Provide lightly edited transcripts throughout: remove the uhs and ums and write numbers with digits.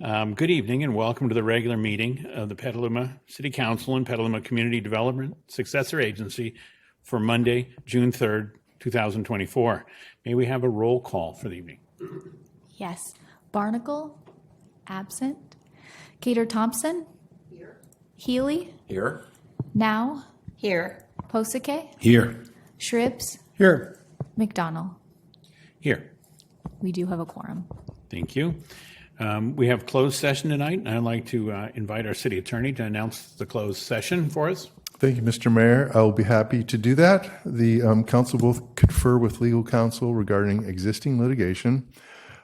Good evening and welcome to the regular meeting of the Petaluma City Council and Petaluma Community Development Successor Agency for Monday, June 3rd, 2024. May we have a roll call for the evening? Yes. Barnacle, absent. Cater Thompson? Here. Healy? Here. Now? Here. Posake? Here. Shribs? Here. McDonald? Here. We do have a quorum. Thank you. We have closed session tonight, and I'd like to invite our city attorney to announce the closed session for us. Thank you, Mr. Mayor. I will be happy to do that. The council will confer with legal counsel regarding existing litigation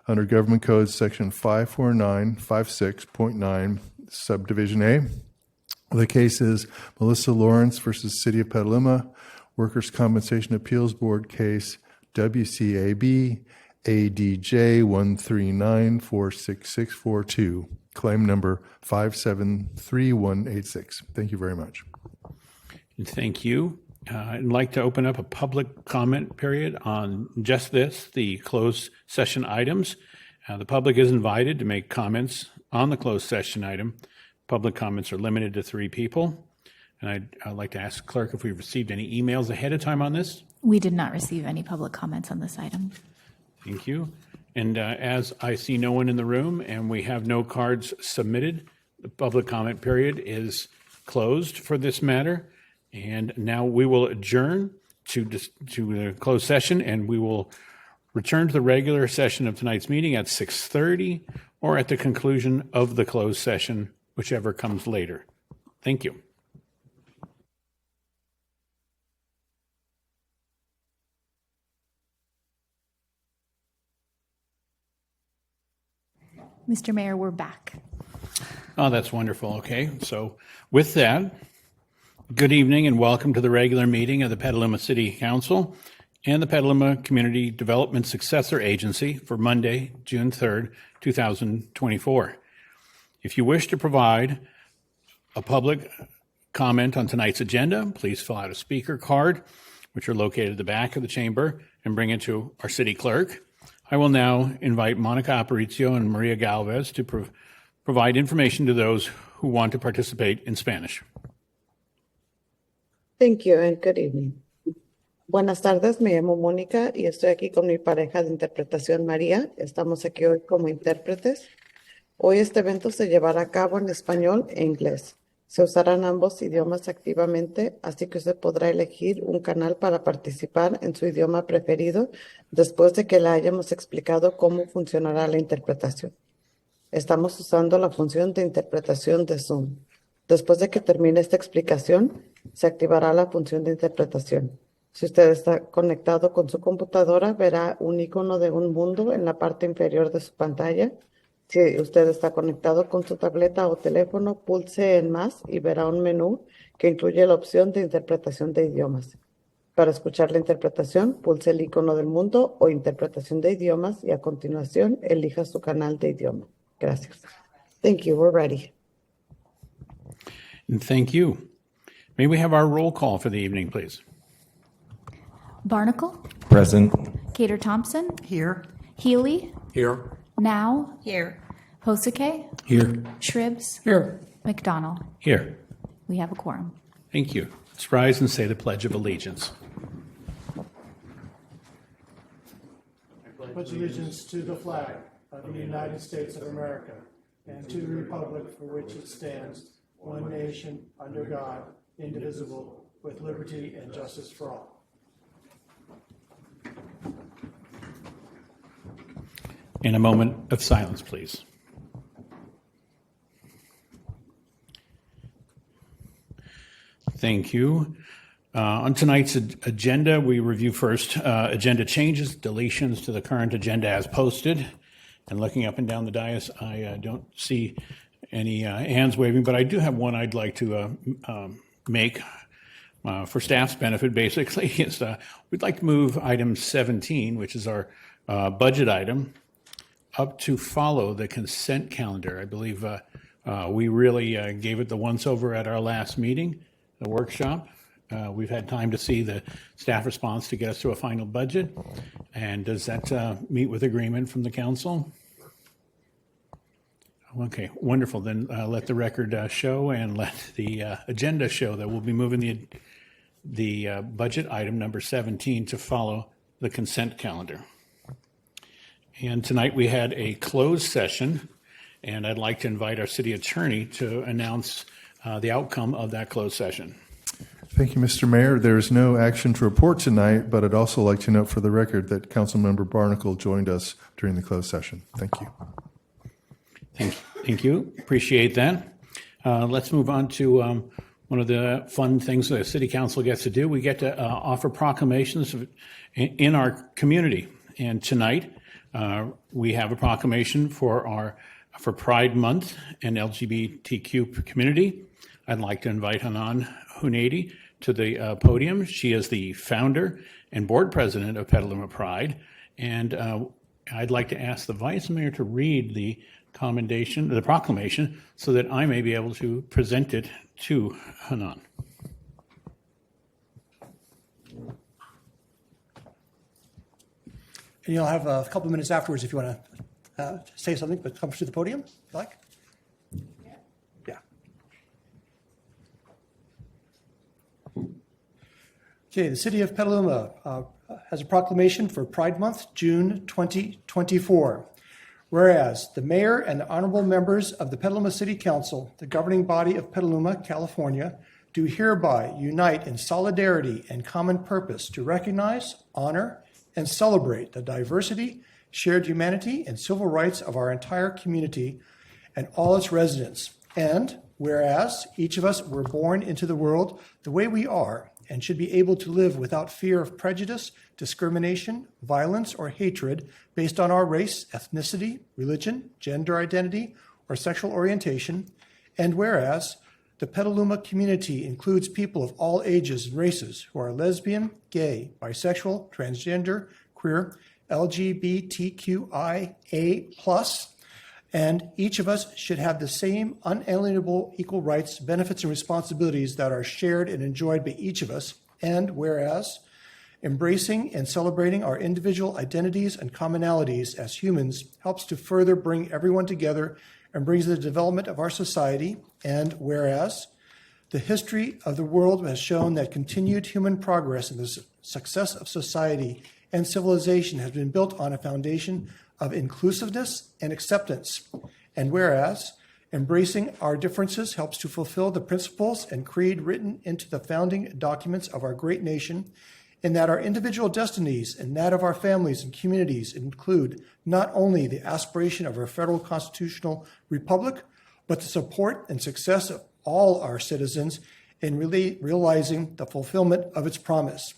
under Government Code Section 54956.9, Subdivision A. The case is Melissa Lawrence versus City of Petaluma, Workers' Compensation Appeals Board case WCAB ADJ 139466642, claim number 573186. Thank you very much. And thank you. I'd like to open up a public comment period on just this, the closed session items. The public is invited to make comments on the closed session item. Public comments are limited to 3 people. And I'd like to ask the clerk if we've received any emails ahead of time on this. We did not receive any public comments on this item. Thank you. And as I see no one in the room and we have no cards submitted, the public comment period is closed for this matter. And now we will adjourn to the closed session, and we will return to the regular session of tonight's meeting at 6:30 or at the conclusion of the closed session, whichever comes later. Thank you. Mr. Mayor, we're back. Oh, that's wonderful. Okay. So with that, good evening and welcome to the regular meeting of the Petaluma City Council and the Petaluma Community Development Successor Agency for Monday, June 3rd, 2024. If you wish to provide a public comment on tonight's agenda, please fill out a speaker card, which are located at the back of the chamber, and bring it to our city clerk. I will now invite Monica Aparicio and Maria Galvez to provide information to those who want to participate in Spanish. Thank you and good evening. Buenas tardes, me llamo Mónica y estoy aquí con mi pareja de interpretación María. Estamos aquí hoy como intérpretes. Hoy este evento se llevará a cabo en español e inglés. Se usarán ambos idiomas activamente, así que usted podrá elegir un canal para participar en su idioma preferido después de que le hayamos explicado cómo funcionará la interpretación. Estamos usando la función de interpretación de Zoom. Después de que termine esta explicación, se activará la función de interpretación. Si usted está conectado con su computadora, verá un icono de un mundo en la parte inferior de su pantalla. Si usted está conectado con su tableta o teléfono, pulse en más y verá un menú que incluye la opción de interpretación de idiomas. Para escuchar la interpretación, pulse el icono del mundo o interpretación de idiomas y a continuación elija su canal de idioma. Gracias. Thank you. We're ready. And thank you. May we have our roll call for the evening, please? Barnacle? Present. Cater Thompson? Here. Healy? Here. Now? Here. Posake? Here. Shribs? Here. McDonald? Here. We have a quorum. Thank you. Let's rise and say the Pledge of Allegiance. Pledge allegiance to the flag of the United States of America and to the republic for which it stands, one nation, under God, indivisible, with liberty and justice for all. In a moment of silence, please. Thank you. On tonight's agenda, we review first agenda changes, deletions to the current agenda as posted. And looking up and down the dais, I don't see any hands waving, but I do have one I'd like to make for staff's benefit, basically. Is we'd like to move item 17, which is our budget item, up to follow the consent calendar. I believe we really gave it the once-over at our last meeting, the workshop. We've had time to see the staff response to get us to a final budget. And does that meet with agreement from the council? Okay, wonderful. Then let the record show and let the agenda show that we'll be moving the budget item number 17 to follow the consent calendar. And tonight we had a closed session, and I'd like to invite our city attorney to announce the outcome of that closed session. Thank you, Mr. Mayor. There is no action to report tonight, but I'd also like to note for the record that Councilmember Barnacle joined us during the closed session. Thank you. Thank you. Appreciate that. Let's move on to one of the fun things the City Council gets to do. We get to offer proclamations in our community. And tonight, we have a proclamation for Pride Month and LGBTQ community. I'd like to invite Hanan Hunedi to the podium. She is the founder and board president of Petaluma Pride. And I'd like to ask the vice mayor to read the proclamation, so that I may be able to present it to Hanan. And you'll have a couple of minutes afterwards if you want to say something, but come to the podium if you like. Yeah. Okay, the city of Petaluma has a proclamation for Pride Month, June 2024. Whereas the mayor and the honorable members of the Petaluma City Council, the governing body of Petaluma, California, do hereby unite in solidarity and common purpose to recognize, honor, and celebrate the diversity, shared humanity, and civil rights of our entire community and all its residents. And whereas each of us were born into the world the way we are and should be able to live without fear of prejudice, discrimination, violence, or hatred based on our race, ethnicity, religion, gender identity, or sexual orientation. And whereas the Petaluma community includes people of all ages and races who are lesbian, gay, bisexual, transgender, queer, LGBTQIA+, and each of us should have the same unalienable equal rights, benefits, and responsibilities that are shared and enjoyed by each of us. And whereas embracing and celebrating our individual identities and commonalities as humans helps to further bring everyone together and brings the development of our society. And whereas the history of the world has shown that continued human progress and the success of society and civilization has been built on a foundation of inclusiveness and acceptance. And whereas embracing our differences helps to fulfill the principles and creed written into the founding documents of our great nation, in that our individual destinies and that of our families and communities include not only the aspiration of our federal constitutional republic, but the support and success of all our citizens in realizing the fulfillment of its promise.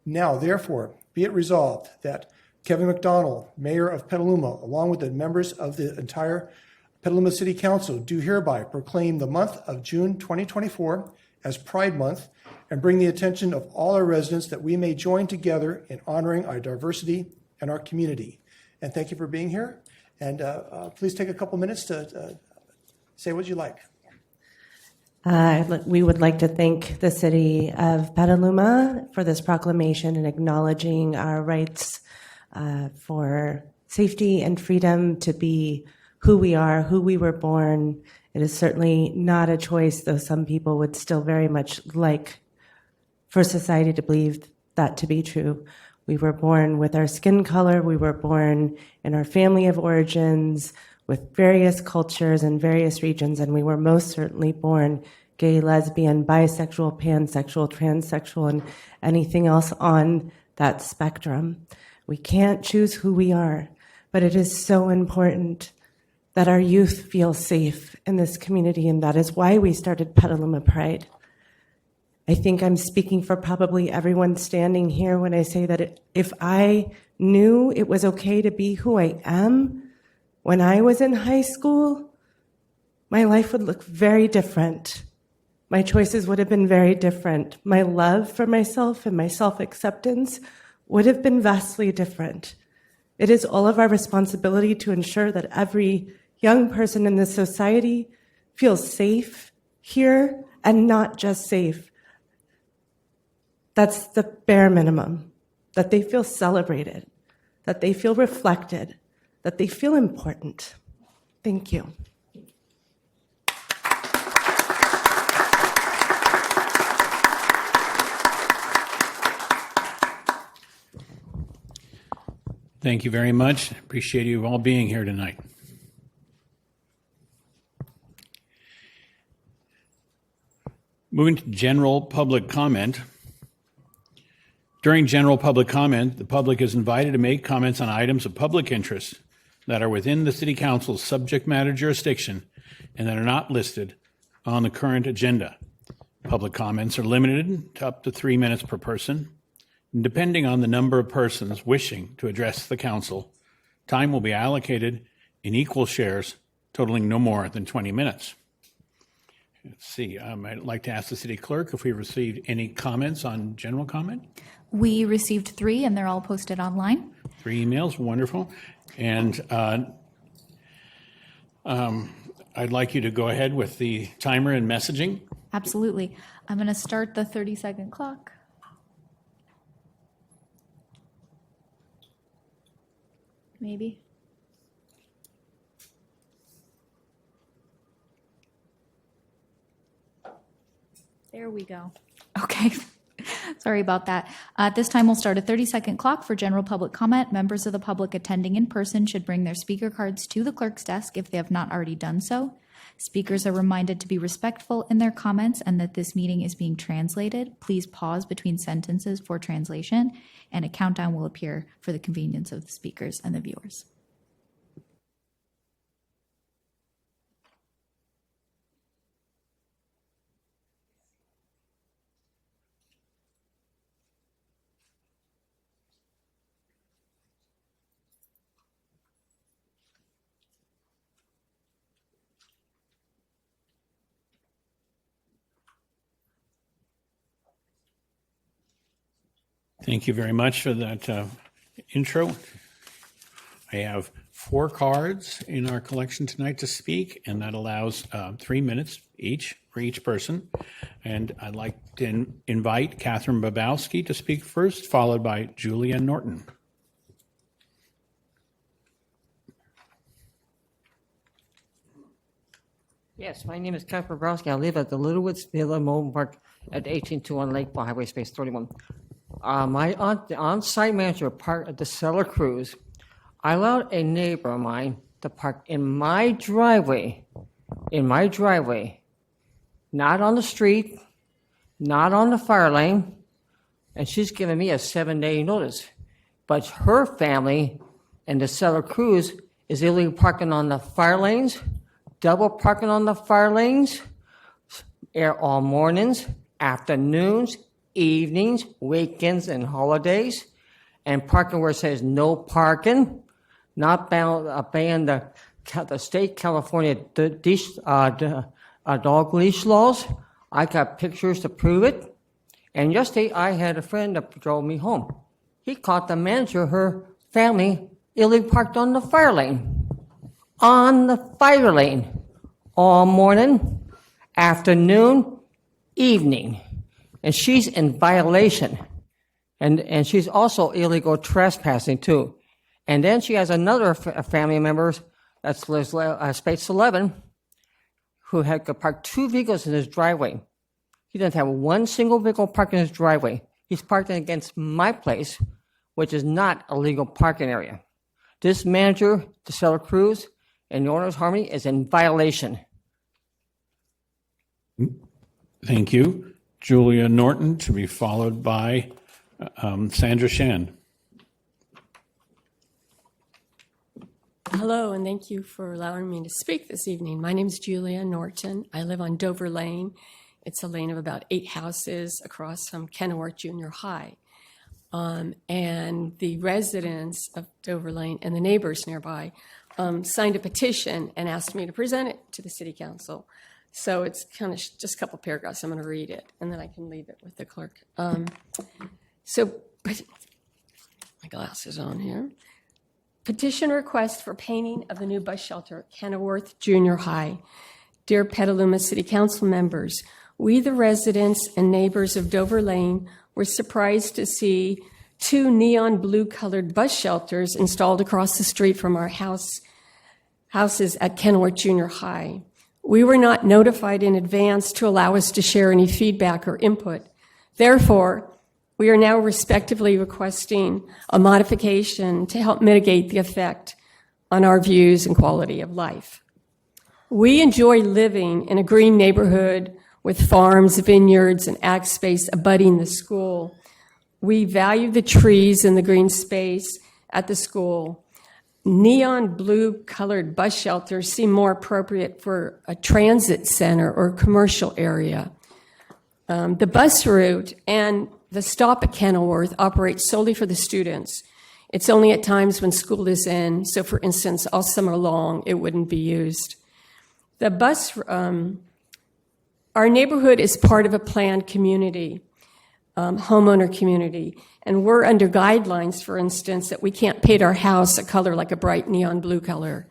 Now, therefore, be it resolved that Kevin McDonald, Mayor of Petaluma, along with the members of the entire Petaluma City Council, do hereby proclaim the month of June 2024 as Pride Month and bring the attention of all our residents that we may join together in honoring our diversity and our community. And thank you for being here. And please take a couple minutes to say what you like. We would like to thank the city of Petaluma for this proclamation and acknowledging our rights for safety and freedom to be who we are, who we were born. It is certainly not a choice, though some people would still very much like for society to believe that to be true. We were born with our skin color. We were born in our family of origins with various cultures and various regions, and we were most certainly born gay, lesbian, bisexual, pansexual, transsexual, and anything else on that spectrum. We can't choose who we are, but it is so important that our youth feel safe in this community, and that is why we started Petaluma Pride. I think I'm speaking for probably everyone standing here when I say that if I knew it was okay to be who I am when I was in high school, my life would look very different. My choices would have been very different. My love for myself and my self-acceptance would have been vastly different. It is all of our responsibility to ensure that every young person in this society feels safe here, and not just safe. That's the bare minimum, that they feel celebrated, that they feel reflected, that they feel important. Thank you. Thank you very much. Appreciate you all being here tonight. Moving to general public comment. During general public comment, the public is invited to make comments on items of public interest that are within the City Council's subject matter jurisdiction and that are not listed on the current agenda. Public comments are limited to up to 3 minutes per person. And depending on the number of persons wishing to address the council, time will be allocated in equal shares, totaling no more than 20 minutes. Let's see, I'd like to ask the city clerk if we received any comments on general comment. We received 3, and they're all posted online. 3 emails, wonderful. And I'd like you to go ahead with the timer and messaging. Absolutely. I'm going to start the 30-second clock. Maybe. There we go. Okay. Sorry about that. At this time, we'll start a 30-second clock for general public comment. Members of the public attending in person should bring their speaker cards to the clerk's desk if they have not already done so. Speakers are reminded to be respectful in their comments and that this meeting is being translated. Please pause between sentences for translation, and a countdown will appear for the convenience of the speakers and the viewers. Thank you very much for that intro. I have 4 cards in our collection tonight to speak, and that allows 3 minutes each for each person. And I'd like to invite Catherine Babowski to speak first, followed by Julia Norton. Yes, my name is Catherine Babowski. I live at the Littlewoods Villa Mobile Park at 1821 Lakeville Highway Space 31. The on-site manager parked at the Cellar Cruise. I allowed a neighbor of mine to park in my driveway, not on the street, not on the fire lane, and she's giving me a 7-day notice. But her family and the Cellar Cruise is illegally parking on the fire lanes, double parking on the fire lanes, all mornings, afternoons, evenings, weekends, and holidays, and parking where it says no parking, not obeying the state California dog leash laws. I got pictures to prove it. And yesterday, I had a friend that drove me home. He caught the manager, her family, illegally parked on the fire lane. On the fire lane. All morning, afternoon, evening. And she's in violation. And she's also illegal trespassing, too. And then she has another family member, that's space 11, who had parked 2 vehicles in his driveway. He doesn't have one single vehicle parked in his driveway. He's parking against my place, which is not a legal parking area. This manager, the Cellar Cruise, and the owner's Harmony is in violation. Thank you. Julia Norton, to be followed by Sandra Shan. Hello, and thank you for allowing me to speak this evening. My name is Julia Norton. I live on Dover Lane. It's a lane of about 8 houses across from Kenilworth Junior High. And the residents of Dover Lane and the neighbors nearby signed a petition and asked me to present it to the City Council. So it's kind of just a couple paragraphs. I'm going to read it, and then I can leave it with the clerk. My glasses on here. Petition request for painting of the new bus shelter at Kenilworth Junior High. Dear Petaluma City Council members, we, the residents and neighbors of Dover Lane, were surprised to see 2 neon blue-colored bus shelters installed across the street from our houses at Kenilworth Junior High. We were not notified in advance to allow us to share any feedback or input. Therefore, We are now respectively requesting a modification to help mitigate the effect on our views and quality of life. We enjoy living in a green neighborhood with farms, vineyards, and ag space abutting the school. We value the trees and the green space at the school. Neon blue colored bus shelters seem more appropriate for a transit center or commercial area. The bus route and the stop at Kenilworth operate solely for the students. It's only at times when school is in, so for instance, all summer long, it wouldn't be used. The bus, our neighborhood is part of a planned community, homeowner community, and we're under guidelines, for instance, that we can't paint our house a color like a bright neon blue color.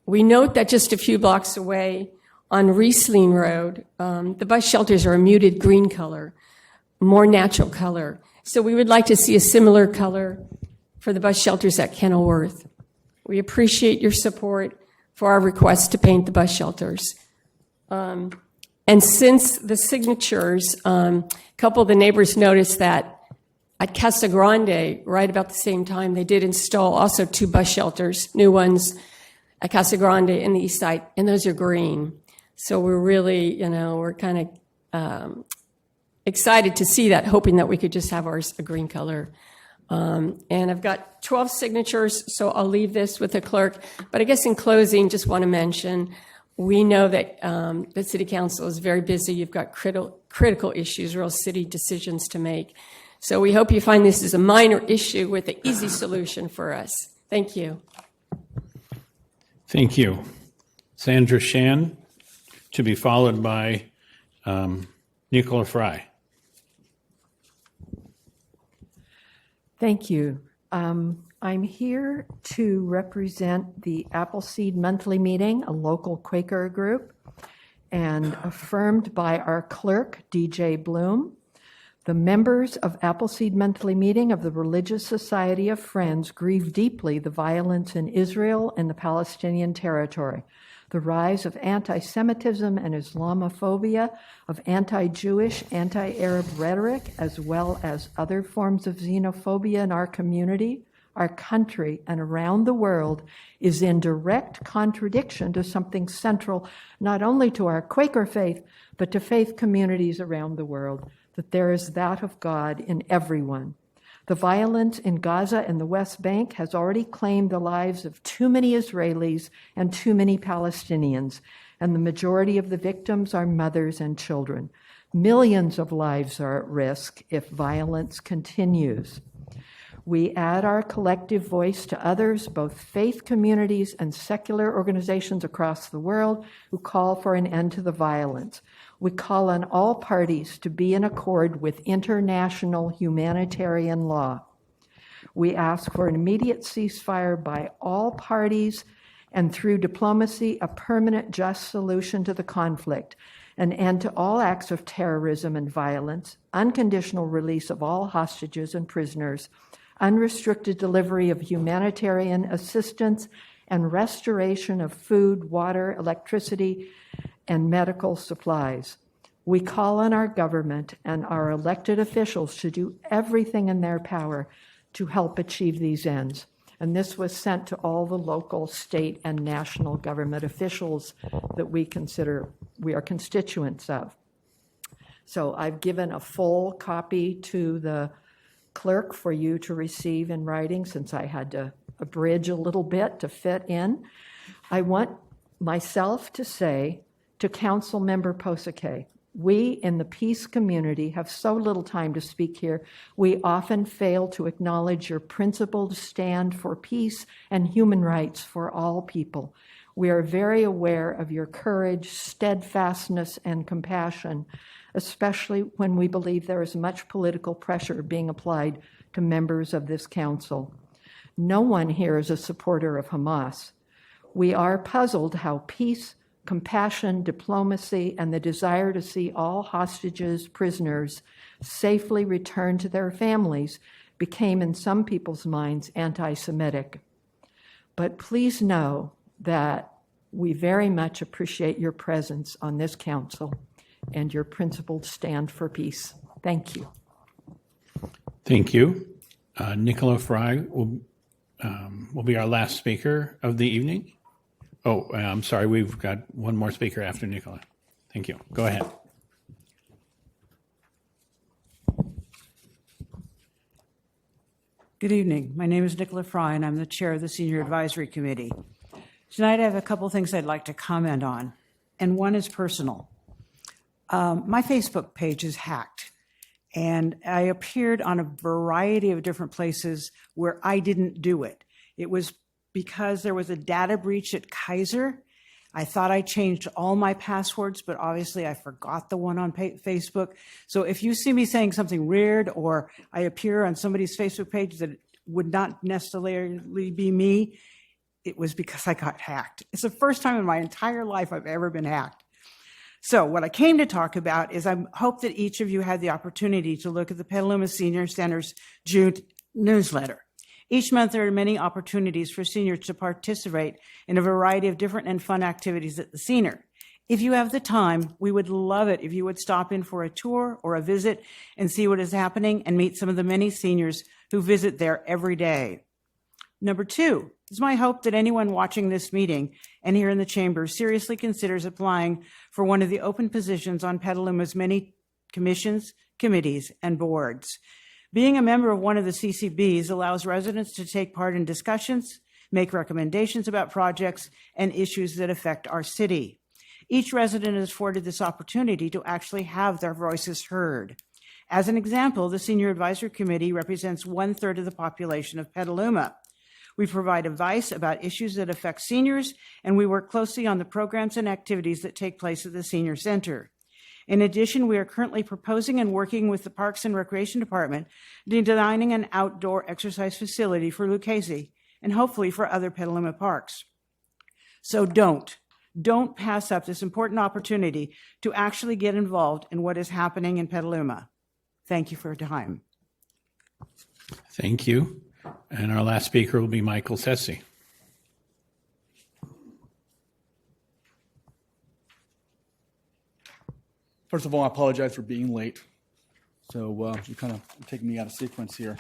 We note that just a few blocks away on Riesling Road, the bus shelters are a muted green color, more natural color. So we would like to see a similar color for the bus shelters at Kenilworth. We appreciate your support for our request to paint the bus shelters. And since the signatures, a couple of the neighbors noticed that at Casa Grande, right about the same time, they did install also 2 bus shelters, new ones at Casa Grande in the east side, and those are green. So we're really, we're kind of excited to see that, hoping that we could just have ours a green color. And I've got 12 signatures, so I'll leave this with the clerk. But I guess in closing, just want to mention, we know that the City Council is very busy. You've got critical issues, real city decisions to make. So we hope you find this is a minor issue with an easy solution for us. Thank you. Thank you. Sandra Shan, to be followed by Nicola Fry. Thank you. I'm here to represent the Appleseed Monthly Meeting, a local Quaker group, and affirmed by our clerk, DJ Bloom. The members of Appleseed Monthly Meeting of the Religious Society of Friends grieve deeply the violence in Israel and the Palestinian territory, the rise of anti-Semitism and Islamophobia, of anti-Jewish, anti-Arab rhetoric, as well as other forms of xenophobia in our community, our country, and around the world, is in direct contradiction to something central not only to our Quaker faith, but to faith communities around the world, that there is that of God in everyone. The violence in Gaza and the West Bank has already claimed the lives of too many Israelis and too many Palestinians, and the majority of the victims are mothers and children. Millions of lives are at risk if violence continues. We add our collective voice to others, both faith communities and secular organizations across the world, who call for an end to the violence. We call on all parties to be in accord with international humanitarian law. We ask for an immediate ceasefire by all parties, and through diplomacy, a permanent, just solution to the conflict, an end to all acts of terrorism and violence, unconditional release of all hostages and prisoners, unrestricted delivery of humanitarian assistance, and restoration of food, water, electricity, and medical supplies. We call on our government and our elected officials to do everything in their power to help achieve these ends. And this was sent to all the local, state, and national government officials that we consider we are constituents of. So I've given a full copy to the clerk for you to receive in writing, since I had to abridge a little bit to fit in. I want myself to say to Council Member Posake, we in the peace community have so little time to speak here. We often fail to acknowledge your principled stand for peace and human rights for all people. We are very aware of your courage, steadfastness, and compassion, especially when we believe there is much political pressure being applied to members of this council. No one here is a supporter of Hamas. We are puzzled how peace, compassion, diplomacy, and the desire to see all hostages, prisoners, safely returned to their families became, in some people's minds, anti-Semitic. But please know that we very much appreciate your presence on this council and your principled stand for peace. Thank you. Thank you. Nicola Fry will be our last speaker of the evening. Oh, I'm sorry, we've got one more speaker after Nicola. Thank you. Go ahead. Good evening. My name is Nicola Fry, and I'm the chair of the Senior Advisory Committee. Tonight, I have a couple things I'd like to comment on, and one is personal. My Facebook page is hacked, and I appeared on a variety of different places where I didn't do it. It was because there was a data breach at Kaiser. I thought I changed all my passwords, but obviously I forgot the one on Facebook. So if you see me saying something weird or I appear on somebody's Facebook page that would not necessarily be me, it was because I got hacked. It's the first time in my entire life I've ever been hacked. So what I came to talk about is I hope that each of you had the opportunity to look at the Petaluma Senior Center's June newsletter. Each month, there are many opportunities for seniors to participate in a variety of different and fun activities at the senior. If you have the time, we would love it if you would stop in for a tour or a visit and see what is happening and meet some of the many seniors who visit there every day. Number two, it's my hope that anyone watching this meeting and here in the chamber seriously considers applying for one of the open positions on Petaluma's many commissions, committees, and boards. Being a member of one of the CCBs allows residents to take part in discussions, make recommendations about projects and issues that affect our city. Each resident is afforded this opportunity to actually have their voices heard. As an example, the Senior Advisory Committee represents 1/3 of the population of Petaluma. We provide advice about issues that affect seniors, and we work closely on the programs and activities that take place at the Senior Center. In addition, we are currently proposing and working with the Parks and Recreation Department designing an outdoor exercise facility for Lucchese and hopefully for other Petaluma parks. So don't pass up this important opportunity to actually get involved in what is happening in Petaluma. Thank you for your time. Thank you. And our last speaker will be Michael Sessi. First of all, I apologize for being late. So you're kind of taking me out of sequence here.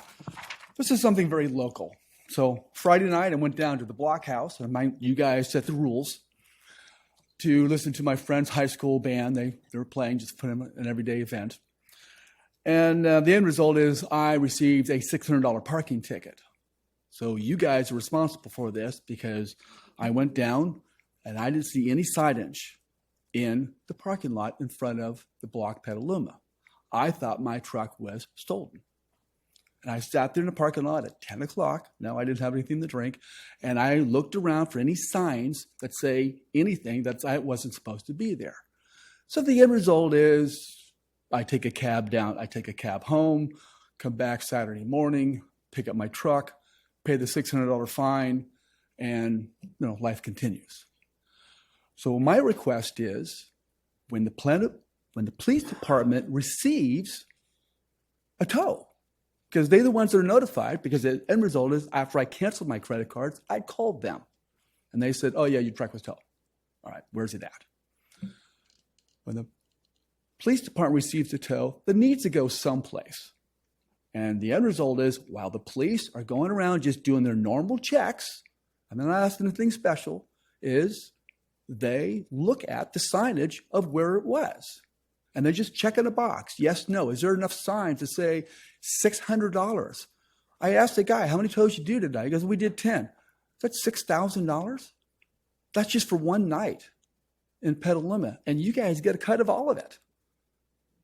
This is something very local. So Friday night, I went down to the Block House, and you guys set the rules to listen to my friend's high school band. They were playing, just put in an everyday event. And the end result is I received a $600 parking ticket. So you guys are responsible for this because I went down and I didn't see any signage in the parking lot in front of the Block Petaluma. I thought my truck was stolen. And I sat there in the parking lot at 10 o'clock. Now I didn't have anything to drink. And I looked around for any signs that say anything that I wasn't supposed to be there. So the end result is I take a cab down, I take a cab home, come back Saturday morning, pick up my truck, pay the $600 fine, and life continues. So my request is when the police department receives a tow, because they're the ones that are notified, because the end result is after I canceled my credit cards, I called them. And they said, oh yeah, your truck was towed. All right, where's it at? When the police department receives a tow, that needs to go someplace. And the end result is while the police are going around just doing their normal checks, I'm not asking anything special, is they look at the signage of where it was. And they just check in a box. Yes, no. Is there enough signs to say $600? I asked the guy, how many tows you do today? He goes, we did 10. That's $6,000? That's just for one night in Petaluma. And you guys get a cut of all of it.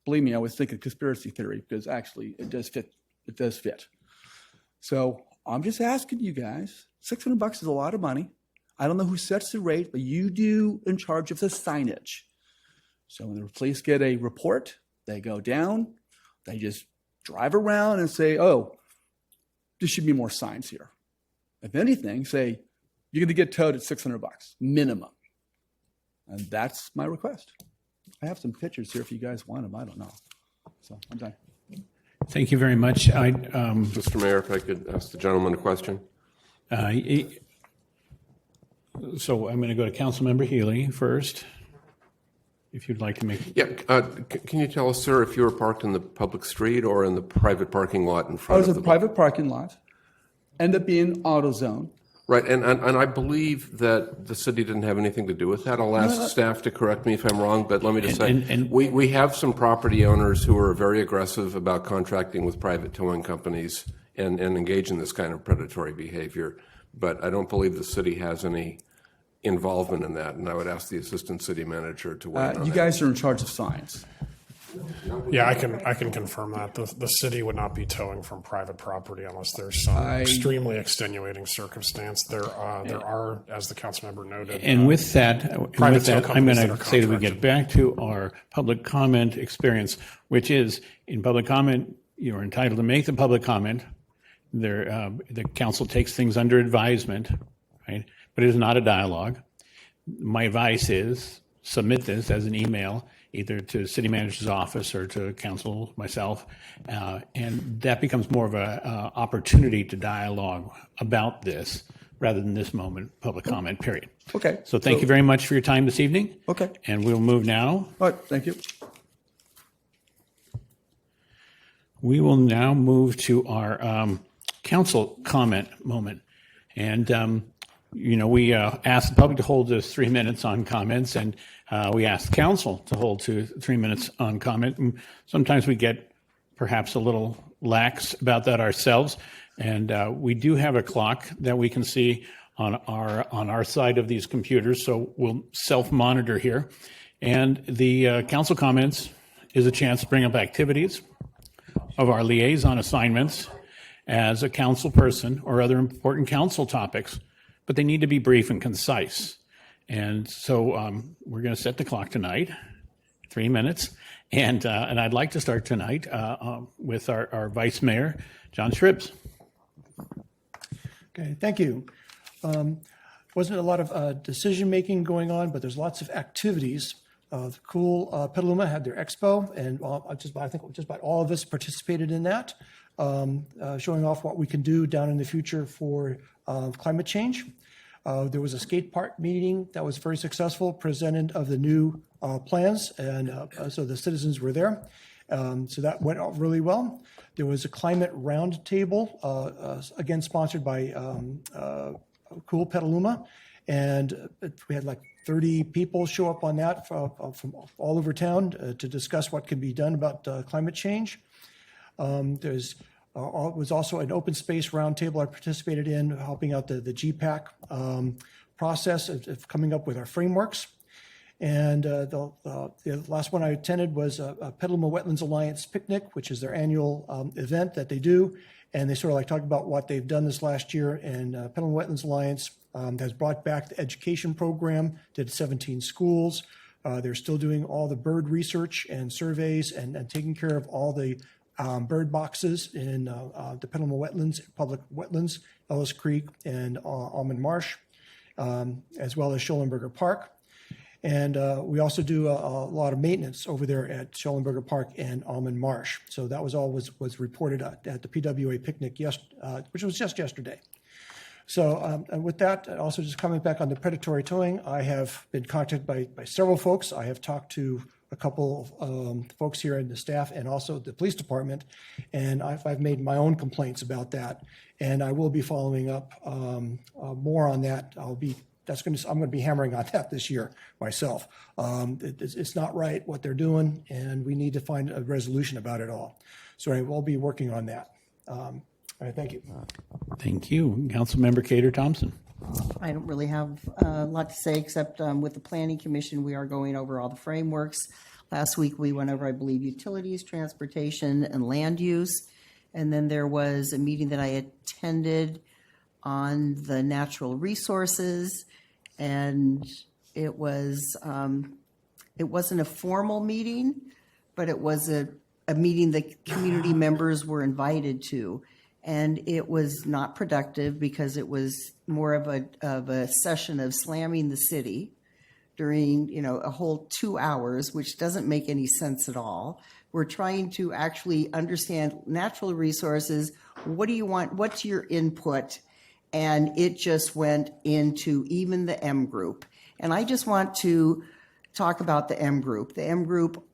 Believe me, I was thinking conspiracy theory because actually it does fit. It does fit. So I'm just asking you guys, $600 is a lot of money. I don't know who sets the rate, but you do in charge of the signage. So when the police get a report, they go down, they just drive around and say, oh, there should be more signs here. If anything, say, you're going to get towed at $600 minimum. And that's my request. I have some pictures here if you guys want them. I don't know. So I'm done. Thank you very much. Mr. Mayor, if I could ask the gentleman a question. So I'm going to go to Councilmember Healy first. if you'd like to make. Yeah, can you tell us, sir, if you were parked in the public street or in the private parking lot in I front was of in the... a private parking lot, ended up being AutoZone. Right, and I believe that the city didn't have anything to do with that. I'll ask staff to correct me if I'm wrong, but let me just say, we have some property owners who are very aggressive about contracting with private towing companies and engage in this kind of predatory behavior, but I don't believe the city has any involvement in that, and I would ask the assistant city manager to weigh in on You that. guys are in charge of signs. Yeah, I can confirm that. The city would not be towing from private property unless there's some extremely extenuating circumstance. There are, as the council member noted. And with that, private tow I'm companies going that to are say that we contracted. get back to our public comment experience, which is in public comment, you're entitled to make the public comment. The council takes things under advisement, right? But it is not a dialogue. My advice is submit this as an email, either to city manager's office or to council, myself, and that becomes more of a opportunity to dialogue about this rather than this moment, public comment period. Okay. So thank you very much for your time this evening. Okay. And we'll move now. All right, thank you. We will now move to our council comment moment. And, we asked the public to hold us 3 minutes on comments, and we asked council to hold 3 minutes on comment. And sometimes we get perhaps a little lax about that ourselves. And we do have a clock that we can see on our side of these computers, so we'll self-monitor here. And the council comments is a chance to bring up activities of our liaison assignments as a council person or other important council topics, but they need to be brief and concise. And so we're going to set the clock tonight, 3 minutes. And I'd like to start tonight with our Vice Mayor, John Shribs. Okay, thank you. Wasn't a lot of decision-making going on, but there's lots of activities. Petaluma had their expo, and I think just about all of us participated in that, showing off what we can do down in the future for climate change. There was a skate park meeting that was very successful, presented of the new plans, and so the citizens were there. So that went out really well. There was a climate roundtable, again sponsored by Petaluma, and we had like 30 people show up on that from all over town to discuss what can be done about climate change. There's was also an open space roundtable I participated in, helping out the GPAC process of coming up with our frameworks. And the last one I attended was a Petaluma Wetlands Alliance picnic, which is their annual event that they do. And they sort of like talk about what they've done this last year. And Petaluma Wetlands Alliance has brought back the education program, did 17 schools. They're still doing all the bird research and surveys and taking care of all the bird boxes in the Petaluma Wetlands, public wetlands, Ellis Creek and Almond Marsh, as well as Schollenberger Park. And we also do a lot of maintenance over there at Schollenberger Park and Almond Marsh. So that was all was reported at the PWA picnic, which was just yesterday. So and with that, also just coming back on the predatory towing, I have been contacted by several folks. I have talked to a couple of folks here in the staff and also the police department, and I've made my own complaints about that, and I will be following up more on that. I'm going to be hammering on that this year myself. It's not right what they're doing, and we need to find a resolution about it all. So I will be working on that. All right, thank you. Thank you. Councilmember Cater Thompson. I don't really have a lot to say, except with the Planning Commission, we are going over all the frameworks. Last week, we went over, I believe, utilities, transportation, and land use. And then there was a meeting that I attended on the natural resources. And it wasn't a formal meeting, but it was a meeting that community members were invited to. And it was not productive because it was more of a session of slamming the city during, a whole 2 hours, which doesn't make any sense at all. We're trying to actually understand natural resources. What do you want? What's your input? And it just went into even the M group. And I just want to talk about the M Group. The M Group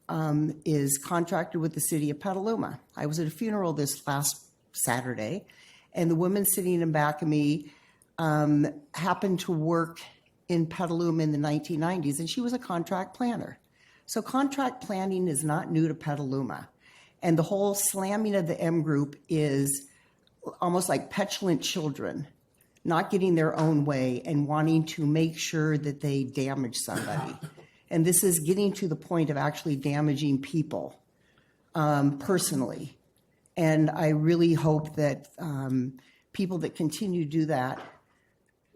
is contracted with the city of Petaluma. I was at a funeral this last Saturday, and the woman sitting in back of me happened to work in Petaluma in the 1990s, and she was a contract planner. So contract planning is not new to Petaluma. And the whole slamming of the M Group is almost like petulant children, not getting their own way and wanting to make sure that they damage somebody. And this is getting to the point of actually damaging people personally. And I really hope that people that continue to do that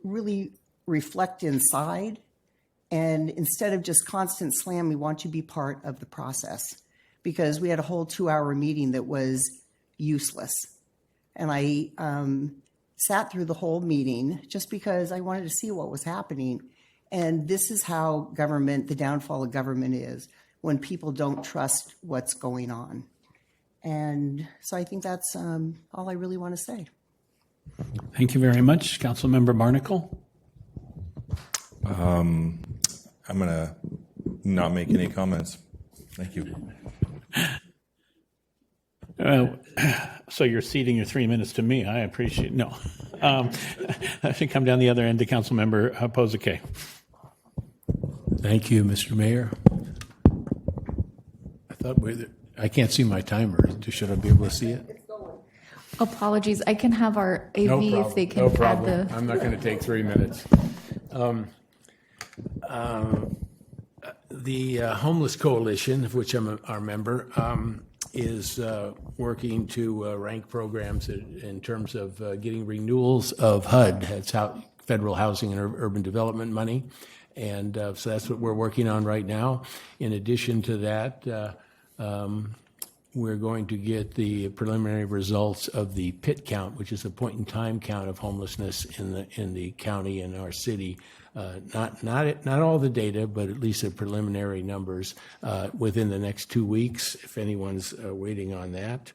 really reflect inside. And instead of just constant slam, we want you to be part of the process. Because we had a whole 2-hour meeting that was useless. And I sat through the whole meeting just because I wanted to see what was happening. And this is how government, the downfall of government is, when people don't trust what's going on. And so I think that's all I really want to say. Thank you very much. Councilmember Barnacle. I'm going to not make any comments. Thank you. So you're ceding your 3 minutes to me. I appreciate it. No. I should come down the other end to Councilmember Posake. Thank you, Mr. Mayor. I can't see my timer. Should I be able to see it? Apologies. I can have our AV No problem. if they can No add problem. the. I'm not going to take 3 minutes. The Homeless Coalition, of which I'm a member, is working to rank programs in terms of getting renewals of HUD. That's Federal Housing and Urban Development money. And so that's what we're working on right now. In addition to that, we're going to get the preliminary results of the PIT count, which is a point-in-time count of homelessness in the county and our city. Not all the data, but at least the preliminary numbers within the next 2 weeks, if anyone's waiting on that.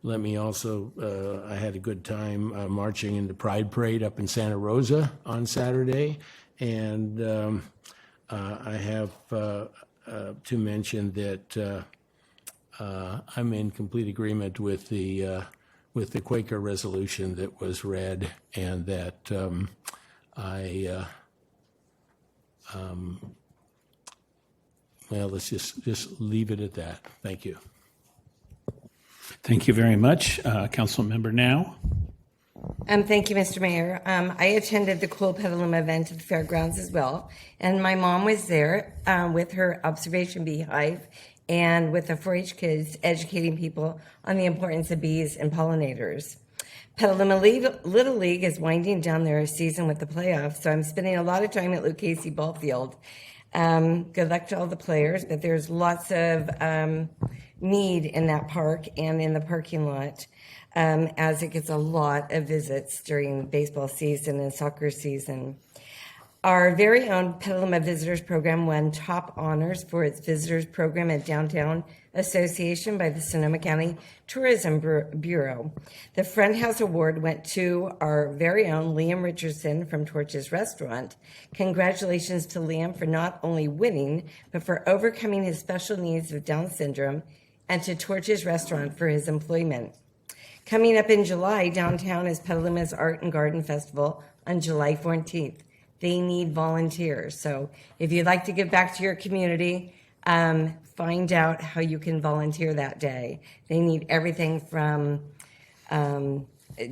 Let me also, I had a good time marching in the Pride Parade up in Santa Rosa on Saturday, and I have to mention that I'm in complete agreement with the Quaker resolution that was read, and that well, let's just leave it at that. Thank you. Thank you very much. Councilmember Now. Thank you, Mr. Mayor. I attended the Cool Petaluma event at the fairgrounds as well, and my mom was there with her observation beehive and with the 4-H kids educating people on the importance of bees and pollinators. Petaluma Little League is winding down their season with the playoffs, so I'm spending a lot of time at Lucchese Ball Field. Good luck to all the players, but there's lots of need in that park and in the parking lot, as it gets a lot of visits during baseball season and soccer season. Our very own Petaluma Visitors Program won top honors for its visitors program at Downtown Association by the Sonoma County Tourism Bureau. The Front House Award went to our very own Liam Richardson from Torches Restaurant. Congratulations to Liam for not only winning, but for overcoming his special needs with Down syndrome, and to Torches Restaurant for his employment. Coming up in July, downtown is Petaluma's Art and Garden Festival on July 14th. They need volunteers. So if you'd like to give back to your community, find out how you can volunteer that day. They need everything from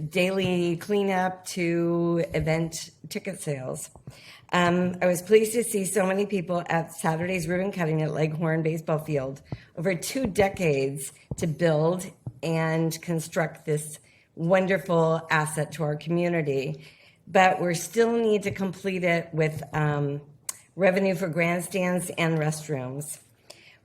daily cleanup to event ticket sales. I was pleased to see so many people at Saturday's ribbon cutting at Leghorn Baseball Field. Over 2 decades to build and construct this wonderful asset to our community. But we still need to complete it with revenue for grandstands and restrooms.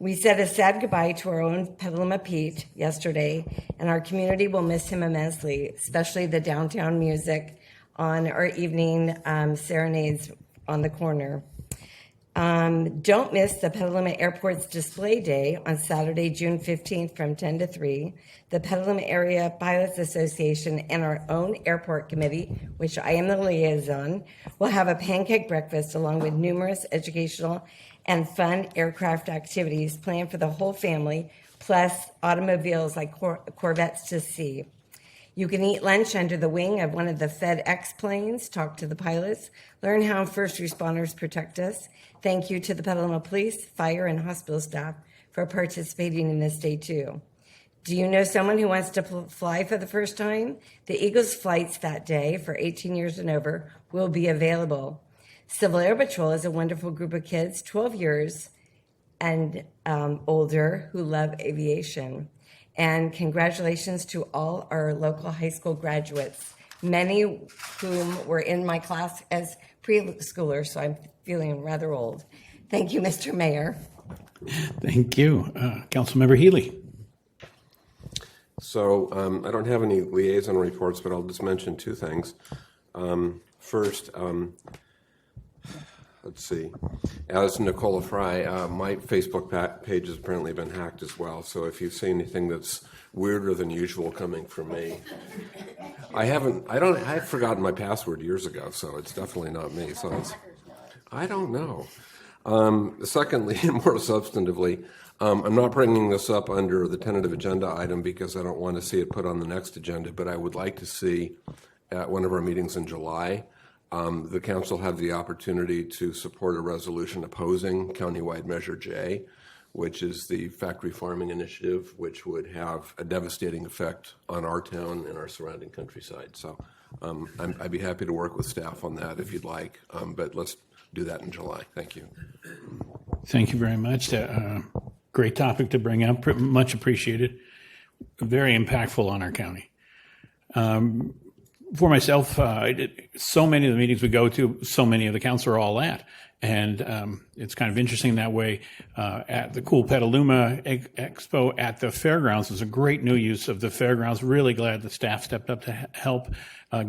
We said a sad goodbye to our own Petaluma Pete yesterday, and our community will miss him immensely, especially the downtown music on our evening serenades on the corner. Don't miss the Petaluma Airport's Display Day on Saturday, June 15th from 10 to 3. The Petaluma Area Pilots Association and our own airport committee, which I am the liaison, will have a pancake breakfast along with numerous educational and fun aircraft activities planned for the whole family, plus automobiles like Corvettes to see. You can eat lunch under the wing of one of the FedEx planes, talk to the pilots, learn how first responders protect us. Thank you to the Petaluma Police, Fire, and hospital staff for participating in this day too. Do you know someone who wants to fly for the first time? The Eagles flights that day for 18 years and over will be available. Civil Air Patrol is a wonderful group of kids, 12 years and older, who love aviation. And congratulations to all our local high school graduates, many whom were in my class as preschoolers, so I'm feeling rather old. Thank you, Mr. Mayor. Thank you. Councilmember Healy. So I don't have any liaison reports, but I'll just mention two things. First, let's see. As Nicola Fry, my Facebook page has apparently been hacked as well. So if you see anything that's weirder than usual coming from me, I've forgotten my password years ago, so it's definitely not me. So I don't know. Secondly, more substantively, I'm not bringing this up under the tentative agenda item because I don't want to see it put on the next agenda, but I would like to see at one of our meetings in July, the council have the opportunity to support a resolution opposing countywide Measure J, which is the factory farming initiative, which would have a devastating effect on our town and our surrounding countryside. So I'd be happy to work with staff on that if you'd like, but let's do that in July. Thank you. Thank you very much. Great topic to bring up, much appreciated, very impactful on our county. For myself, so many of the meetings we go to, so many of the council are all at. And it's kind of interesting that way. At the Cool Petaluma Expo at the fairgrounds is a great new use of the fairgrounds. Really glad the staff stepped up to help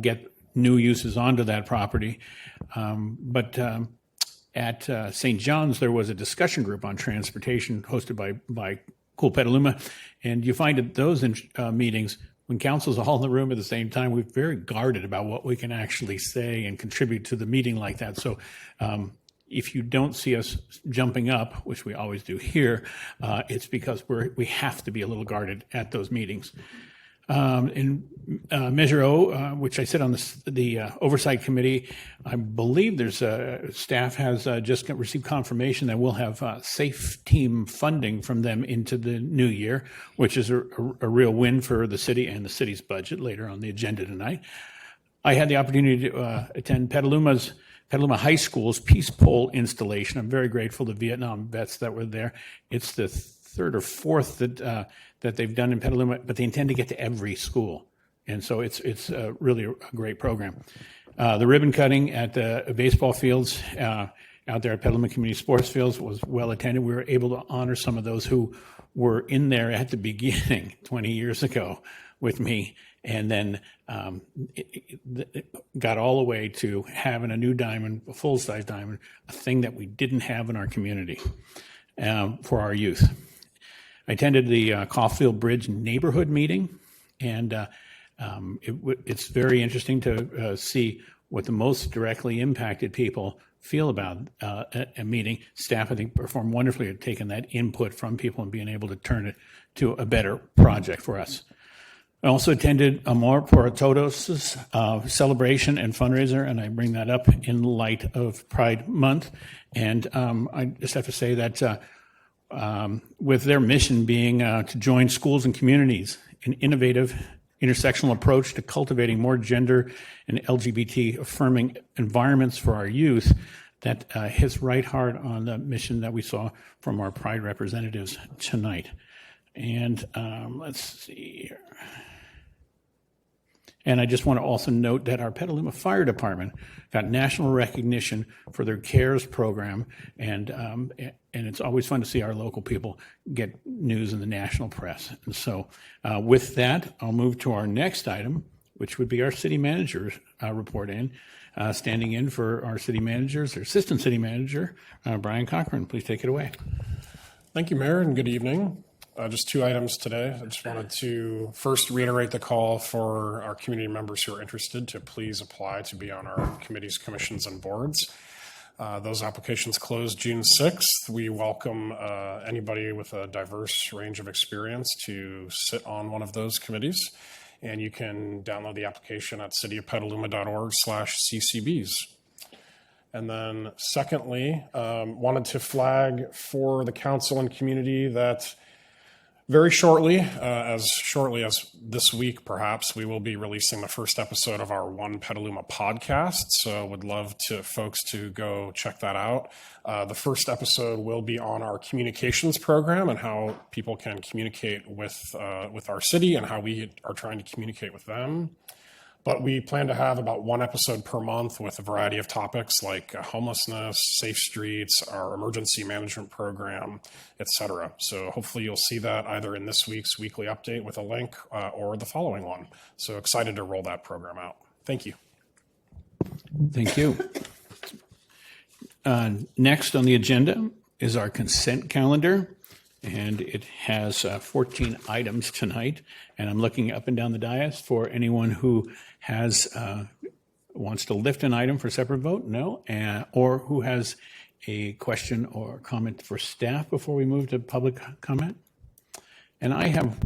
get new uses onto that property. But at St. John's, there was a discussion group on transportation hosted by Cool Petaluma. And you find at those meetings, when council's all in the room at the same time, we're very guarded about what we can actually say and contribute to the meeting like that. So if you don't see us jumping up, which we always do here, it's because we have to be a little guarded at those meetings. In Measure O, which I sit on the Oversight Committee, I believe there's staff has just received confirmation that we'll have safe team funding from them into the new year, which is a real win for the city and the city's budget later on the agenda tonight. I had the opportunity to attend Petaluma High School's Peace Pole installation. I'm very grateful to Vietnam vets that were there. It's the third or fourth that they've done in Petaluma, but they intend to get to every school. And so it's really a great program. The ribbon cutting at the baseball fields out there at Petaluma Community Sports Fields was well attended. We were able to honor some of those who were in there at the beginning 20 years ago with me, and then it got all the way to having a new diamond, a full-size diamond, a thing that we didn't have in our community for our youth. I attended the Caulfield Bridge neighborhood meeting, and it's very interesting to see what the most directly impacted people feel about a meeting. Staff, I think, performed wonderfully at taking that input from people and being able to turn it to a better project for us. I also attended Amor por Todos' celebration and fundraiser, and I bring that up in light of Pride Month. And I just have to say that with their mission being to join schools and communities in innovative intersectional approach to cultivating more gender and LGBT affirming environments for our youth, that hits right hard on the mission that we saw from our Pride representatives tonight. And let's see here. And I just want to also note that our Petaluma Fire Department got national recognition for their CARES program, and it's always fun to see our local people get news in the national press. And so with that, I'll move to our next item, which would be our city manager's report in. standing in for our city managers, or assistant city manager, Brian Cochran. Please take it away. Thank you, Mayor, and good evening. Just 2 items today. I just wanted to first reiterate the call for our community members who are interested to please apply to be on our committees, commissions, and boards. Those applications close June 6th. We welcome anybody with a diverse range of experience to sit on one of those committees. And you can download the application at cityofpetaluma.org/ccbs. And then secondly, wanted to flag for the council and community that very shortly as this week perhaps, we will be releasing the first episode of our One Petaluma podcast. So would love to folks to go check that out. The first episode will be on our communications program and how people can communicate with our city and how we are trying to communicate with them. But we plan to have about 1 episode per month with a variety of topics like homelessness, safe streets, our emergency management program, etc. So hopefully you'll see that either in this week's weekly update with a link or the following one. So excited to roll that program out. Thank you. Thank you. Next on the agenda is our consent calendar. And it has 14 items tonight. And I'm looking up and down the dais for anyone who has wants to lift an item for separate vote. No. Or who has a question or comment for staff before we move to public comment. And I have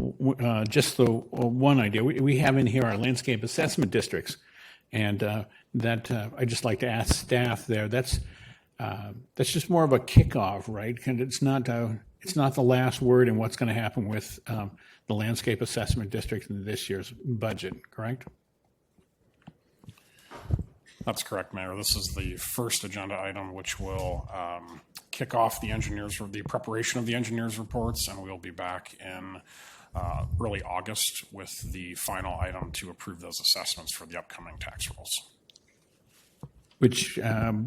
just the one idea. We have in here our landscape assessment districts. And I just like to ask staff there. That's just more of a kickoff, right? It's not the last word in what's going to happen with the landscape assessment district in this year's budget, correct? That's correct, Mayor. This is the first agenda item, which will kick off the preparation of the engineers' reports, and we'll be back in early August with the final item to approve those assessments for the upcoming tax rolls. Which,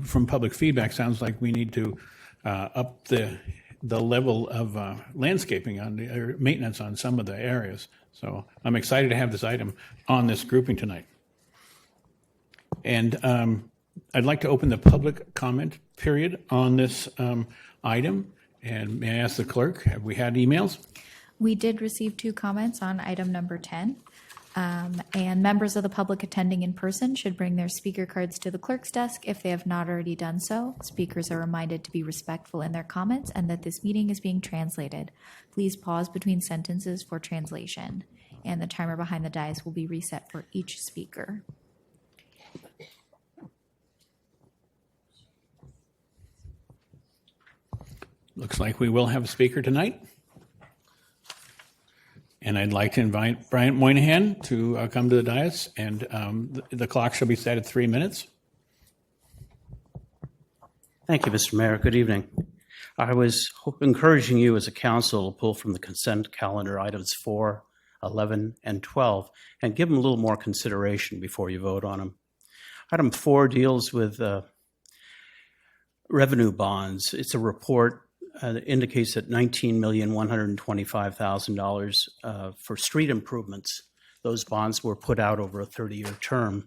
from public feedback, sounds like we need to up the level of landscaping or maintenance on some of the areas. So I'm excited to have this item on this grouping tonight. And I'd like to open the public comment period on this item. And may I ask the clerk, have we had emails? We did receive 2 comments on item number 10. And members of the public attending in person should bring their speaker cards to the clerk's desk if they have not already done so. Speakers are reminded to be respectful in their comments and that this meeting is being translated. Please pause between sentences for translation. And the timer behind the dais will be reset for each speaker. Looks like we will have a speaker tonight. And I'd like to invite Bryant Moynihan to come to the dais, and the clock shall be set at 3 minutes. Thank you, Mr. Mayor. Good evening. I was encouraging you as a council to pull from the consent calendar items 4, 11, and 12, and give them a little more consideration before you vote on them. Item 4 deals with revenue bonds. It's a report that indicates that $19,125,000 for street improvements. Those bonds were put out over a 30-year term,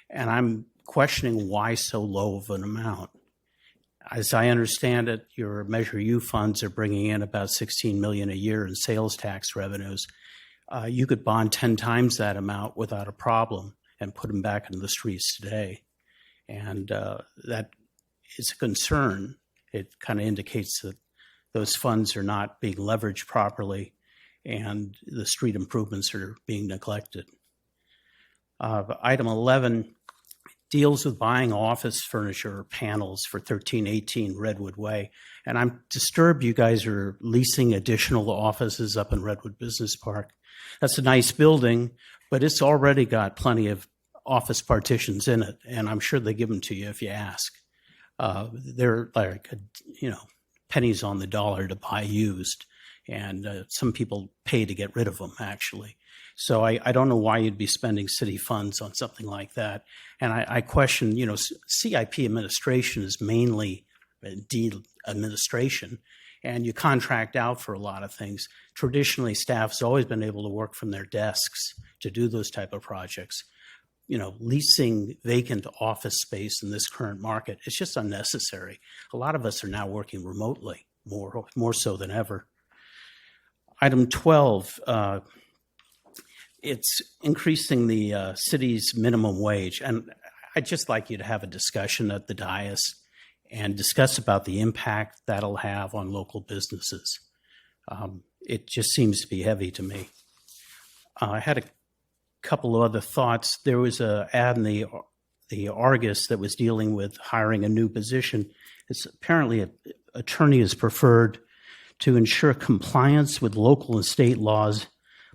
and I'm questioning why so low of an amount. As I understand it, your Measure U funds are bringing in about $16 million a year in sales tax revenues. You could bond 10 times that amount without a problem and put them back into the streets today, and that is a concern. It kind of indicates that those funds are not being leveraged properly and the street improvements are being neglected. Item 11 deals with buying office furniture or panels for 1318 Redwood Way. And I'm disturbed you guys are leasing additional offices up in Redwood Business Park. That's a nice building, but it's already got plenty of office partitions in it, and I'm sure they give them to you if you ask. They're like, pennies on the dollar to buy used, and some people pay to get rid of them, actually. So I don't know why you'd be spending city funds on something like that. And I question, CIP administration is mainly deed administration, and you contract out for a lot of things. Traditionally, staff's always been able to work from their desks to do those type of projects. leasing vacant office space in this current market. It's just unnecessary. A lot of us are now working remotely, more so than ever. Item 12, it's increasing the city's minimum wage. And I'd just like you to have a discussion at the dais and discuss about the impact that'll have on local businesses. It just seems to be heavy to me. I had a couple of other thoughts. There was an ad in the Argus that was dealing with hiring a new position. It's apparently an attorney is preferred to ensure compliance with local and state laws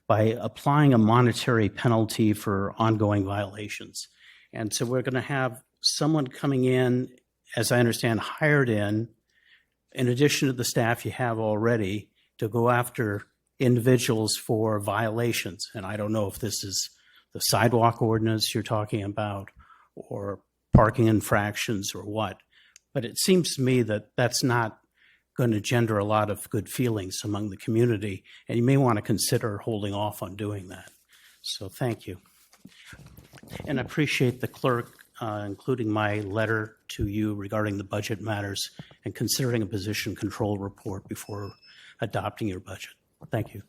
by applying a monetary penalty for ongoing violations. And so we're going to have someone coming in, as I understand, hired in addition to the staff you have already, to go after individuals for violations. And I don't know if this is the sidewalk ordinance you're talking about or parking infractions or what, but it seems to me that that's not going to gender a lot of good feelings among the community, and you may want to consider holding off on doing that. So thank you. And I appreciate the clerk including my letter to you regarding the budget matters and considering a position control report before adopting your budget. Thank you.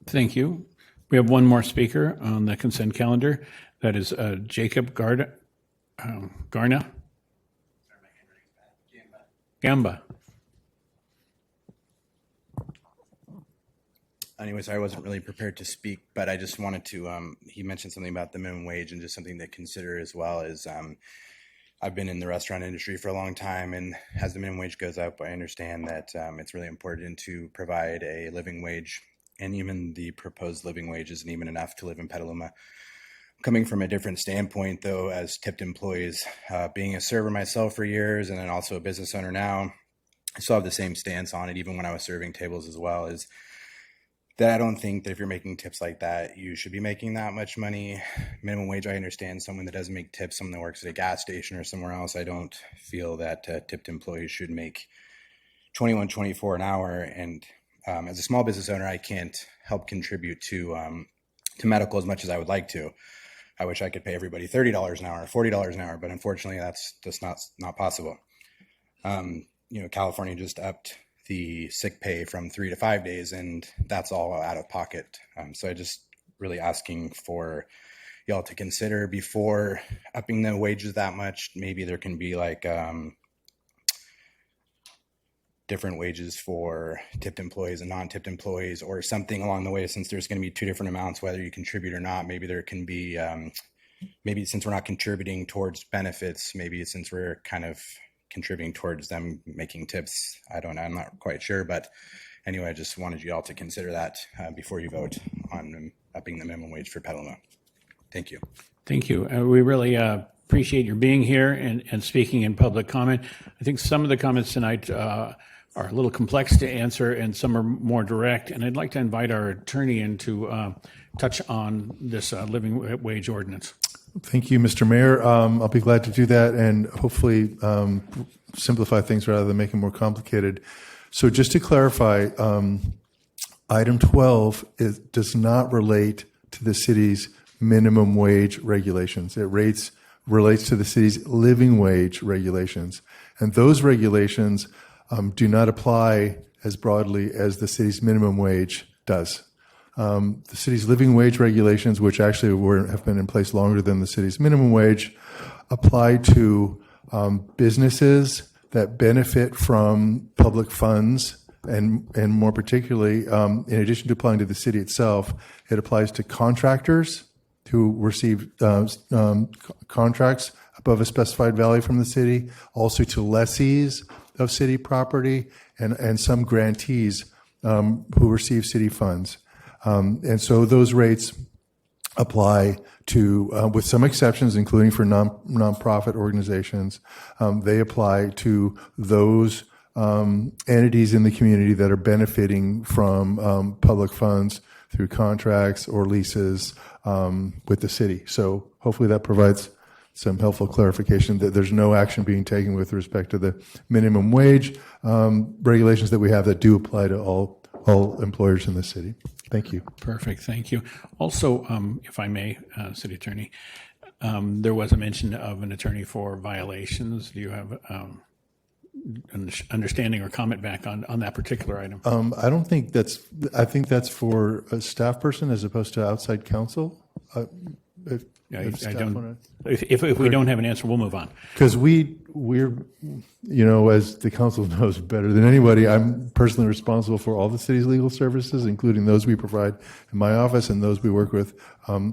Thank you. We have one more speaker on the consent calendar. That is Jacob Garna. Gamba. Anyways, I wasn't really prepared to speak, but I just wanted to, he mentioned something about the minimum wage and just something to consider as well as I've been in the restaurant industry for a long time, and as the minimum wage goes up, I understand that it's really important to provide a living wage, and even the proposed living wage isn't even enough to live in Petaluma. Coming from a different standpoint, though, as tipped employees, being a server myself for years and then also a business owner now, I still have the same stance on it, even when I was serving tables as well, is that I don't think that if you're making tips like that, you should be making that much money. Minimum wage, I understand someone that doesn't make tips, someone that works at a gas station or somewhere else. I don't feel that tipped employees should make $21, $24 an hour. And as a small business owner, I can't help contribute to medical as much as I would like to. I wish I could pay everybody $30 an hour, $40 an hour, but unfortunately that's just not possible. California just upped the sick pay from 3 to 5 days, and that's all out of pocket. So I just really asking for y'all to consider before upping the wages that much. Maybe there can be like different wages for tipped employees and non-tipped employees or something along the way, since there's going to be two different amounts, whether you contribute or not. Maybe there can be, maybe since we're not contributing towards benefits, maybe since we're kind of contributing towards them making tips. I don't know. I'm not quite sure. But anyway, I just wanted you all to consider that before you vote on upping the minimum wage for Petaluma. Thank you. Thank you. We really appreciate your being here and speaking in public comment. I think some of the comments tonight are a little complex to answer and some are more direct. And I'd like to invite our attorney in to touch on this living wage ordinance. Thank you, Mr. Mayor. I'll be glad to do that and hopefully simplify things rather than make them more complicated. So just to clarify, item 12 does not relate to the city's minimum wage regulations. It relates to the city's living wage regulations. And those regulations do not apply as broadly as the city's minimum wage does. The city's living wage regulations, which actually have been in place longer than the city's minimum wage, apply to businesses that benefit from public funds, and more particularly, in addition to applying to the city itself, it applies to contractors who receive contracts above a specified value from the city, also to lessees of city property, and some grantees who receive city funds. And so those rates apply to, with some exceptions, including for nonprofit organizations, they apply to those entities in the community that are benefiting from public funds through contracts or leases with the city. So hopefully that provides some helpful clarification that there's no action being taken with respect to the minimum wage regulations that we have that do apply to all employers in the city. Thank you. Perfect. Thank you. Also, if I may, City Attorney, There was a mention of an attorney for violations. Do you have understanding or comment back on that particular item? I don't think I think that's for a staff person as opposed to outside counsel. If we don't have an answer, we'll move on. Because we're, as the council knows better than anybody, I'm personally responsible for all the city's legal services, including those we provide in my office and those we work with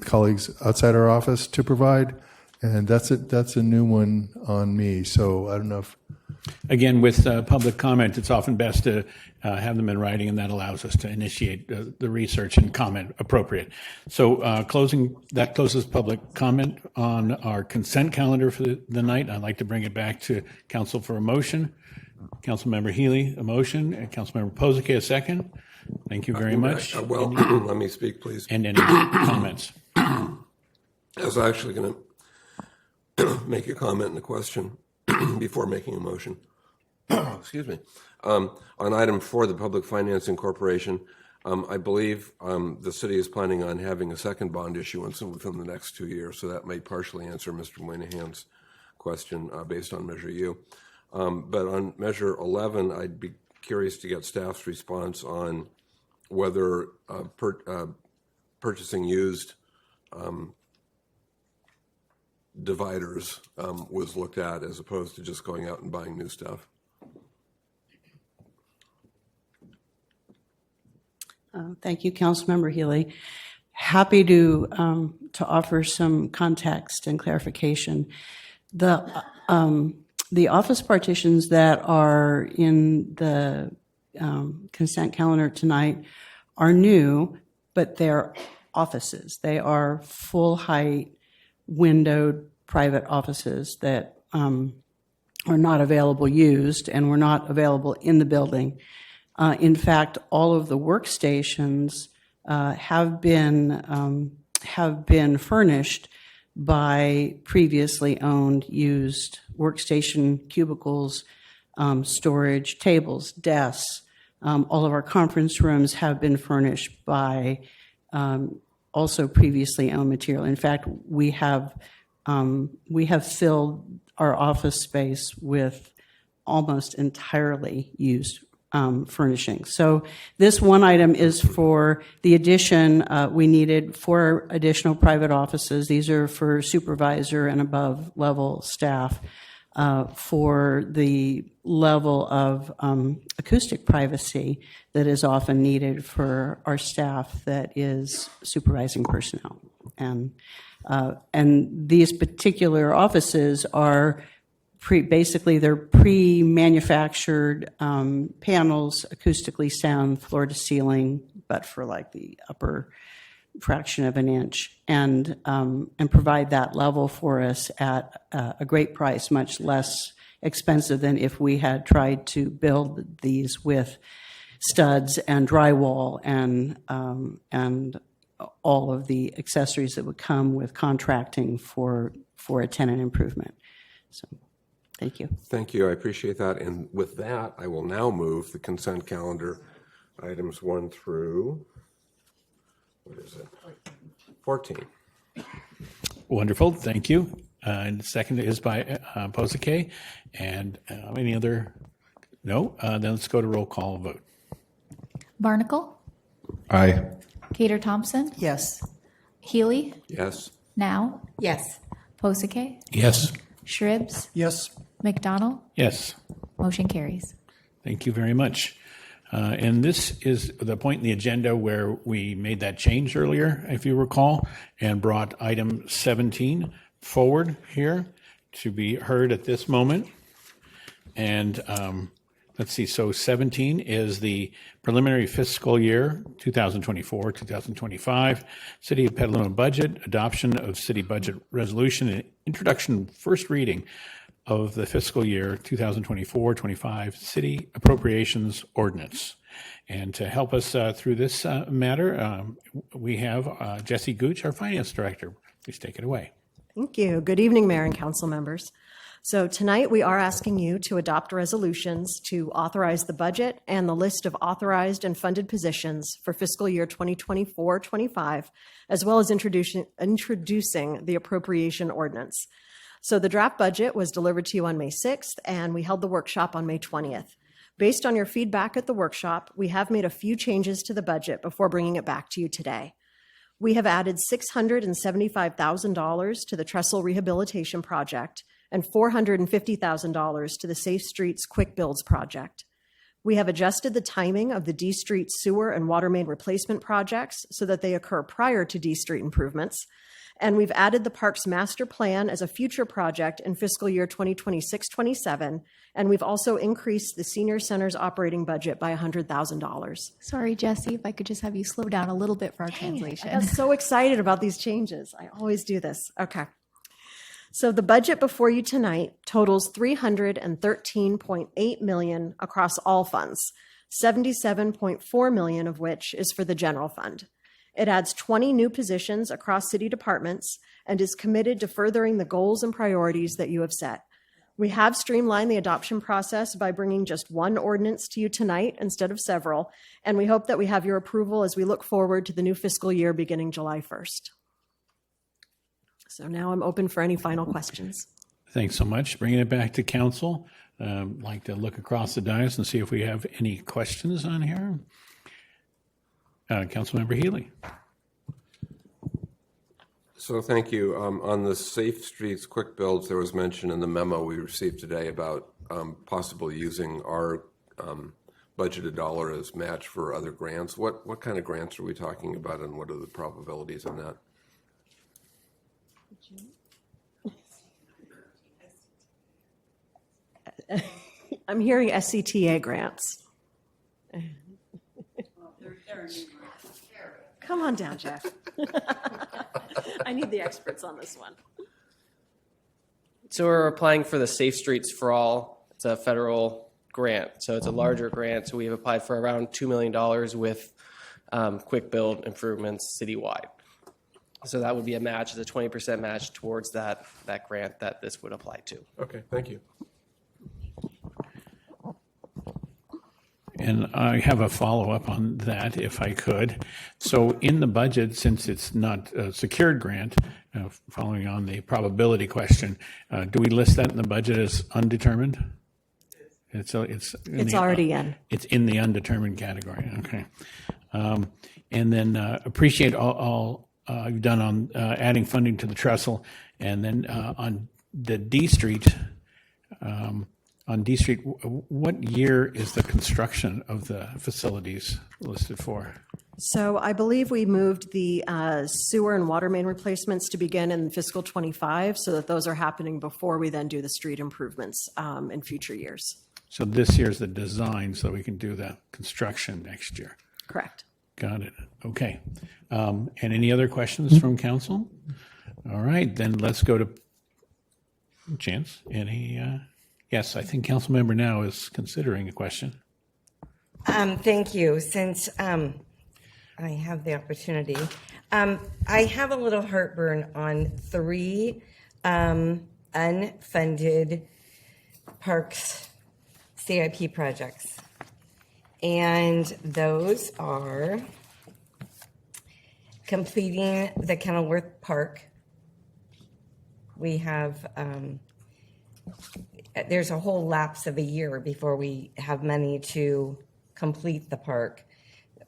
colleagues outside our office to provide. And that's a new one on me. So I don't know if. Again, with public comment, it's often best to have them in writing, and that allows us to initiate the research and comment appropriate. So that closes public comment on our consent calendar for the night. I'd like to bring it back to council for a motion. Councilmember Healy, a motion, and Councilmember Posake, a second. Thank you very much. Well, let me speak, please. And any comments? I was actually going to make a comment and a question before making a motion. Excuse me. On item 4, the Public Financing Corporation, I believe the city is planning on having a second bond issuance within the next 2 years, so that may partially answer Mr. Moynihan's question based on Measure U. But on Measure 11, I'd be curious to get staff's response on whether purchasing used dividers was looked at as opposed to just going out and buying new stuff. Thank you, Councilmember Healy. Happy to offer some context and clarification. The office partitions that are in the consent calendar tonight are new, but they're offices. They are full height, windowed private offices that are not available used and were not available in the building. In fact, all of the workstations have been furnished by previously owned used workstation cubicles, storage tables, desks. All of our conference rooms have been furnished by also previously owned material. In fact, we have filled our office space with almost entirely used furnishing. So this one item is for the addition. We needed 4 additional private offices. These are for supervisor and above level staff for the level of acoustic privacy that is often needed for our staff that is supervising personnel. And these particular offices are basically they're pre-manufactured panels, acoustically sound, floor to ceiling, but for like the upper fraction of an inch, and provide that level for us at a great price, much less expensive than if we had tried to build these with studs and drywall and all of the accessories that would come with contracting for a tenant improvement. So. Thank you. Thank you. I appreciate that. And with that, I will now move the consent calendar items 1 through, 14. Wonderful. Thank you. And the second is by Posake. And any other? No? Then let's go to roll call vote. Barnacle? Aye. Cater Thompson? Yes. Healy? Yes. Now? Yes. Posake? Yes. Shribs? Yes. McDonald? Yes. Motion carries. Thank you very much. And this is the point in the agenda where we made that change earlier, if you recall, and brought item 17 forward here to be heard at this moment. And let's see, so 17 is the preliminary fiscal year 2024-2025 City of Petaluma budget, adoption of city budget resolution, and introduction, first reading of the fiscal year 2024-25 city appropriations ordinance. And to help us through this matter, we have Jesse Gooch, our finance director. Please take it away. Thank you. Good evening, Mayor and council members. So tonight, we are asking you to adopt resolutions to authorize the budget and the list of authorized and funded positions for fiscal year 2024-25, as well as introducing the appropriation ordinance. So the draft budget was delivered to you on May 6th, and we held the workshop on May 20th. Based on your feedback at the workshop, we have made a few changes to the budget before bringing it back to you today. We have added $675,000 to the trestle rehabilitation project and $450,000 to the Safe Streets Quick Builds project. We have adjusted the timing of the D Street sewer and water main replacement projects so that they occur prior to D Street improvements. And we've added the Parks Master Plan as a future project in fiscal year 2026-27. And we've also increased the Senior Center's operating budget by $100,000. Sorry, Jesse, if I could just have you slow down a little bit for our translation. I got so excited about these changes. I always do this. Okay. So the budget before you tonight totals $313.8 million across all funds, $77.4 million of which is for the general fund. It adds 20 new positions across city departments and is committed to furthering the goals and priorities that you have set. We have streamlined the adoption process by bringing just one ordinance to you tonight instead of several, and we hope that we have your approval as we look forward to the new fiscal year beginning July 1st. So now I'm open for any final questions. Thanks so much. Bringing it back to council. Like to look across the dais and see if we have any questions on here. Councilmember Healy. So thank you. On the Safe Streets Quick Builds, there was mention in the memo we received today about possibly using our budgeted dollar as match for other grants. What kind of grants are we talking about, and what are the probabilities on that? I'm hearing SCTA grants. Come on down, Jeff. I need the experts on this one. So we're applying for the Safe Streets for All. It's a federal grant, so it's a larger grant. So we've applied for around $2 million with quick build improvements citywide. So that would be a match, it's a 20% match towards that grant that this would apply to. Okay, thank you. And I have a follow-up on that, if I could. So in the budget, since it's not a secured grant, following on the probability question, do we list that in the budget as undetermined? It's already in. It's in the undetermined category, okay. And then appreciate all you've done on adding funding to the trestle. And then on the D Street, what year is the construction of the facilities listed for? So I believe we moved the sewer and water main replacements to begin in fiscal 25 so that those are happening before we then do the street improvements in future years. So this year's the design so we can do the construction next year. Correct. Got it. Okay. And any other questions from council? All right, then let's go to Chance. Any? Yes, I think Councilmember Now is considering a question. Thank you. Since I have the opportunity, I have a little heartburn on 3 unfunded parks CIP projects. And those are completing the Kenilworth Park. We have, there's a whole lapse of a year before we have money to complete the park.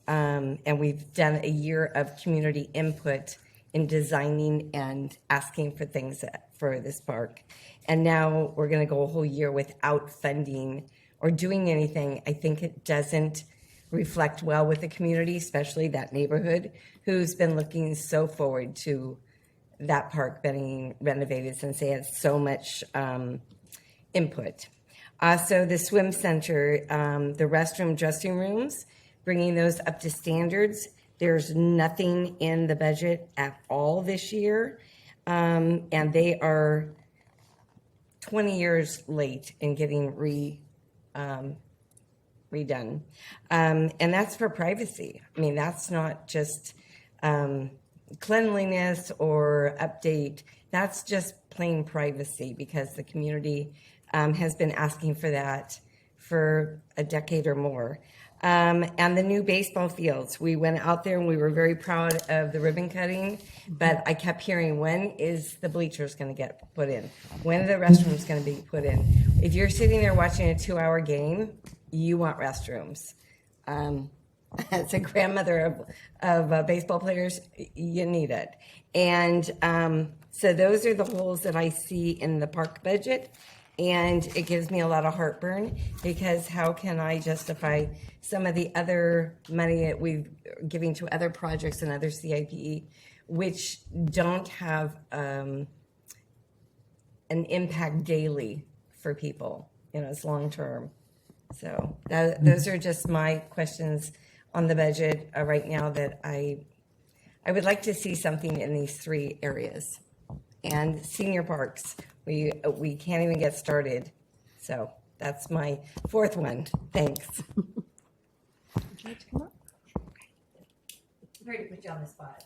And we've done a year of community input in designing and asking for things for this park. And now we're going to go a whole year without funding or doing anything. I think it doesn't reflect well with the community, especially that neighborhood who's been looking so forward to that park being renovated since they had so much input. Also, the swim center, the restroom, dressing rooms, bringing those up to standards. There's nothing in the budget at all this year, and they are 20 years late in getting redone. And that's for privacy. I mean, that's not just cleanliness or update. that's just plain privacy because the community has been asking for that for a decade or more. And the new baseball fields, we went out there and we were very proud of the ribbon cutting, but I kept hearing, when is the bleachers going to get put in? When are the restrooms going to be put in? If you're sitting there watching a 2-hour game, you want restrooms. As a grandmother of baseball players, you need it. And so those are the holes that I see in the park budget. And it gives me a lot of heartburn because how can I justify some of the other money that we're giving to other projects and other CIP, which don't have an impact daily for people, it's long term. So those are just my questions on the budget right now that I would like to see something in these 3 areas. And senior parks, we can't even get started. So that's my 4th one. Thanks. Would you like to come up? Okay. Ready to put you on the spot.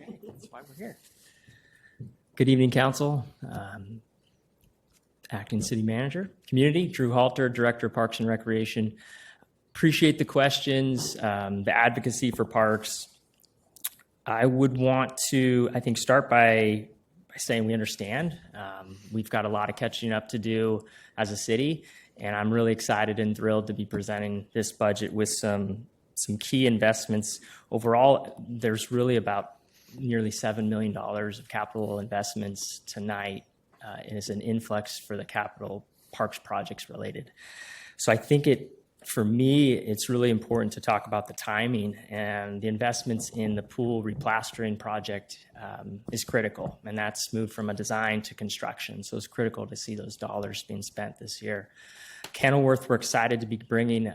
Okay, that's why we're here. Good evening, Council. Acting City Manager, Community, Drew Halter, Director of Parks and Recreation. Appreciate the questions, the advocacy for parks. I would want to, I think, start by saying we understand. We've got a lot of catching up to do as a city, and I'm really excited and thrilled to be presenting this budget with some key investments. Overall, there's really about nearly $7 million of capital investments tonight as an influx for the capital parks projects related. So I think for me, it's really important to talk about the timing, and the investments in the pool replastering project is critical, and that's moved from a design to construction. So it's critical to see those dollars being spent this year. Kenilworth, we're excited to be bringing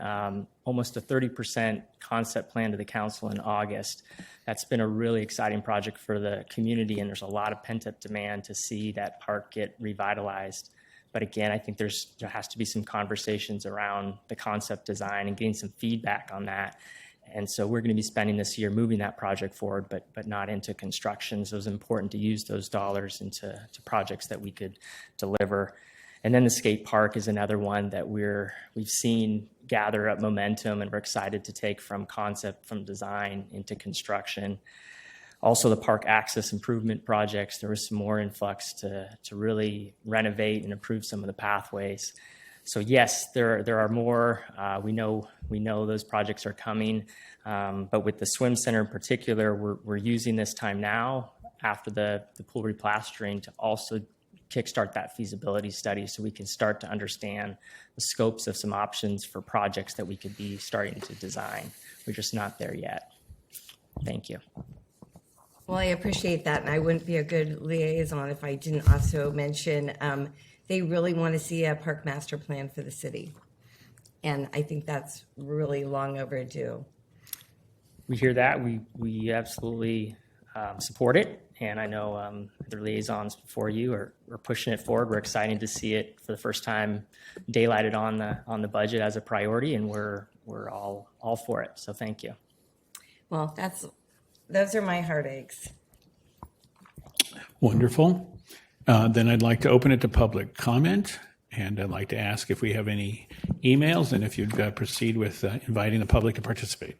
almost a 30% concept plan to the council in August. That's been a really exciting project for the community, and there's a lot of pent-up demand to see that park get revitalized. But again, I think there has to be some conversations around the concept design and getting some feedback on that. And so we're going to be spending this year moving that project forward, but not into construction. So it's important to use those dollars into projects that we could deliver. And then the skate park is another one that we've seen gather up momentum, and we're excited to take from concept, from design into construction. Also, the park access improvement projects, there was some more influx to really renovate and improve some of the pathways. So yes, there are more. We know those projects are coming, but with the swim center in particular, we're using this time now after the pool replastering to also kickstart that feasibility study so we can start to understand the scopes of some options for projects that we could be starting to design. We're just not there yet. Thank you. Well, I appreciate that, and I wouldn't be a good liaison if I didn't also mention they really want to see a park master plan for the city, and I think that's really long overdue. We hear that. We absolutely support it, and I know the liaisons before you are pushing it forward. We're excited to see it for the first time daylighted on the budget as a priority, and we're all for it. So thank you. Well, those are my heartaches. Wonderful. Then I'd like to open it to public comment, and I'd like to ask if we have any emails and if you'd proceed with inviting the public to participate.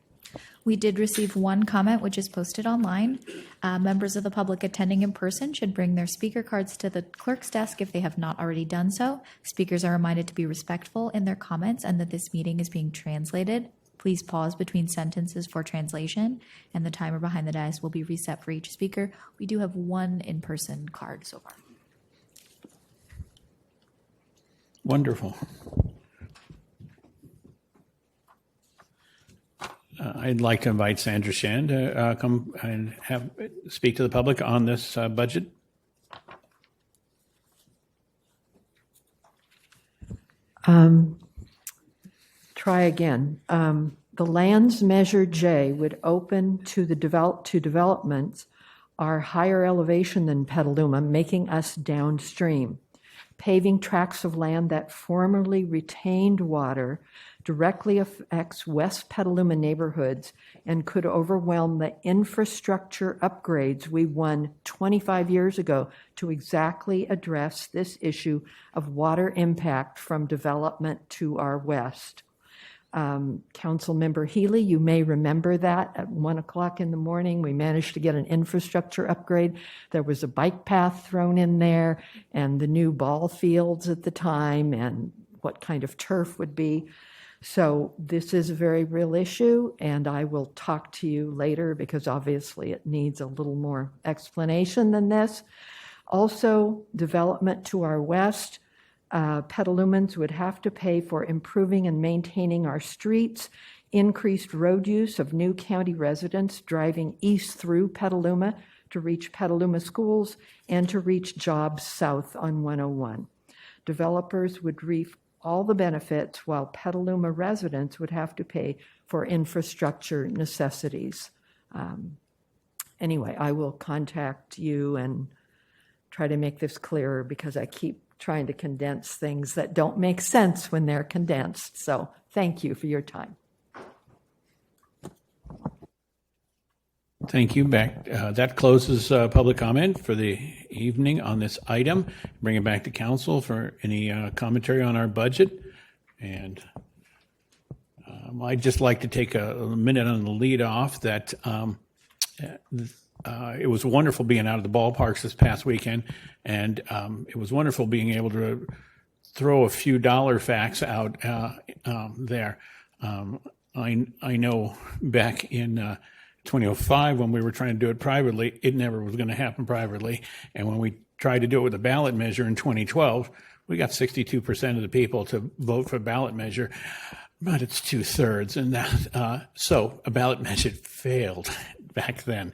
We did receive one comment, which is posted online. Members of the public attending in person should bring their speaker cards to the clerk's desk if they have not already done so. Speakers are reminded to be respectful in their comments and that this meeting is being translated. Please pause between sentences for translation, and the timer behind the dais will be reset for each speaker. We do have one in-person card so far. Wonderful. I'd like to invite Sandra Shan to come and speak to the public on this budget. Try again. The lands measure J would open to developments are higher elevation than Petaluma, making us downstream. Paving tracts of land that formerly retained water directly affects West Petaluma neighborhoods and could overwhelm the infrastructure upgrades we won 25 years ago to exactly address this issue of water impact from development to our west. Councilmember Healy, you may remember that at 1 o'clock in the morning, we managed to get an infrastructure upgrade. There was a bike path thrown in there and the new ball fields at the time and what kind of turf would be. So this is a very real issue, and I will talk to you later because obviously it needs a little more explanation than this. Also, development to our west. Petalumans would have to pay for improving and maintaining our streets, increased road use of new county residents driving east through Petaluma to reach Petaluma schools and to reach jobs south on 101. Developers would reap all the benefits while Petaluma residents would have to pay for infrastructure necessities. Anyway, I will contact you and try to make this clearer because I keep trying to condense things that don't make sense when they're condensed. So thank you for your time. Thank you. Back. That closes public comment for the evening on this item. Bring it back to council for any commentary on our budget. And I'd just like to take a minute on the lead off that it was wonderful being out of the ballparks this past weekend, and it was wonderful being able to throw a few dollar facts out there. I know back in 2005 when we were trying to do it privately, it never was going to happen privately. And when we tried to do it with a ballot measure in 2012, we got 62% of the people to vote for ballot measure, but it's 2/3. And that, so a ballot measure failed back then.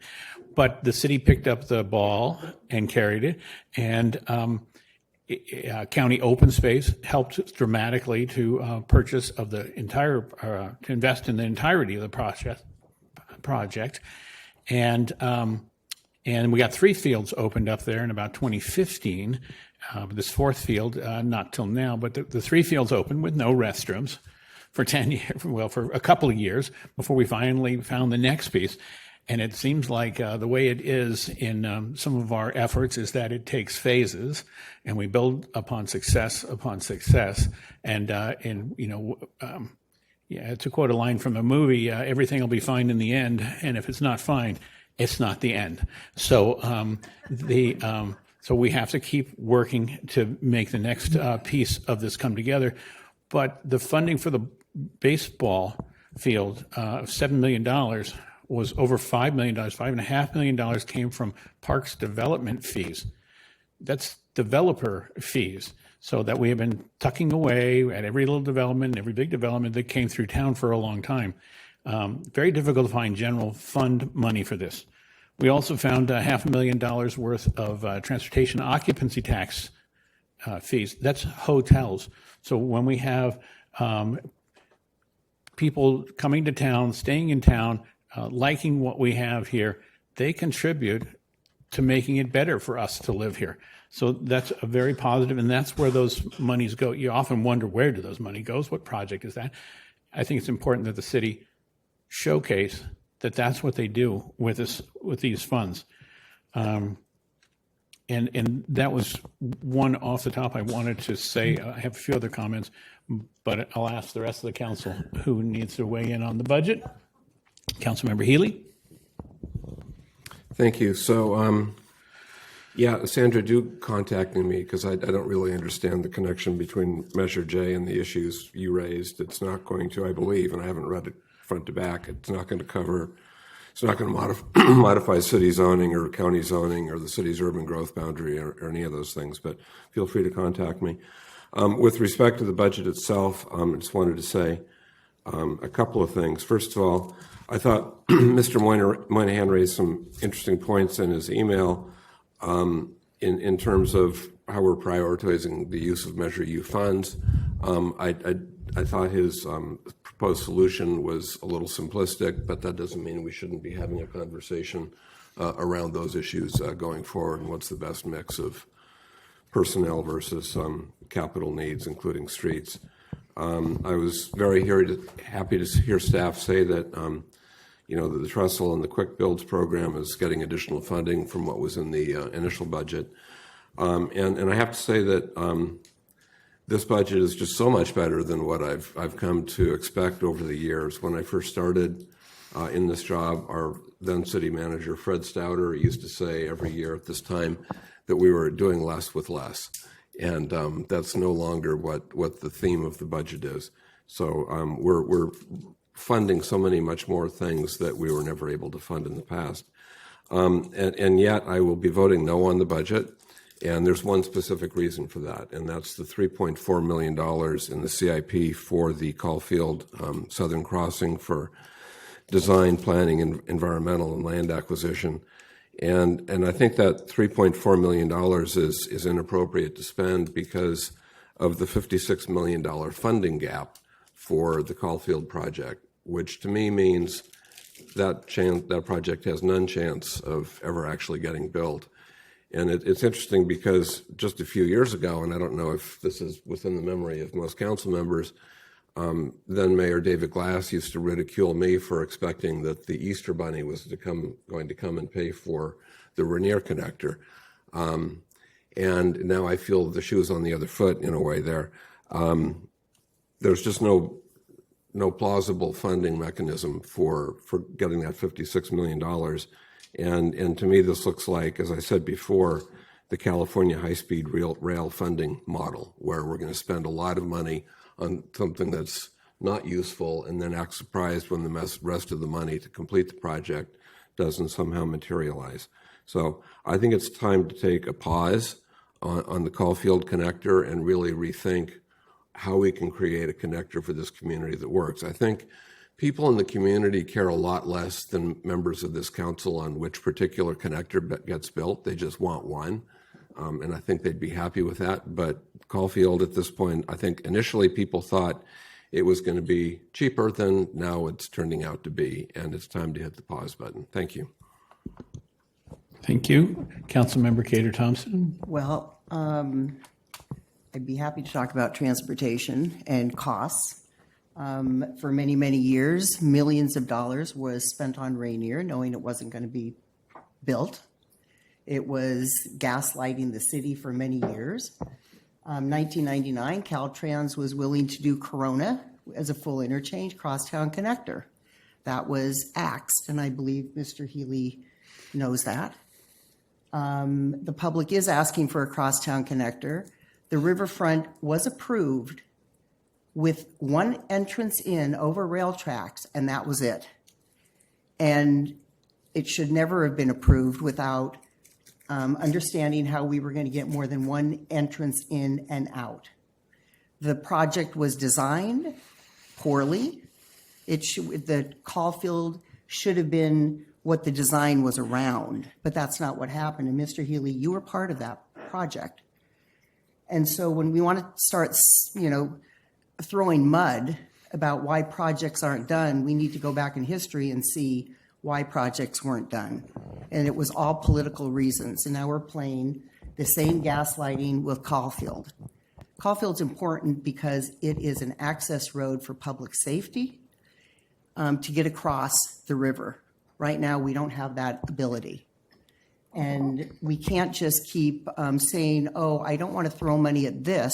But the city picked up the ball and carried it, and county open space helped dramatically to purchase of the entire, to invest in the entirety of the project. And we got 3 fields opened up there in about 2015. This 4th field, not till now, but the 3 fields opened with no restrooms for 10 years, well, for a couple of years before we finally found the next piece. And it seems like the way it is in some of our efforts is that it takes phases, and we build upon success. And yeah, to quote a line from a movie, everything will be fine in the end, and if it's not fine, it's not the end. So so we have to keep working to make the next piece of this come together. But the funding for the baseball field of $7 million was over $5 million. $5.5 million came from parks development fees. That's developer fees. So that we have been tucking away at every little development, every big development that came through town for a long time. Very difficult to find general fund money for this. We also found $500,000 worth of transportation occupancy tax fees. That's hotels. So when we have people coming to town, staying in town, liking what we have here, they contribute to making it better for us to live here. So that's a very positive, and that's where those monies go. You often wonder, where do those money go? What project is that? I think it's important that the city showcase that that's what they do with us, with these funds. And that was one off the top I wanted to say. I have a few other comments, but I'll ask the rest of the council who needs to weigh in on the budget. Councilmember Healy. Thank you. So, yeah, Sandra, do contact me because I don't really understand the connection between Measure J and the issues you raised. It's not going to, I believe, and I haven't read it front to back, it's not going to cover, it's not going to modify city zoning or county zoning or the city's urban growth boundary or any of those things, but feel free to contact me. With respect to the budget itself, I just wanted to say a couple of things. First of all, I thought Mr. Moynihan raised some interesting points in his email in terms of how we're prioritizing the use of Measure U funds. I thought his proposed solution was a little simplistic, but that doesn't mean we shouldn't be having a conversation around those issues going forward and what's the best mix of personnel versus capital needs, including streets. I was very happy to hear staff say that that the Trestle and the Quick Builds program is getting additional funding from what was in the initial budget. And I have to say that this budget is just so much better than what I've come to expect over the years. When I first started in this job, our then city manager, Fred Stouter, used to say every year at this time that we were doing less with less. And that's no longer what the theme of the budget is. So we're funding so many much more things that we were never able to fund in the past. And yet I will be voting no on the budget. And there's one specific reason for that, and that's the $3.4 million in the CIP for the Caulfield Southern Crossing for design, planning, and environmental and land acquisition. And I think that $3.4 million is inappropriate to spend because of the $56 million funding gap for the Caulfield project, which to me means that project has none chance of ever actually getting built. And it's interesting because just a few years ago, and I don't know if this is within the memory of most council members, then Mayor David Glass used to ridicule me for expecting that the Easter Bunny was going to come and pay for the Rainier connector. And now I feel the shoe's on the other foot in a way there. There's just no plausible funding mechanism for getting that $56 million. And to me, this looks like, as I said before, the California high-speed rail funding model, where we're going to spend a lot of money on something that's not useful and then act surprised when the rest of the money to complete the project doesn't somehow materialize. So I think it's time to take a pause on the Caulfield connector and really rethink how we can create a connector for this community that works. I think people in the community care a lot less than members of this council on which particular connector gets built. They just want one, and I think they'd be happy with that. But Caulfield at this point, I think initially people thought it was going to be cheaper than now it's turning out to be, and it's time to hit the pause button. Thank you. Thank you. Councilmember Cater Thompson. Well, I'd be happy to talk about transportation and costs. For many, many years, millions of dollars was spent on Rainier, knowing it wasn't going to be built. It was gaslighting the city for many years. 1999, Caltrans was willing to do Corona as a full interchange crosstown connector. That was axed, and I believe Mr. Healy knows that. The public is asking for a crosstown connector. The riverfront was approved with one entrance in over rail tracks, and that was it. And it should never have been approved without understanding how we were going to get more than one entrance in and out. The project was designed poorly. The Caulfield should have been what the design was around, but that's not what happened. And Mr. Healy, you were part of that project. And so when we want to start, throwing mud about why projects aren't done, we need to go back in history and see why projects weren't done. And it was all political reasons. And now we're playing the same gaslighting with Caulfield. Caulfield's important because it is an access road for public safety to get across the river. Right now, we don't have that ability. And we can't just keep saying, oh, I don't want to throw money at this,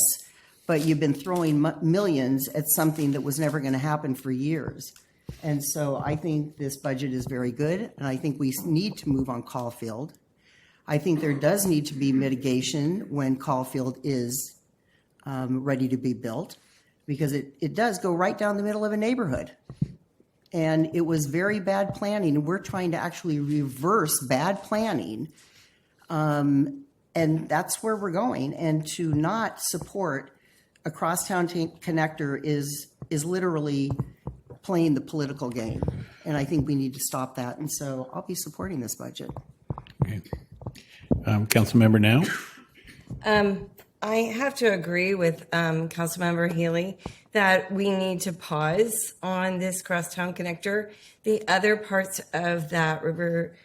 but you've been throwing millions at something that was never going to happen for years. And so I think this budget is very good, and I think we need to move on Caulfield. I think there does need to be mitigation when Caulfield is ready to be built, because it does go right down the middle of a neighborhood. And it was very bad planning, and we're trying to actually reverse bad planning. And that's where we're going. And to not support a crosstown connector is literally playing the political game. And I think we need to stop that. And so I'll be supporting this budget. Okay. Councilmember Now. I have to agree with Councilmember Healy that we need to pause on this crosstown connector. The other parts of that river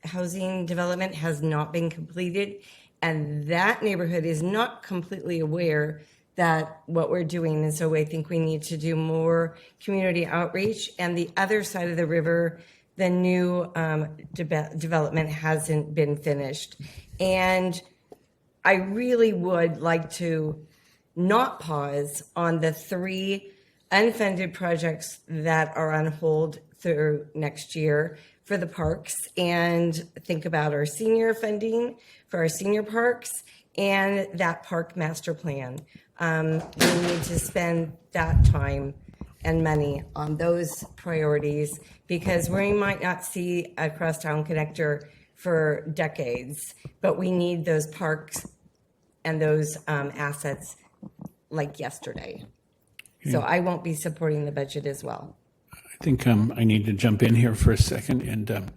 housing development has not been completed, And that neighborhood is not completely aware that what we're doing. And so I think we need to do more community outreach. And the other side of the river, the new development hasn't been finished. And I really would like to not pause on the 3 unfunded projects that are on hold through next year for the parks, and think about our senior funding for our senior parks and that park master plan. We need to spend that time and money on those priorities, because we might not see a crosstown connector for decades, but we need those parks and those assets like yesterday. So I won't be supporting the budget as well. I think I need to jump in here for a second. And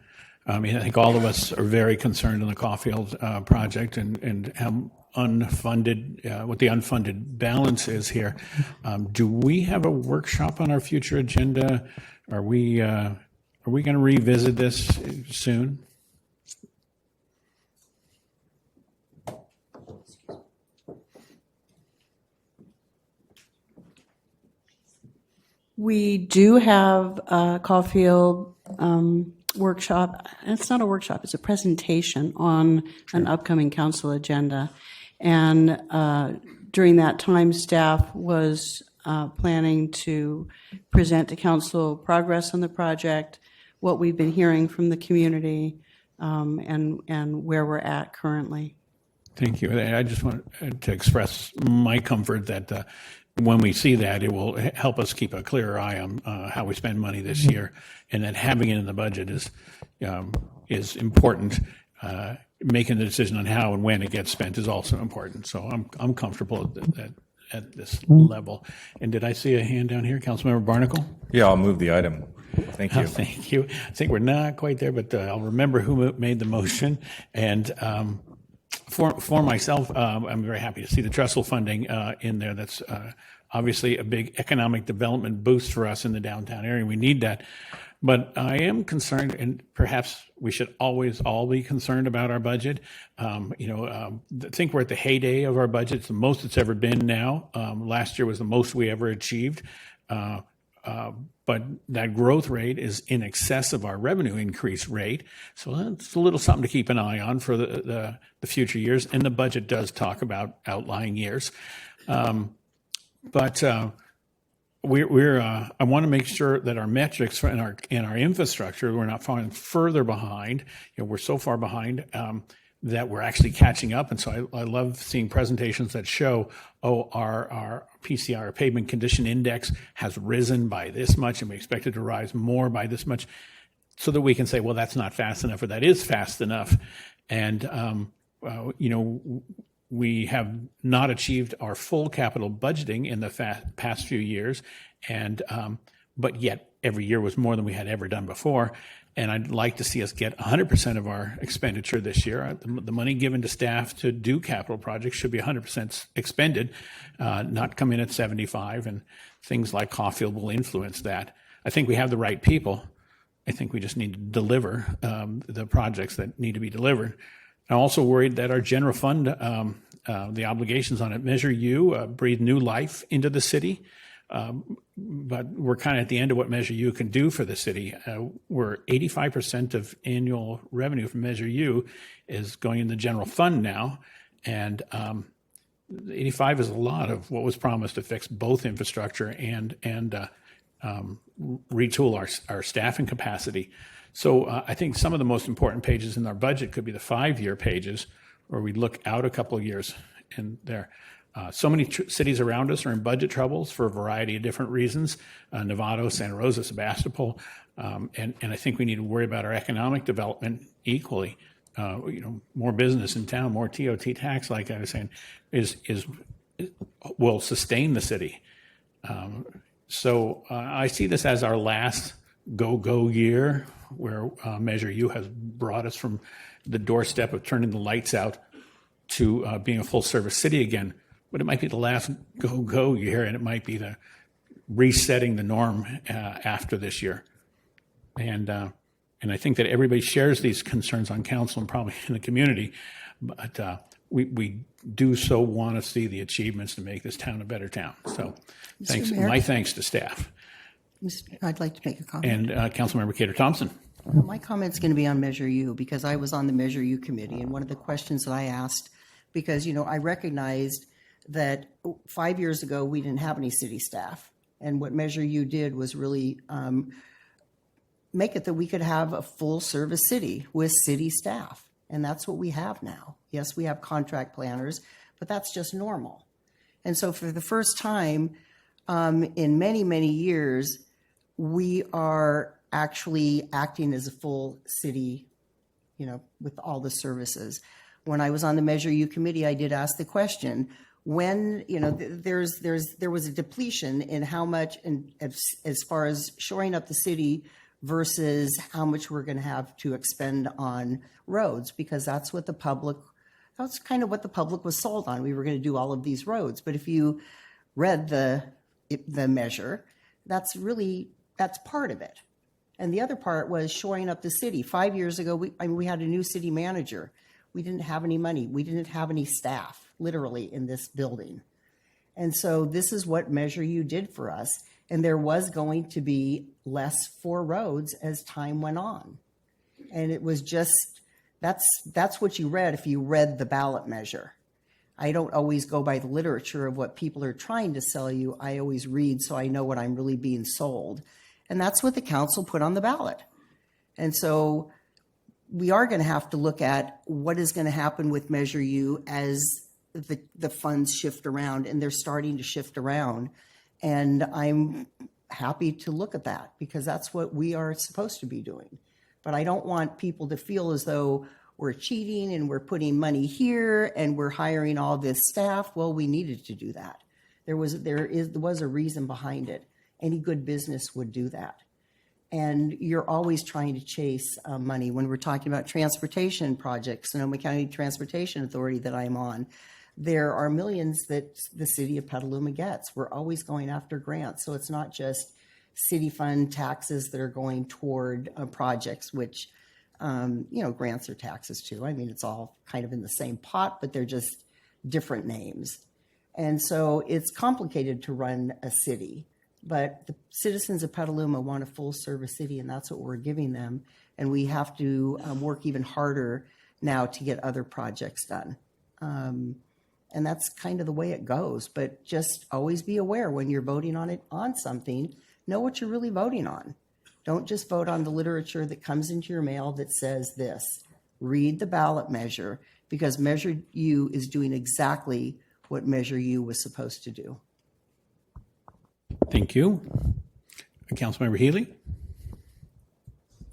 I think all of us are very concerned on the Caulfield project and how unfunded, what the unfunded balance is here. Do we have a workshop on our future agenda? Are we going to revisit this soon? We do have a Caulfield workshop. It's not a workshop, it's a presentation on an upcoming council agenda. And during that time, staff was planning to present to council progress on the project, what we've been hearing from the community, and where we're at currently. Thank you. I just want to express my comfort that when we see that, it will help us keep a clearer eye on how we spend money this year, and that having it in the budget is important. Making the decision on how and when it gets spent is also important. So I'm comfortable at this level. And did I see a hand down here, Councilmember Barnacle? Yeah, I'll move the item. Thank you. Thank you. I think we're not quite there, but I'll remember who made the motion. And for myself, I'm very happy to see the trestle funding in there. That's obviously a big economic development boost for us in the downtown area. We need that. But I am concerned, and perhaps we should always all be concerned about our budget. I think we're at the heyday of our budget. It's the most it's ever been now. Last year was the most we ever achieved. But that growth rate is in excess of our revenue increase rate. So that's a little something to keep an eye on for the future years. And the budget does talk about outlying years. I want to make sure that our metrics and our infrastructure, we're not falling further behind. We're so far behind that we're actually catching up. And so I love seeing presentations that show, our PCR, pavement condition index, has risen by this much, and we expect it to rise more by this much, so that we can say, well, that's not fast enough, or that is fast enough. And we have not achieved our full capital budgeting in the past few years, and but yet every year was more than we had ever done before. And I'd like to see us get 100% of our expenditure this year. The money given to staff to do capital projects should be 100% expended, not come in at 75, and things like Caulfield will influence that. I think we have the right people. I think we just need to deliver the projects that need to be delivered. I'm also worried that our general fund, the obligations on it, Measure U, breathe new life into the city. But we're kind of at the end of what Measure U can do for the city. We're 85% of annual revenue from Measure U is going in the general fund now. And 85 is a lot of what was promised to fix both infrastructure and retool our staffing capacity. So I think some of the most important pages in our budget could be the 5-year pages, where we look out a couple of years. And there, so many cities around us are in budget troubles for a variety of different reasons. Novato, Santa Rosa, Sebastopol, and I think we need to worry about our economic development equally. More business in town, more TOT tax, like I was saying, will sustain the city. So I see this as our last go year, where Measure U has brought us from the doorstep of turning the lights out to being a full-service city again. But it might be the last go year, and it might be the resetting the norm after this year. And I think that everybody shares these concerns on council and probably in the community. But we do so want to see the achievements to make this town a better town. So thanks, Mayor? my thanks to staff. I'd like to make a comment. And Councilmember Cater Thompson. My comment's going to be on Measure U because I was on the Measure U committee, and one of the questions that I asked, because, I recognized that 5 years ago we didn't have any city staff, and what Measure U did was really make it that we could have a full-service city with city staff, and that's what we have now. Yes, we have contract planners, but that's just normal. And so for the first time in many, many years, we are actually acting as a full city, with all the services. When I was on the Measure U committee, I did ask the question, when, there was a depletion in how much, as far as shoring up the city versus how much we're going to have to expend on roads, because that's kind of what the public was sold on. We were going to do all of these roads. But if you read the measure, that's part of it. And the other part was shoring up the city. 5 years ago, we had a new city manager. We didn't have any money. We didn't have any staff, literally, in this building. And so this is what Measure U did for us. And there was going to be less for roads as time went on. And it was just, that's what you read if you read the ballot measure. I don't always go by the literature of what people are trying to sell you. I always read so I know what I'm really being sold. And that's what the council put on the ballot. And so we are going to have to look at what is going to happen with Measure U as the funds shift around, and they're starting to shift around. And I'm happy to look at that because that's what we are supposed to be doing. But I don't want people to feel as though we're cheating and we're putting money here and we're hiring all this staff. Well, we needed to do that. There was a reason behind it. Any good business would do that. And you're always trying to chase money. When we're talking about transportation projects, Sonoma County Transportation Authority that I'm on, there are millions that the city of Petaluma gets. We're always going after grants. So it's not just city fund taxes that are going toward projects, which, grants are taxes too. I mean, it's all kind of in the same pot, but they're just different names. And so it's complicated to run a city. But the citizens of Petaluma want a full-service city, and that's what we're giving them. And we have to work even harder now to get other projects done. And that's kind of the way it goes. But just always be aware when you're voting on something, know what you're really voting on. Don't just vote on the literature that comes into your mail that says this. Read the ballot measure, because Measure U is doing exactly what Measure U was supposed to do. Thank you. Councilmember Healy?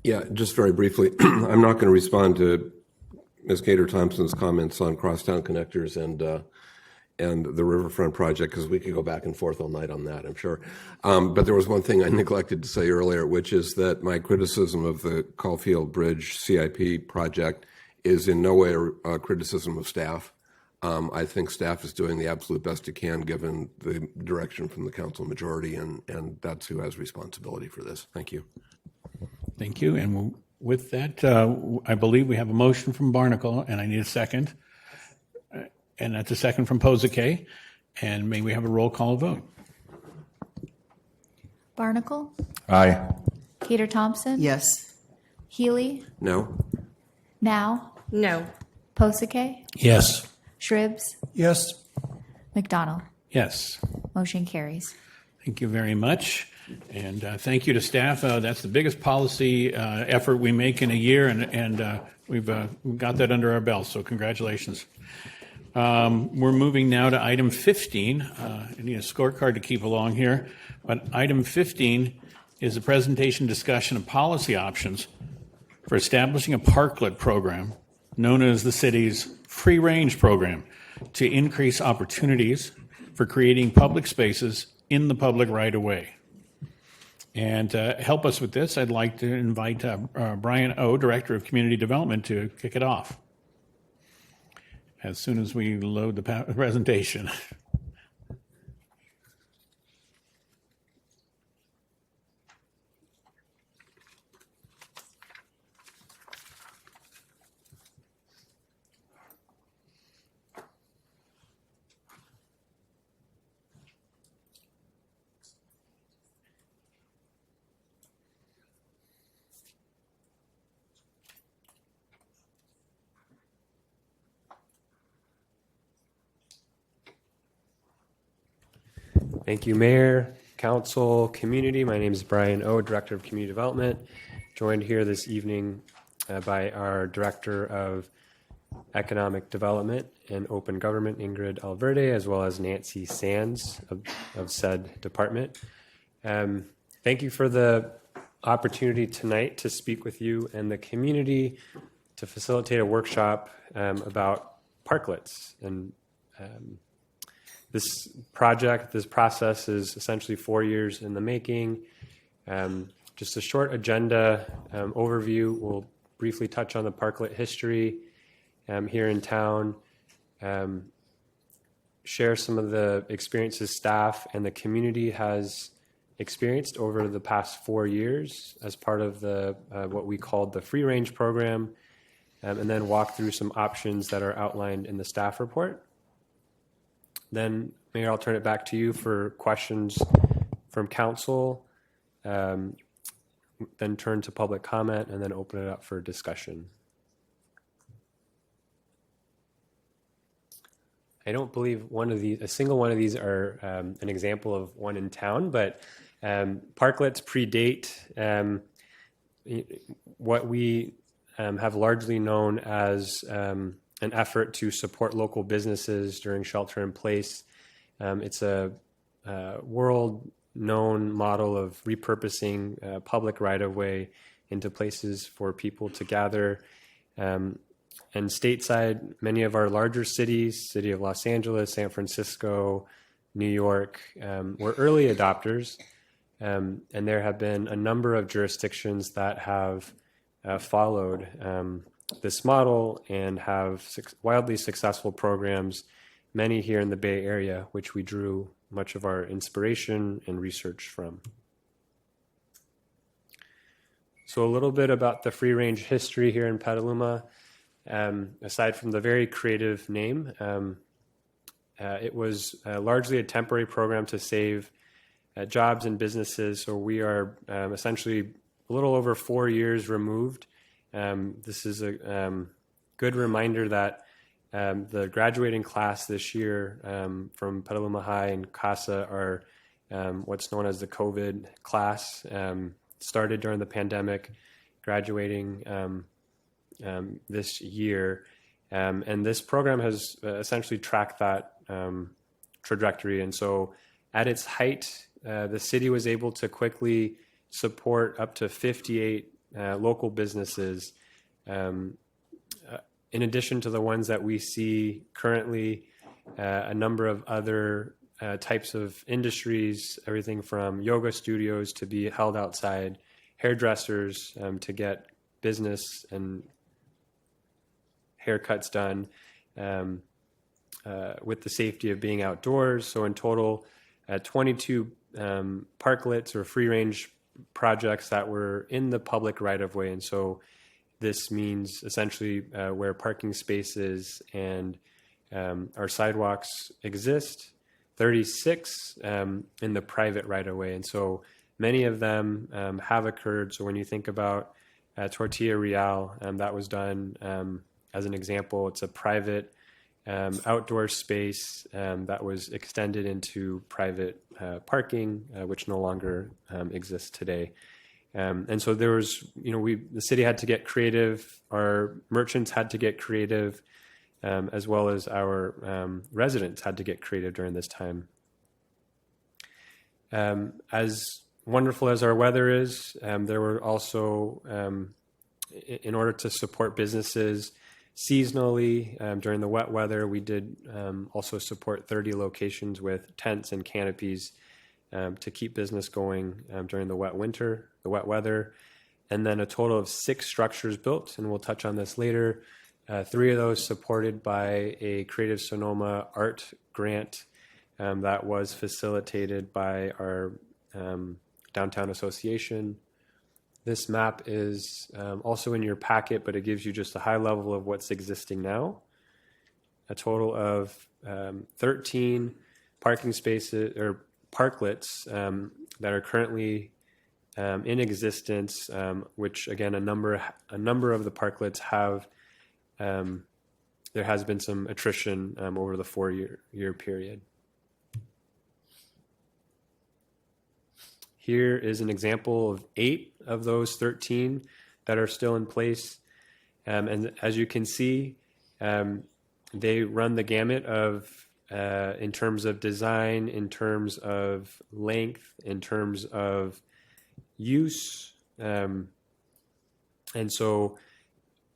Yeah, just very briefly, I'm not going to respond to Ms. Cater Thompson's comments on crosstown connectors and the Riverfront project, because we could go back and forth all night on that, I'm sure. But there was one thing I neglected to say earlier, which is that my criticism of the Caulfield Bridge CIP project is in no way a criticism of staff. I think staff is doing the absolute best it can given the direction from the council majority, and that's who has responsibility for this. Thank you. Thank you. And with that, I believe we have a motion from Barnacle, and I need a second. And that's a second from Posake. And may we have a roll call vote? Barnacle? Aye. Cater Thompson? Yes. Healy? No? Now? No. Posake? Yes. Shribs? Yes. McDonald? Yes. Motion carries. Thank you very much. And thank you to staff. That's the biggest policy effort we make in a year, and we've got that under our belt, so congratulations. We're moving now to item 15. I need a scorecard to keep along here, but item 15 is a presentation discussion of policy options for establishing a parklet program known as the city's free range program to increase opportunities for creating public spaces in the public right of way. And to help us with this, I'd like to invite Brian O., Director of Community Development, to kick it off as soon as we load the presentation. Thank you, Mayor, Council, Community. My name is Brian O, Director of Community Development, joined here this evening by our Director of Economic Development and Open Government, Ingrid Alverde, as well as Nancy Sands of said department. Thank you for the opportunity tonight to speak with you and the community to facilitate a workshop about parklets. And this process is essentially 4 years in the making. Just a short agenda overview. We'll briefly touch on the parklet history here in town, share some of the experiences staff and the community has experienced over the past 4 years as part of the what we called the free range program, and then walk through some options that are outlined in the staff report. Then, Mayor, I'll turn it back to you for questions from council, then turn to public comment, and then open it up for discussion. I don't believe a single one of these are an example of one in town, but parklets predate what we have largely known as an effort to support local businesses during shelter in place. It's a world-known model of repurposing public right-of-way into places for people to gather. And stateside, many of our larger cities, City of Los Angeles, San Francisco, New York, were early adopters. And there have been a number of jurisdictions that have followed this model and have wildly successful programs, many here in the Bay Area, which we drew much of our inspiration and research from. So a little bit about the free range history here in Petaluma. Aside from the very creative name, it was largely a temporary program to save jobs and businesses. So we are essentially a little over 4 years removed. This is a good reminder that the graduating class this year from Petaluma High and CASA are what's known as the COVID class. Started during the pandemic, graduating this year. And this program has essentially tracked that trajectory. And so at its height, the city was able to quickly support up to 58 local businesses. In addition to the ones that we see currently, a number of other types of industries, everything from yoga studios to be held outside, hairdressers to get business and haircuts done with the safety of being outdoors. So in total, 22 parklets or free range projects that were in the public right of way. And so this means essentially where parking spaces and our sidewalks exist, 36 in the private right of way. And so many of them have occurred. So when you think about Tortilla Real, that was done as an example. It's a private outdoor space that was extended into private parking, which no longer exists today. And so there was, the city had to get creative, our merchants had to get creative, as well as our residents had to get creative during this time. As wonderful as our weather is, there were also, in order to support businesses seasonally during the wet weather, we did also support 30 locations with tents and canopies to keep business going during the wet weather. And then a total of 6 structures built, and we'll touch on this later. 3 of those supported by a Creative Sonoma art grant that was facilitated by our downtown association. This map is also in your packet, but it gives you just a high level of what's existing now. A total of 13 parking spaces or parklets that are currently in existence, which again, a number of the parklets have, there has been some attrition over the 4-year period. Here is an example of 8 of those 13 that are still in place. And as you can see, they run the gamut of, in terms of design, in terms of length, in terms of use. And so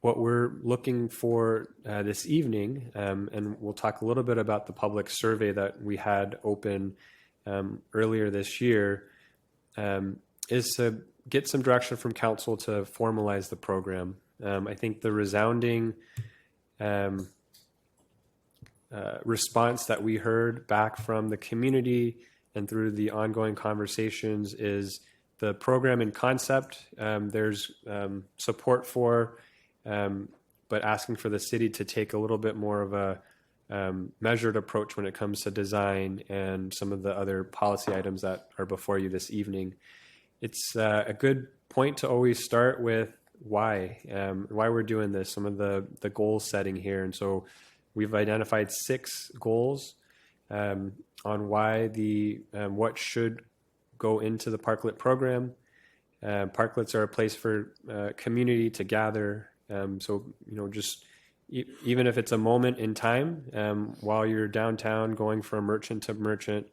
what we're looking for this evening, and we'll talk a little bit about the public survey that we had open earlier this year, is to get some direction from council to formalize the program. I think the resounding response that we heard back from the community and through the ongoing conversations is the program in concept. There's support for, but asking for the city to take a little bit more of a measured approach when it comes to design and some of the other policy items that are before you this evening. It's a good point to always start with why we're doing this, some of the goal setting here. And so we've identified 6 goals on why what should go into the Parklet program. Parklets are a place for community to gather. So, just even if it's a moment in time while you're downtown going from merchant to merchant,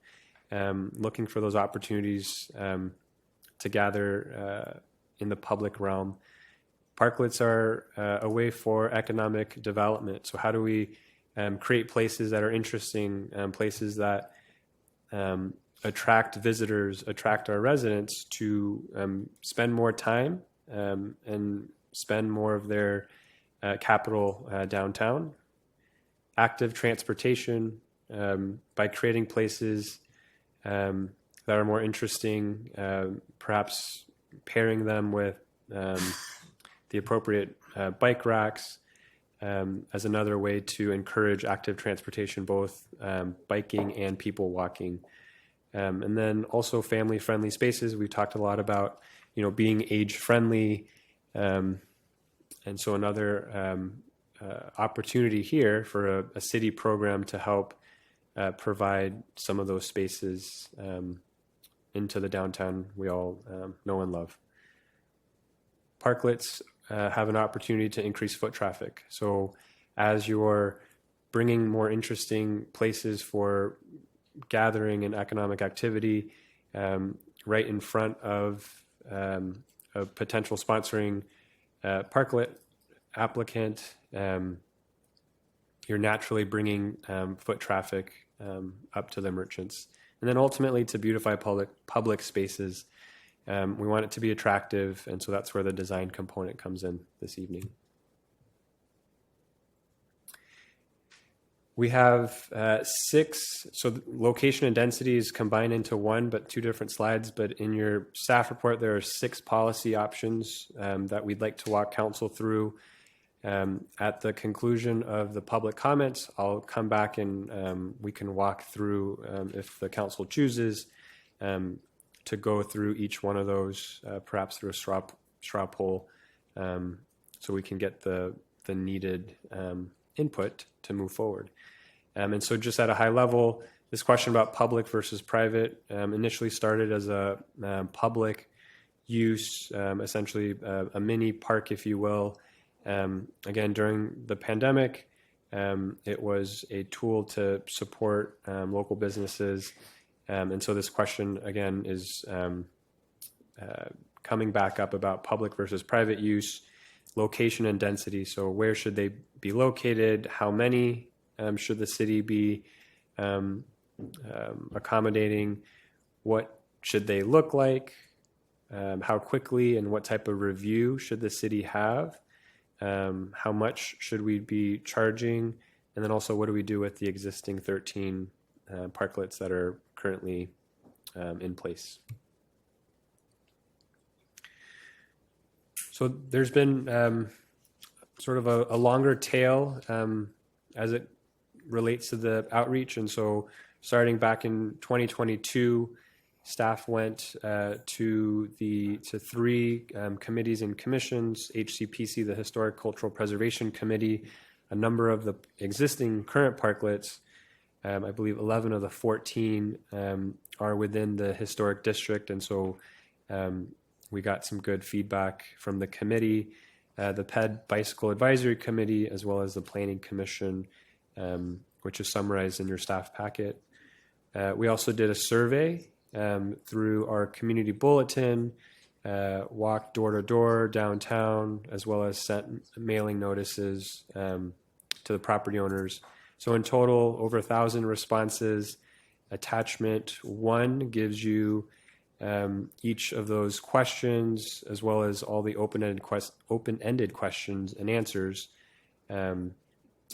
looking for those opportunities to gather in the public realm. Parklets are a way for economic development. So how do we create places that are interesting, places that attract visitors, attract our residents to spend more time and spend more of their capital downtown. Active transportation, by creating places that are more interesting, perhaps pairing them with the appropriate bike racks as another way to encourage active transportation, both biking and people walking. And then also family-friendly spaces. We've talked a lot about, being age-friendly. And so another opportunity here for a city program to help provide some of those spaces into the downtown we all know and love. Parklets have an opportunity to increase foot traffic. So as you're bringing more interesting places for gathering and economic activity right in front of a potential sponsoring parklet applicant, you're naturally bringing foot traffic up to the merchants. And then ultimately to beautify public spaces, we want it to be attractive, and so that's where the design component comes in this evening. We have 6, so location and density is combined into one, but 2 different slides. But in your staff report, there are 6 policy options that we'd like to walk council through. At the conclusion of the public comments, I'll come back and we can walk through, if the council chooses, to go through each one of those, perhaps through a straw poll, so we can get the needed input to move forward. And so just at a high level, this question about public versus private initially started as a public use, essentially a mini park, if you will. Again, during the pandemic, it was a tool to support local businesses. And so this question, again, is coming back up about public versus private use, location and density. So where should they be located? How many should the city be accommodating? What should they look like? How quickly and what type of review should the city have? How much should we be charging? And then also, what do we do with the existing 13 parklets that are currently in place? So there's been sort of a longer tail as it relates to the outreach. And so starting back in 2022, staff went to 3 committees and commissions: HCPC, the Historic Cultural Preservation Committee, a number of the existing current parklets, I believe 11 of the 14 are within the historic district, and so we got some good feedback from the committee, the PED Bicycle Advisory Committee, as well as the Planning Commission, which is summarized in your staff packet. We also did a survey through our community bulletin, walked door to door downtown, as well as sent mailing notices to the property owners. So in total, over 1,000 responses. Attachment 1 gives you each of those questions, as well as all the open-ended questions and answers in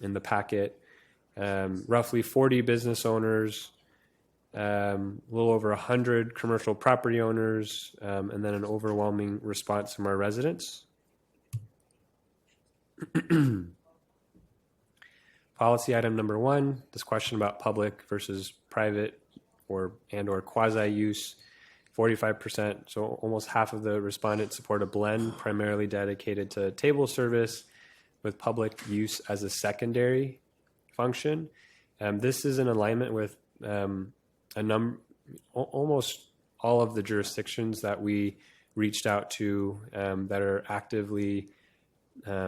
the packet. Roughly 40 business owners, a little over 100 commercial property owners, and then an overwhelming response from our residents. Policy item number 1, this question about public versus private or quasi use. 45%, so almost half of the respondents support a blend primarily dedicated to table service with public use as a secondary function. This is in alignment with almost all of the jurisdictions that we reached out to that are actively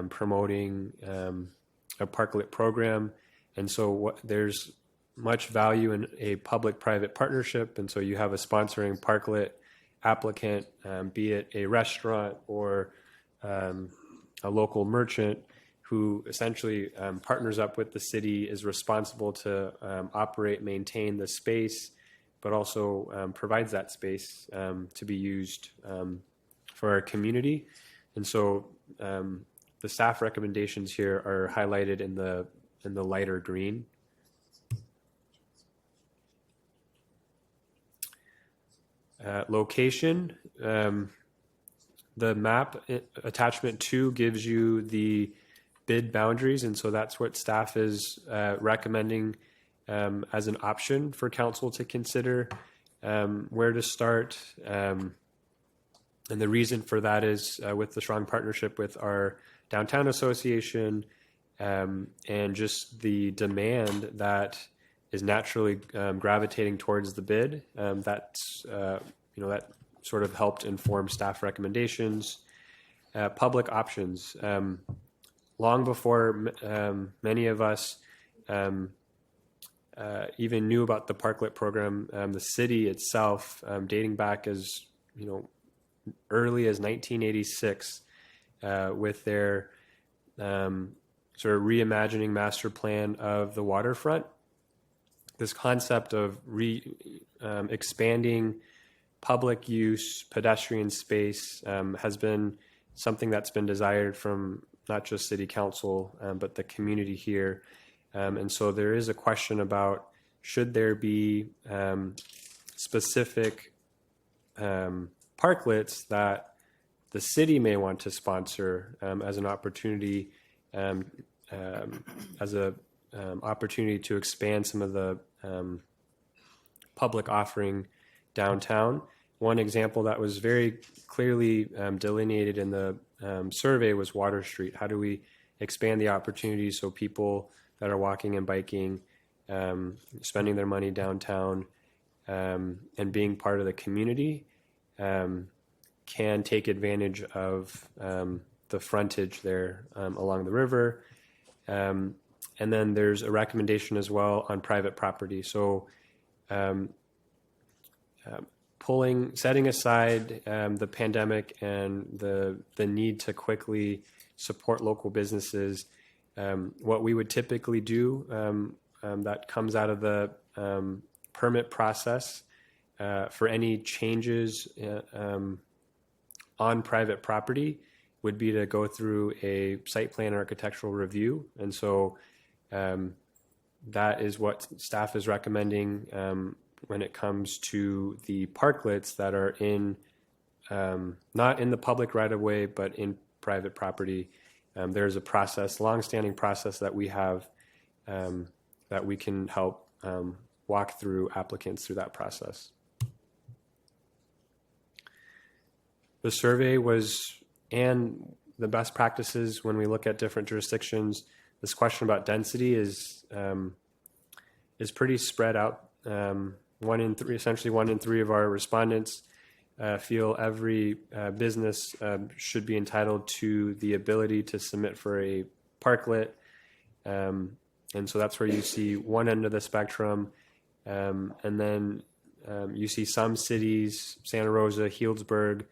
promoting a parklet program. And so there's much value in a public-private partnership. And so you have a sponsoring parklet applicant, be it a restaurant or a local merchant who essentially partners up with the city, is responsible to operate, maintain the space, but also provides that space to be used for our community. And so the staff recommendations here are highlighted in the lighter green. Location, the map attachment 2 gives you the bid boundaries, and so that's what staff is recommending as an option for council to consider where to start. And the reason for that is with the strong partnership with our downtown association and just the demand that is naturally gravitating towards the bid. That's that sort of helped inform staff recommendations. Public options. Long before many of us even knew about the parklet program, the city itself, dating back as early as 1986, with their sort of reimagining master plan of the waterfront. This concept of expanding public use, pedestrian space has been something that's been desired from not just city council, but the community here. And so there is a question about, should there be specific parklets that the city may want to sponsor as an opportunity, opportunity to expand some of the public offering downtown. One example that was very clearly delineated in the survey was Water Street. How do we expand the opportunities so people that are walking and biking, spending their money downtown, and being part of the community can take advantage of the frontage there along the river. And then there's a recommendation as well on private property. So setting aside the pandemic and the need to quickly support local businesses, what we would typically do that comes out of the permit process for any changes on private property would be to go through a site plan architectural review. And so that is what staff is recommending when it comes to the parklets that are in, not in the public right of way, but in private property. There's a process, longstanding process that we have that we can help walk through applicants through that process. The survey and the best practices when we look at different jurisdictions, this question about density is is pretty spread out. 1 in 3, essentially 1 in 3 of our respondents feel every business should be entitled to the ability to submit for a parklet. And so that's where you see one end of the spectrum. And then you see some cities, Santa Rosa, Healdsburg,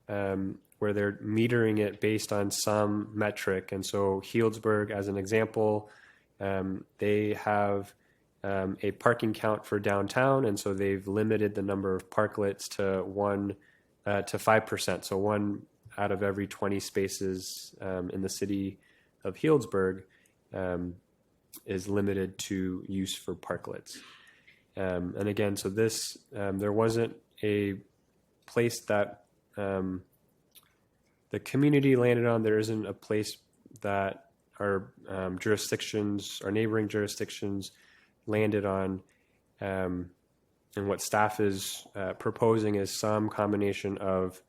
where they're metering it based on some metric. And so Healdsburg, as an example, they have a parking count for downtown, and so they've limited the number of parklets to 5%. So 1 out of every 20 spaces in the city of Healdsburg is limited to use for parklets. And again, so this there wasn't a place that the community landed on. There isn't a place that our jurisdictions, our neighboring jurisdictions, landed on. And what staff is proposing is some combination of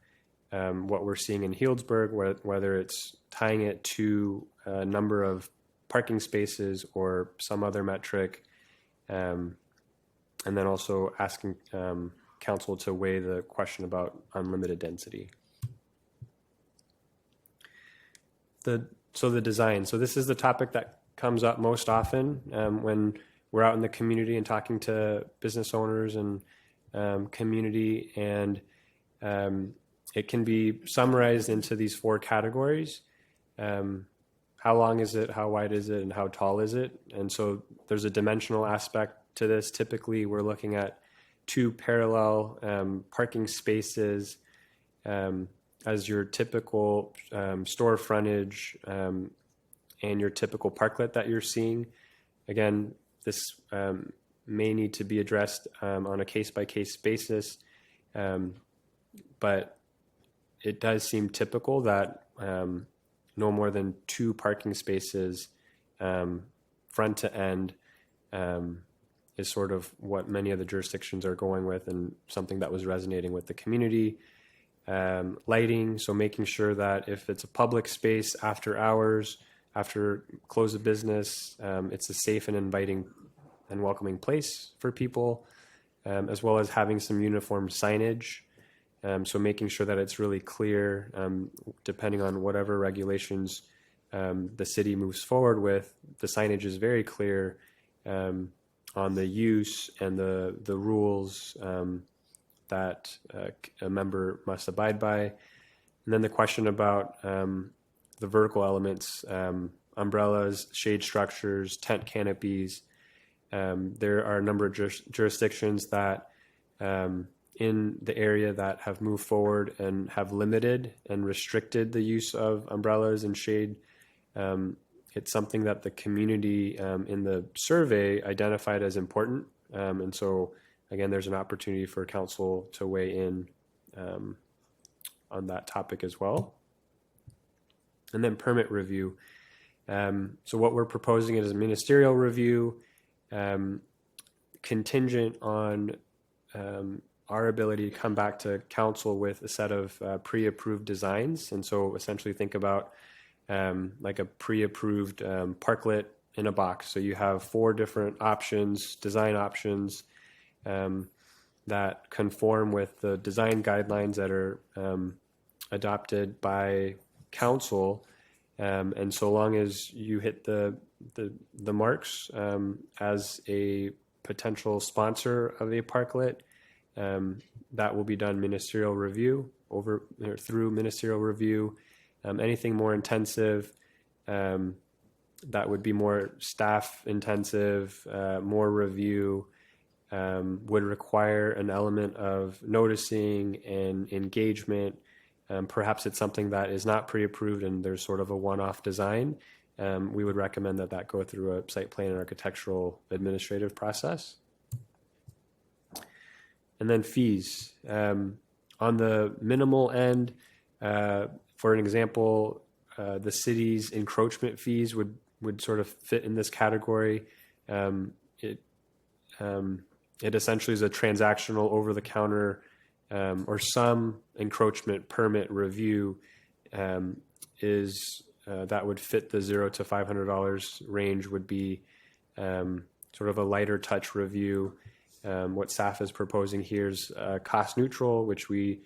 what we're seeing in Healdsburg, whether it's tying it to a number of parking spaces or some other metric, and then also asking council to weigh the question about unlimited density. So the design. So this is the topic that comes up most often when we're out in the community and talking to business owners and community, and it can be summarized into these 4 categories. How long is it? How wide is it? And how tall is it? And so there's a dimensional aspect to this. Typically, we're looking at 2 parallel parking spaces as your typical store frontage and your typical parklet that you're seeing. Again, this may need to be addressed on a case-by-case basis, but it does seem typical that no more than 2 parking spaces front to end is sort of what many of the jurisdictions are going with, and something that was resonating with the community. Lighting, so making sure that if it's a public space after hours, after close of business, it's a safe and inviting and welcoming place for people, as well as having some uniform signage. So making sure that it's really clear, depending on whatever regulations the city moves forward with, the signage is very clear on the use and the rules that a member must abide by. And then the question about the vertical elements, umbrellas, shade structures, tent canopies. There are a number of jurisdictions that in the area that have moved forward and have limited and restricted the use of umbrellas and shade. It's something that the community in the survey identified as important. And so, again, there's an opportunity for council to weigh in on that topic as well. And then permit review. So what we're proposing is a ministerial review contingent on our ability to come back to council with a set of pre-approved designs. And so essentially think about like a pre-approved parklet in a box. So you have 4 different options, design options, that conform with the design guidelines that are adopted by council. And so long as you hit the marks as a potential sponsor of a parklet, that will be done ministerial review through ministerial review. Anything more intensive, that would be more staff intensive, more review, would require an element of noticing and engagement. Perhaps it's something that is not pre-approved and there's sort of a one-off design. We would recommend that go through a site plan and architectural administrative process. And then fees. On the minimal end, for an example, the city's encroachment fees would sort of fit in this category. It essentially is a transactional over-the-counter or some encroachment permit review that would fit the $0 to $500 range would be sort of a lighter touch review. What staff is proposing here is cost neutral, which we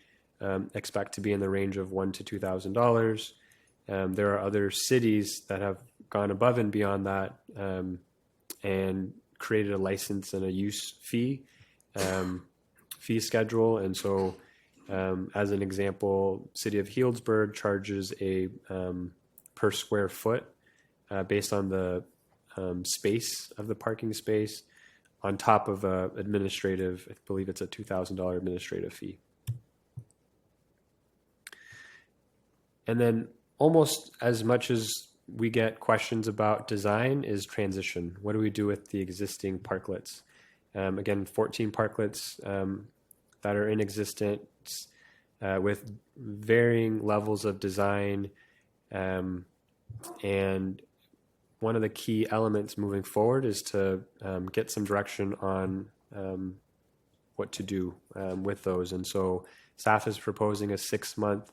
expect to be in the range of $1,000 to $2,000. There are other cities that have gone above and beyond that and created a license and a use fee schedule. And so, as an example, City of Healdsburg charges a per square foot based on the space of the parking space, on top of a administrative, I believe it's a $2,000 administrative fee. And then almost as much as we get questions about design is transition. What do we do with the existing parklets? Again, 14 parklets that are in existence with varying levels of design. And one of the key elements moving forward is to get some direction on what to do with those. And so staff is proposing a 6-month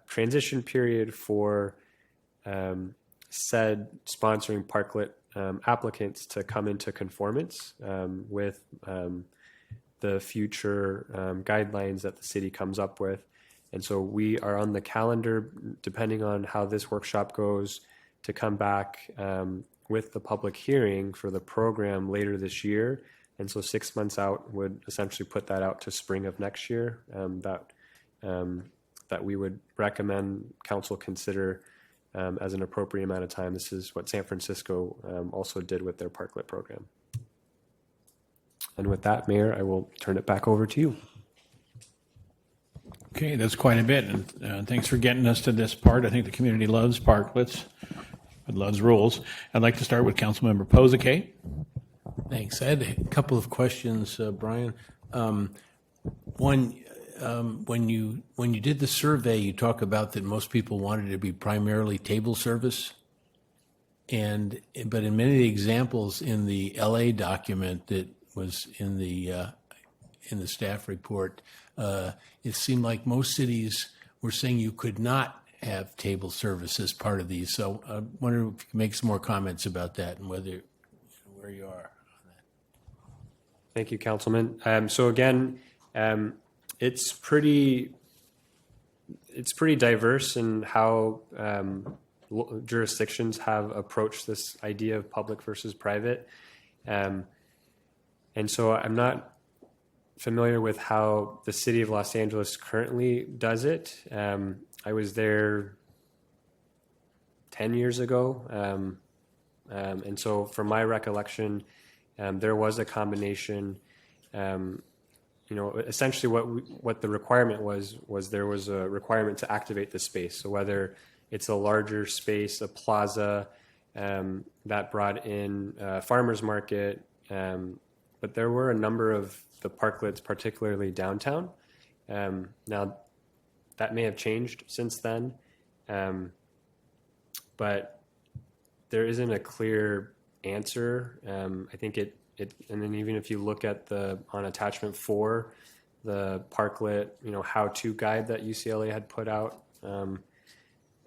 transition period for said sponsoring parklet applicants to come into conformance with the future guidelines that the city comes up with. And so we are on the calendar, depending on how this workshop goes, to come back with the public hearing for the program later this year. And so 6 months out would essentially put that out to spring of next year, that we would recommend council consider as an appropriate amount of time. This is what San Francisco also did with their parklet program. And with that, Mayor, I will turn it back over to you. Okay, that's quite a bit, and thanks for getting us to this part. I think the community loves parklets. It loves rules. I'd like to start with Councilmember Pozicate. Thanks. I had a couple of questions, Brian. One, when you did the survey, you talk about that most people wanted it to be primarily table service, but in many of the examples in the LA document that was in the staff report, it seemed like most cities were saying you could not have table service as part of these. So I wonder if you can make some more comments about that and where you are. Thank you, Councilman. So again, it's pretty diverse in how jurisdictions have approached this idea of public versus private. And so I'm not familiar with how the city of Los Angeles currently does it. I was there 10 years ago. And so from my recollection, there was a combination. Essentially what the requirement was there was a requirement to activate the space. So whether it's a larger space, a plaza that brought in a farmer's market, but there were a number of the parklets, particularly downtown. Now, that may have changed since then, but there isn't a clear answer. I think and then even if you look at on attachment 4, the parklet, how-to guide that UCLA had put out,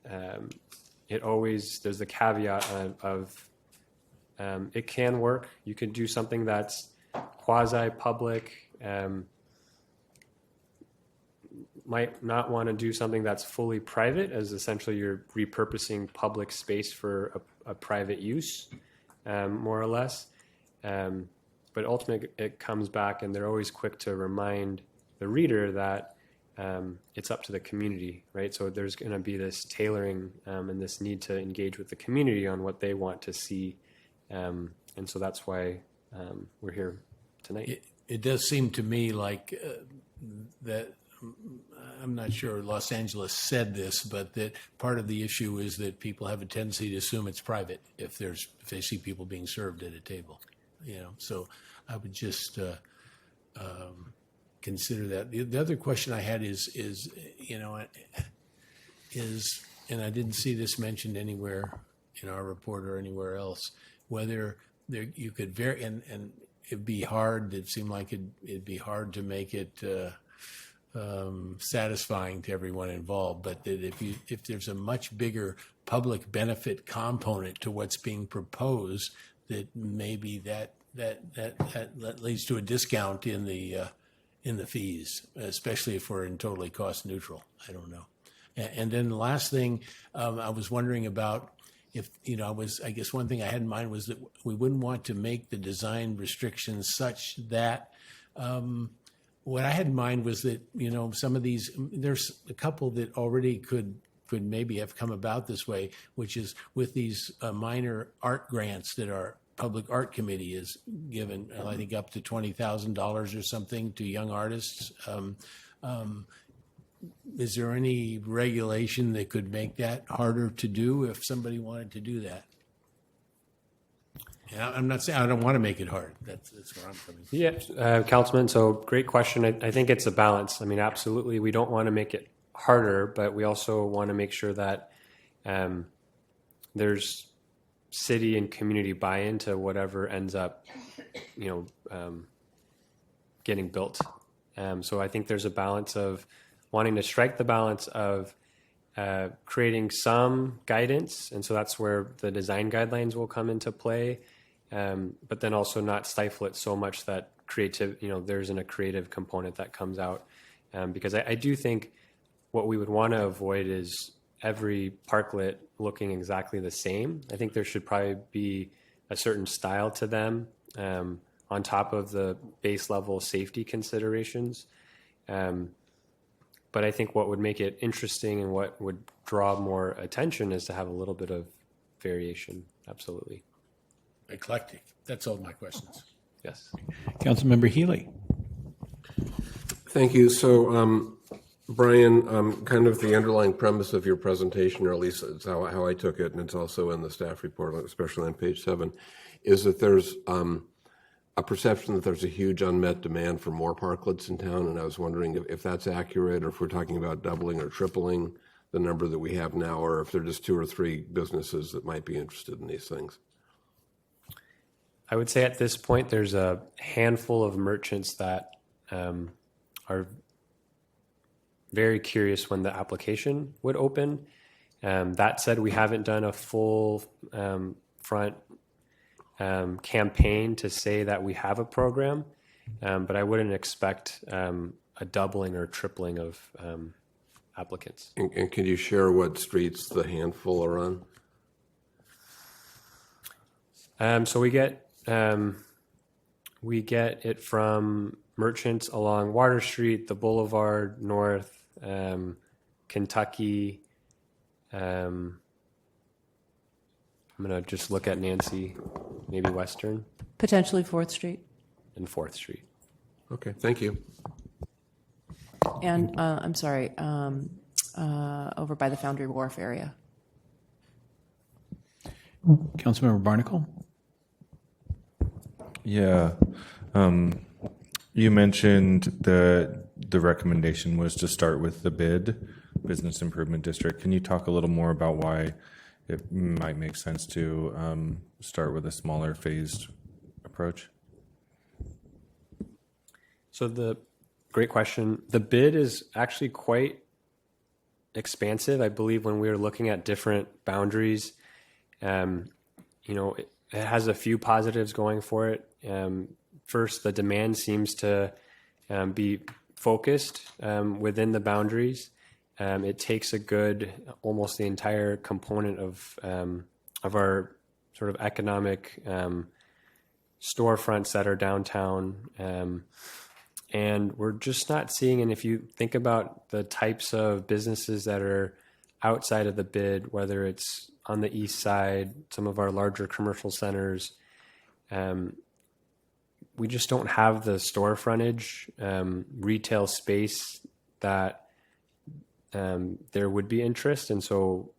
there's the caveat of it can work. You could do something that's quasi-public, might not want to do something that's fully private, as essentially you're repurposing public space for a private use, more or less. But ultimately, it comes back, and they're always quick to remind the reader that it's up to the community, right? So there's going to be this tailoring and this need to engage with the community on what they want to see. And so that's why we're here tonight. It does seem to me like that. I'm not sure Los Angeles said this, but that part of the issue is that people have a tendency to assume it's private if they see people being served at a table. So I would just consider that. The other question I had is, and I didn't see this mentioned anywhere in our report or anywhere else, whether you could and it'd be hard. It seemed like it'd be hard to make it satisfying to everyone involved, but that if there's a much bigger public benefit component to what's being proposed, that maybe that leads to a discount in the fees, especially if we're in totally cost neutral. I don't know. And then the last thing I was wondering about, if I guess one thing I had in mind was that we wouldn't want to make the design restrictions such that. What I had in mind was that some of these, there's a couple that already could maybe have come about this way, which is with these minor art grants that our Public Art Committee is given, I think up to $20,000 or something to young artists. Is there any regulation that could make that harder to do if somebody wanted to do that? Yeah, I'm not saying I don't want to make it hard. That's where I'm coming from. Yeah, Councilman, so great question. I think it's a balance. I mean, absolutely, we don't want to make it harder, but we also want to make sure that there's city and community buy-in to whatever ends up, getting built. So I think there's a balance of wanting to strike the balance of creating some guidance, and so that's where the design guidelines will come into play. But then also not stifle it so much that there isn't a creative component that comes out. Because I do think what we would want to avoid is every parklet looking exactly the same. I think there should probably be a certain style to them on top of the base level safety considerations. But I think what would make it interesting and what would draw more attention is to have a little bit of variation. Absolutely. Eclectic. That's all my questions. Yes. Councilmember Healy. Thank you. So, Brian, kind of the underlying premise of your presentation, or at least it's how I took it, and it's also in the staff report, especially on page 7, is that there's a perception that there's a huge unmet demand for more parklets in town, and I was wondering if that's accurate, or if we're talking about doubling or tripling the number that we have now, or if there are just 2 or 3 businesses that might be interested in these things. I would say at this point, there's a handful of merchants that are very curious when the application would open. That said, we haven't done a full front campaign to say that we have a program, but I wouldn't expect a doubling or tripling of applicants. And can you share what streets the handful are on? So we get it from merchants along Water Street, the Boulevard, North, Kentucky. I'm going to just look at Nancy, maybe Western. Potentially 4th Street. And 4th Street. Okay, thank you. And I'm sorry, over by the Foundry Wharf area. Councilmember Barnacle. Yeah. You mentioned the recommendation was to start with the BID, Business Improvement District. Can you talk a little more about why it might make sense to start with a smaller phased approach? So great question. The BID is actually quite expansive. I believe when we were looking at different boundaries, it has a few positives going for it. First, the demand seems to be focused within the boundaries. It takes almost the entire component of our sort of economic storefronts that are downtown. And we're just not seeing, and if you think about the types of businesses that are outside of the BID, whether it's on the east side, some of our larger commercial centers, we just don't have the store frontage, retail space that there would be interest. And so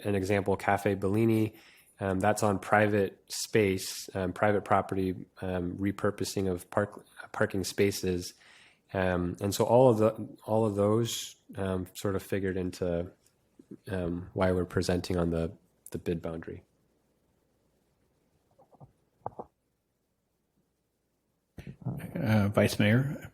an example, Cafe Bellini, that's on private space, private property, repurposing of parking spaces. And so all of those sort of figured into why we're presenting on the BID boundary. Vice Mayor.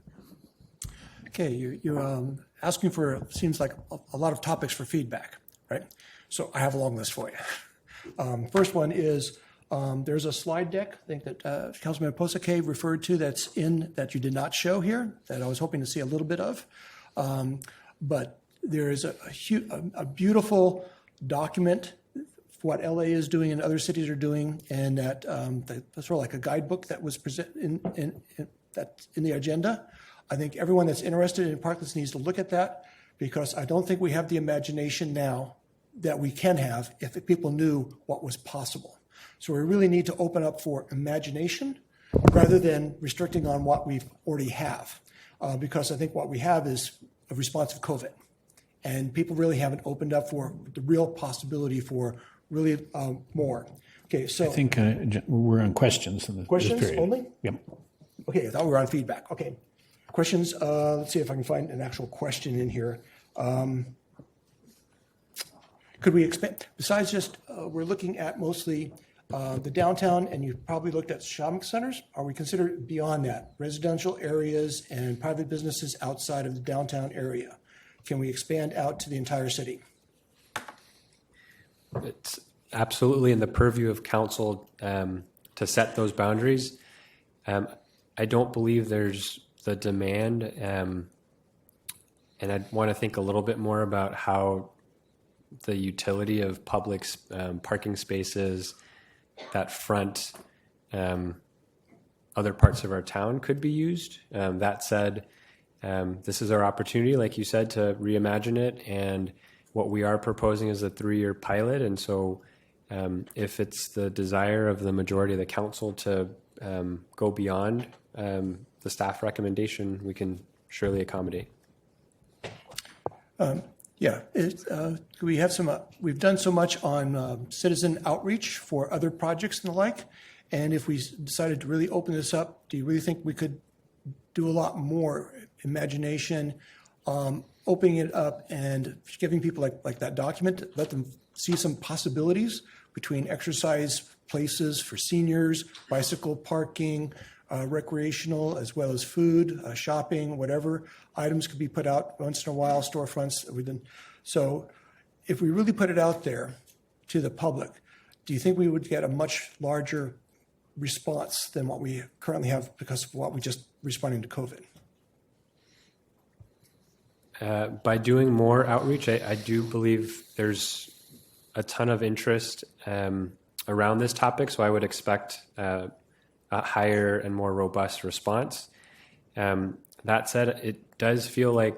Okay, you're asking for, seems like a lot of topics for feedback, right? So I have a long list for you. First one is There's a slide deck, I think that Councilman Posake referred to that you did not show here, that I was hoping to see a little bit of. But there is a beautiful document for what LA is doing and other cities are doing, and that's sort of like a guidebook that was that's in the agenda. I think everyone that's interested in parklets needs to look at that, because I don't think we have the imagination now that we can have if people knew what was possible. So we really need to open up for imagination rather than restricting on what we already have, because I think what we have is a response of COVID. And people really haven't opened up for the real possibility for really more. Okay, so. I think we're on questions. In this period. Only? Yep. Okay, I thought we were on feedback. Okay. Questions? Let's see if I can find an actual question in here. Could we expand, besides just, we're looking at mostly the downtown, and you probably looked at shopping centers. Are we considered beyond that? Residential areas and private businesses outside of the downtown area? Can we expand out to the entire city? It's absolutely in the purview of council to set those boundaries. I don't believe there's the demand, and I want to think a little bit more about how the utility of public parking spaces that front other parts of our town could be used. That said, this is our opportunity, like you said, to reimagine it. And what we are proposing is a 3-year pilot. And so if it's the desire of the majority of the council to go beyond the staff recommendation, we can surely accommodate. Yeah, we have some. We've done so much on citizen outreach for other projects and the like. And if we decided to really open this up, do you really think we could do a lot more imagination, opening it up and giving people like that document, let them see some possibilities between exercise places for seniors, bicycle parking, recreational, as well as food, shopping, whatever items could be put out once in a while, storefronts. So if we really put it out there to the public, do you think we would get a much larger response than what we currently have because of what we just responding to COVID? By doing more outreach, I do believe there's a ton of interest around this topic, so I would expect a higher and more robust response. That said, it does feel like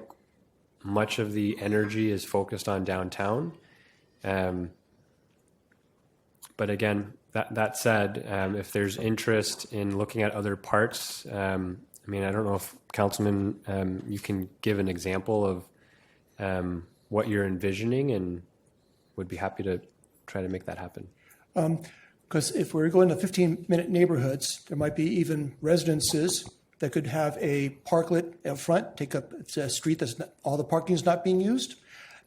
much of the energy is focused on downtown. But again, that said, if there's interest in looking at other parts, I mean, I don't know if Councilman, you can give an example of what you're envisioning, and would be happy to try to make that happen. Because if we're going to 15-minute neighborhoods, there might be even residences that could have a parklet out front, take up it's a street that's not, all the parking is not being used.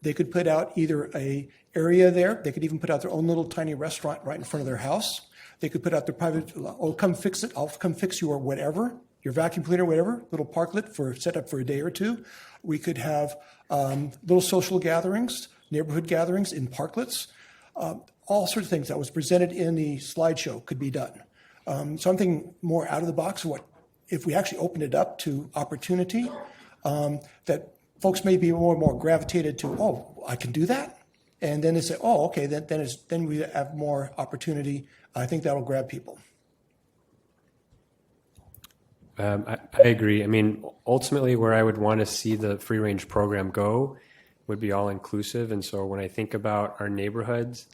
They could put out either a area there. They could even put out their own little tiny restaurant right in front of their house. They could put out their private, oh, come fix it. I'll come fix your whatever, your vacuum cleaner, whatever, little parklet for set up for a day or two. We could have little social gatherings, neighborhood gatherings in parklets. All sorts of things that was presented in the slideshow could be done. Something more out of the box. What if we actually opened it up to opportunity, that folks may be more and more gravitated to, oh, I can do that? And then they say, oh, okay, then we have more opportunity. I think that'll grab people. I agree. I mean, ultimately, where I would want to see the free range program go would be all inclusive. And so when I think about our neighborhoods,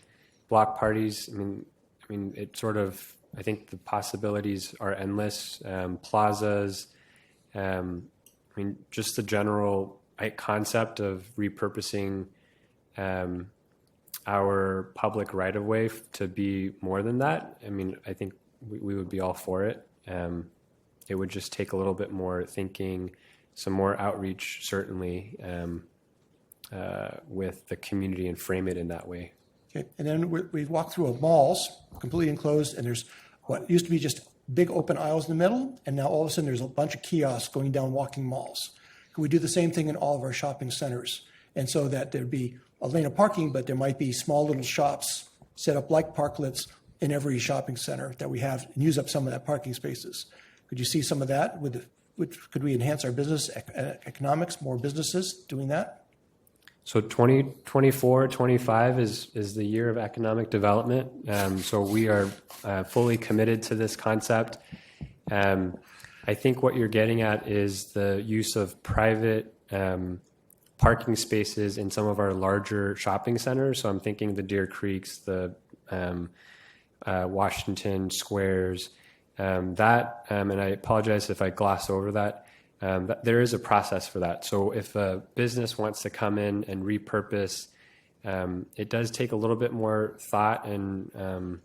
block parties, I mean, it sort of, I think the possibilities are endless. Plazas, I mean, just the general concept of repurposing our public right of way to be more than that. I mean, I think we would be all for it. It would just take a little bit more thinking, some more outreach, certainly, with the community and frame it in that way. Okay, and then we walk through malls, completely enclosed, and there's what used to be just big open aisles in the middle, and now all of a sudden there's a bunch of kiosks going down walking malls. Could we do the same thing in all of our shopping centers? And so that there'd be a lane of parking, but there might be small little shops set up like parklets in every shopping center that we have and use up some of that parking spaces. Could you see some of that? Could we enhance our business economics, more businesses doing that? So 2024, 25 is the year of economic development. So we are fully committed to this concept. I think what you're getting at is the use of private parking spaces in some of our larger shopping centers. So I'm thinking the Deer Creeks, the Washington Squares, and I apologize if I gloss over that. There is a process for that. So if a business wants to come in and repurpose, it does take a little bit more thought and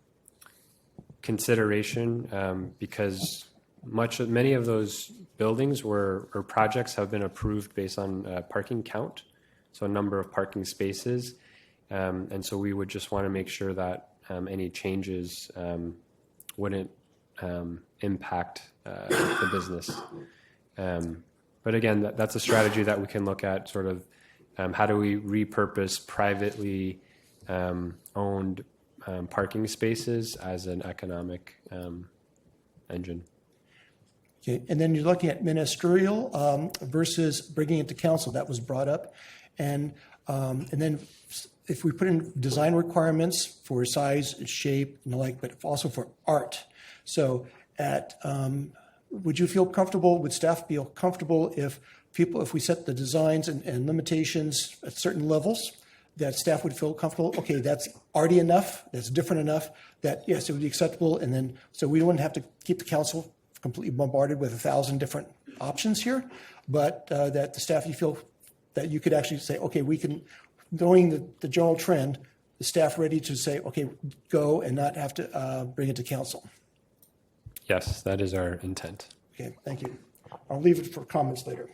consideration because many of those buildings or projects have been approved based on parking count, so a number of parking spaces, and so we would just want to make sure that any changes wouldn't impact the business. But again, that's a strategy that we can look at. Sort of how do we repurpose privately owned parking spaces as an economic engine. Okay, and then you're looking at ministerial versus bringing it to council. That was brought up, and then if we put in design requirements for size, shape, and the like, but also for art. So, would you feel comfortable? Would staff feel comfortable if we set the designs and limitations at certain levels, that staff would feel comfortable? Okay, that's arty enough. That's different enough. That yes, it would be acceptable, and then so we wouldn't have to keep the council completely bombarded with 1,000 different options here, but that the staff, you feel that you could actually say, okay, we can, knowing the general trend, the staff ready to say, okay, go and not have to bring it to council. Yes, that is our intent. Okay, thank you. I'll leave it for comments later.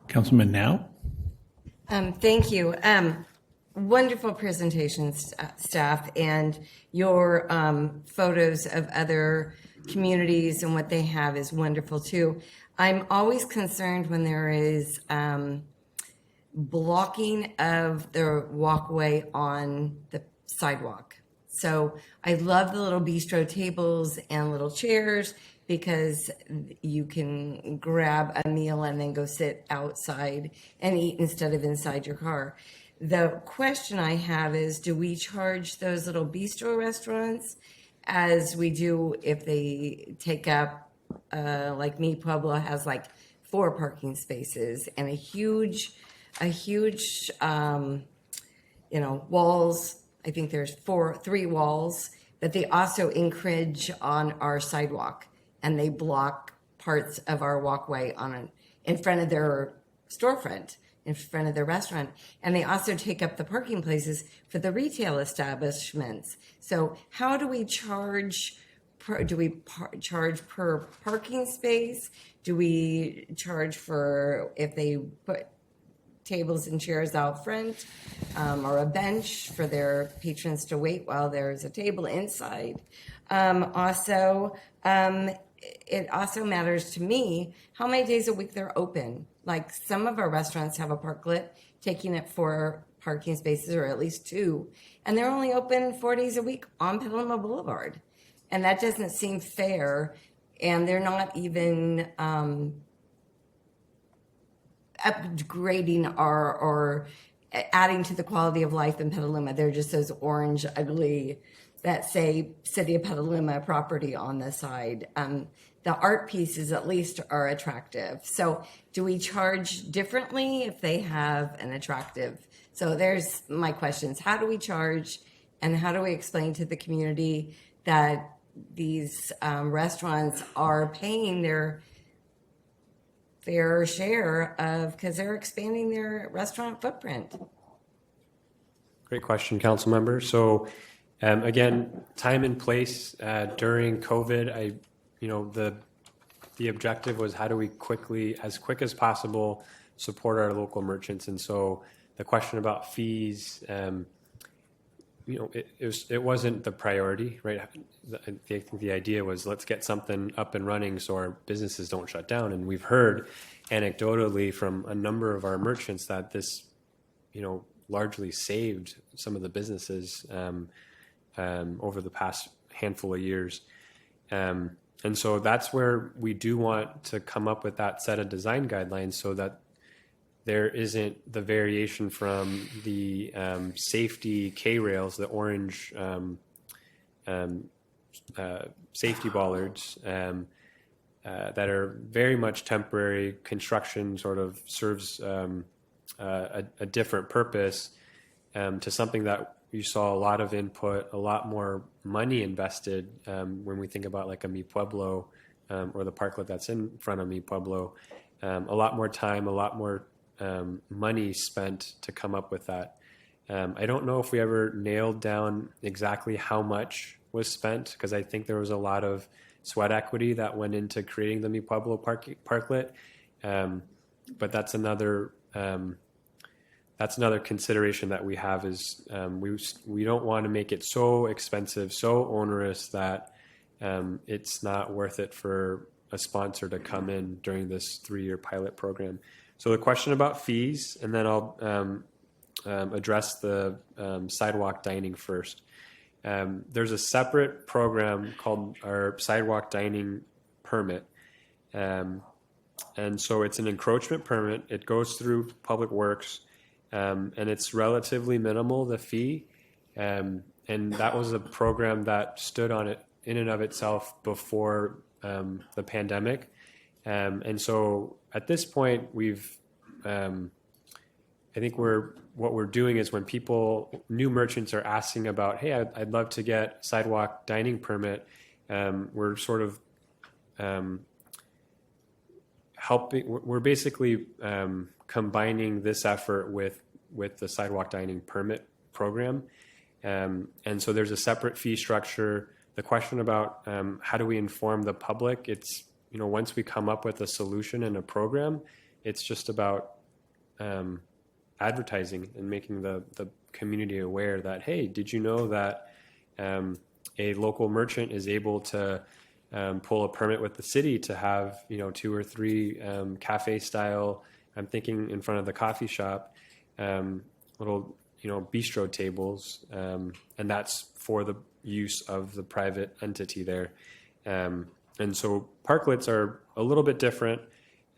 Councilman Now? Thank you. Wonderful presentations, staff, and your photos of other communities and what they have is wonderful too. I'm always concerned when there is blocking of the walkway on the sidewalk. So I love the little bistro tables and little chairs because you can grab a meal and then go sit outside and eat instead of inside your car. The question I have is, do we charge those little bistro restaurants as we do if they take up, like Mi Pueblo has like 4 parking spaces and a huge, walls. I think there's 3 walls, but they also encroach on our sidewalk and they block parts of our walkway in front of their storefront, in front of their restaurant. And they also take up the parking places for the retail establishments. So how do we charge? Do we charge per parking space? Do we charge for if they put tables and chairs out front or a bench for their patrons to wait while there's a table inside? It also matters to me how many days a week they're open. Like some of our restaurants have a parklet taking it 4 parking spaces or at least 2, and they're only open 4 days a week on Petaluma Boulevard. And that doesn't seem fair. And they're not even upgrading or adding to the quality of life in Petaluma. They're just those orange, ugly, that say City of Petaluma property on the side. The art pieces at least are attractive. So do we charge differently if they have an attractive? So there's my questions. How do we charge and how do we explain to the community that these restaurants are paying their fair share of, because they're expanding their restaurant footprint? Great question, council member. So again, time and place during COVID, the objective was how do we as quick as possible, support our local merchants. And so the question about fees, it wasn't the priority, right? I think the idea was let's get something up and running so our businesses don't shut down. And we've heard anecdotally from a number of our merchants that this, largely saved some of the businesses over the past handful of years. And so that's where we do want to come up with that set of design guidelines so that there isn't the variation from the safety K-rails, the orange safety bollards that are very much temporary. Construction sort of serves a different purpose to something that you saw a lot of input, a lot more money invested when we think about like a Mi Pueblo or the parklet that's in front of Mi Pueblo. A lot more time, a lot more money spent to come up with that. I don't know if we ever nailed down exactly how much was spent, because I think there was a lot of sweat equity that went into creating the Mi Pueblo parklet. But that's another consideration that we have is we don't want to make it so expensive, so onerous that it's not worth it for a sponsor to come in during this 3-year pilot program. So the question about fees, and then I'll address the sidewalk dining first. There's a separate program called our sidewalk dining permit. And so it's an encroachment permit. It goes through Public Works, and it's relatively minimal, the fee. And that was a program that stood on it in and of itself before the pandemic. And so at this point, I think what we're doing is when new merchants are asking about, hey, I'd love to get sidewalk dining permit, we're sort of we're basically combining this effort with the sidewalk dining permit program. And so there's a separate fee structure. The question about how do we inform the public, it's, once we come up with a solution and a program, it's just about advertising and making the community aware that, hey, did you know that a local merchant is able to pull a permit with the city to have 2 or 3 cafe style, I'm thinking in front of the coffee shop, little bistro tables, and that's for the use of the private entity there. And so parklets are a little bit different.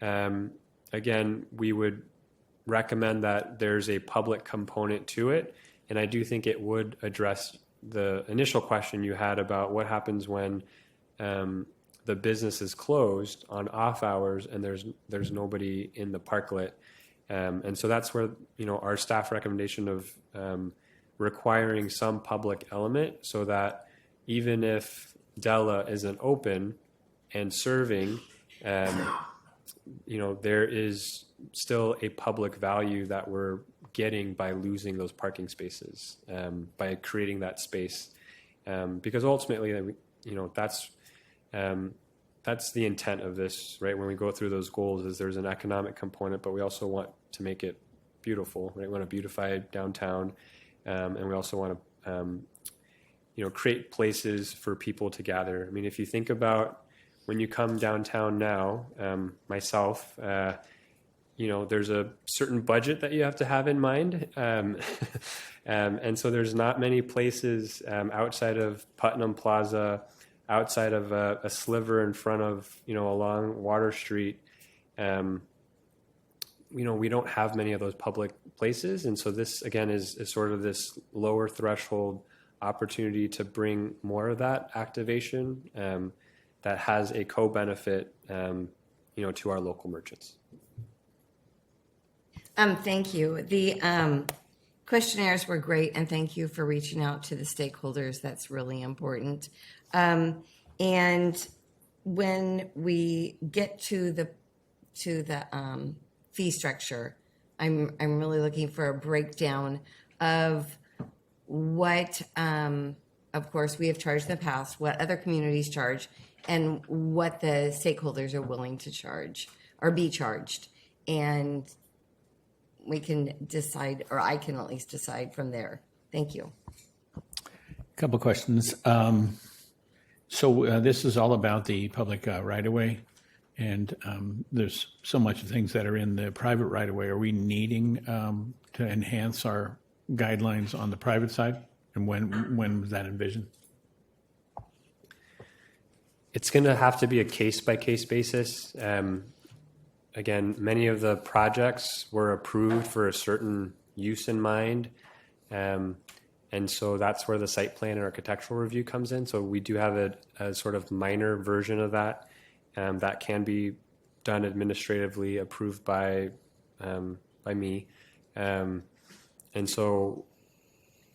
Again, we would recommend that there's a public component to it. And I do think it would address the initial question you had about what happens when the business is closed on off hours and there's nobody in the parklet. And so that's where, our staff recommendation of requiring some public element so that even if Della isn't open and serving, there is still a public value that we're getting by losing those parking spaces, by creating that space. Because ultimately, that's the intent of this, right? When we go through those goals, is there's an economic component, but we also want to make it beautiful, right? We want to beautify downtown, and we also want to, create places for people to gather. I mean, if you think about when you come downtown now, myself, there's a certain budget that you have to have in mind. And so there's not many places outside of Putnam Plaza, outside of a sliver in front of, along Water Street. We don't have many of those public places. And so this, again, is sort of this lower threshold opportunity to bring more of that activation that has a co-benefit, to our local merchants. Thank you. The questionnaires were great, and thank you for reaching out to the stakeholders. That's really important. And when we get to the fee structure, I'm really looking for a breakdown of what, of course, we have charged in the past, what other communities charge, and what the stakeholders are willing to charge or be charged. And we can decide, or I can at least decide from there. Thank you. A couple of questions. So this is all about the public right-of-way, and there's so much things that are in the private right-of-way. Are we needing to enhance our guidelines on the private side And when was that envisioned? It's going to have to be a case-by-case basis. Again, many of the projects were approved for a certain use in mind. And so that's where the site plan and architectural review comes in. So we do have a sort of minor version of that that can be done administratively, approved by me. And so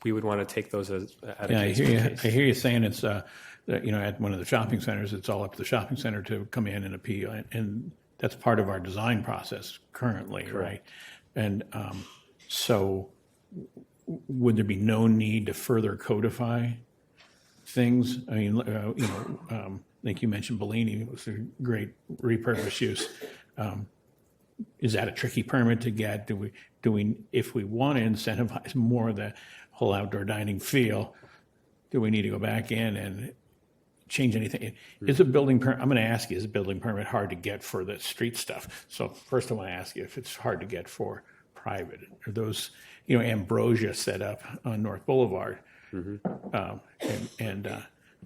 we would want to take those at a case by case. I hear you saying it's at one of the shopping centers, it's all up to the shopping center to come in and appeal, and that's part of our design process currently, right? And so would there be no need to further codify things? I mean, I think you mentioned Bellini was a great repurpose use. Is that a tricky permit to get? Do we, if we want to incentivize more of the whole outdoor dining feel, do we need to go back in and change anything? Is a building permit, I'm going to ask you, is a building permit hard to get for the street stuff? So first I want to ask you if it's hard to get for private. Are those, Ambrosia set up on North Boulevard? And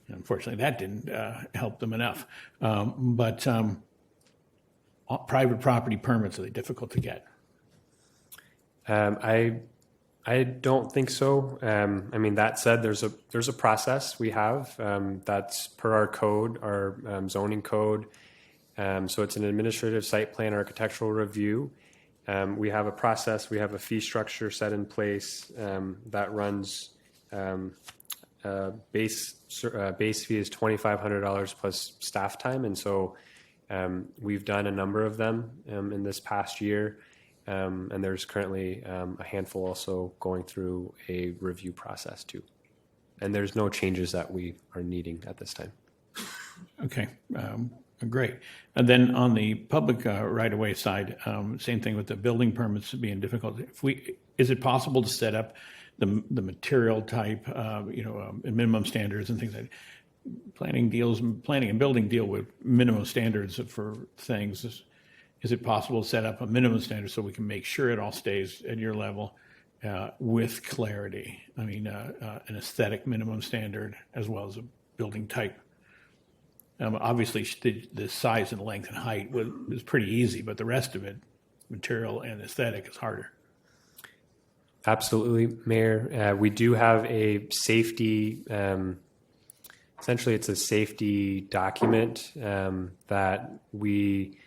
unfortunately that didn't help them enough. But private property permits, are they difficult to get? I don't think so. I mean, that said, there's a process we have that's per our code, our zoning code. So it's an administrative site plan architectural review. We have a process. We have a fee structure set in place that runs. Base fee is $2,500 plus staff time, and so we've done a number of them in this past year. And there's currently a handful also going through a review process too. And there's no changes that we are needing at this time. Okay, great. And then on the public right-of-way side, same thing with the building permits being difficult. Is it possible to set up the material type, minimum standards and things like that? Planning and building deal with minimum standards for things. Is it possible to set up a minimum standard so we can make sure it all stays at your level with clarity? I mean, an aesthetic minimum standard as well as a building type. Obviously, the size and length and height is pretty easy, but the rest of it, material and aesthetic, is harder. Absolutely, Mayor. We do have a safety, essentially it's a safety document that we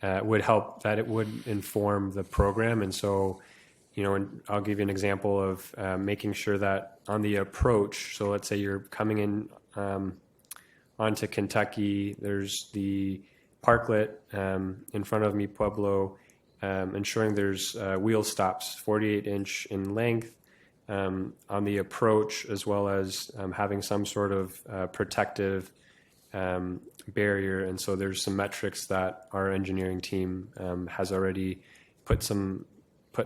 would help, that it would inform the program. And so, and I'll give you an example of making sure that on the approach, so let's say you're coming in onto Kentucky, there's the parklet in front of Mi Pueblo, ensuring there's wheel stops 48-inch in length on the approach, as well as having some sort of protective barrier. And so there's some metrics that our engineering team has already put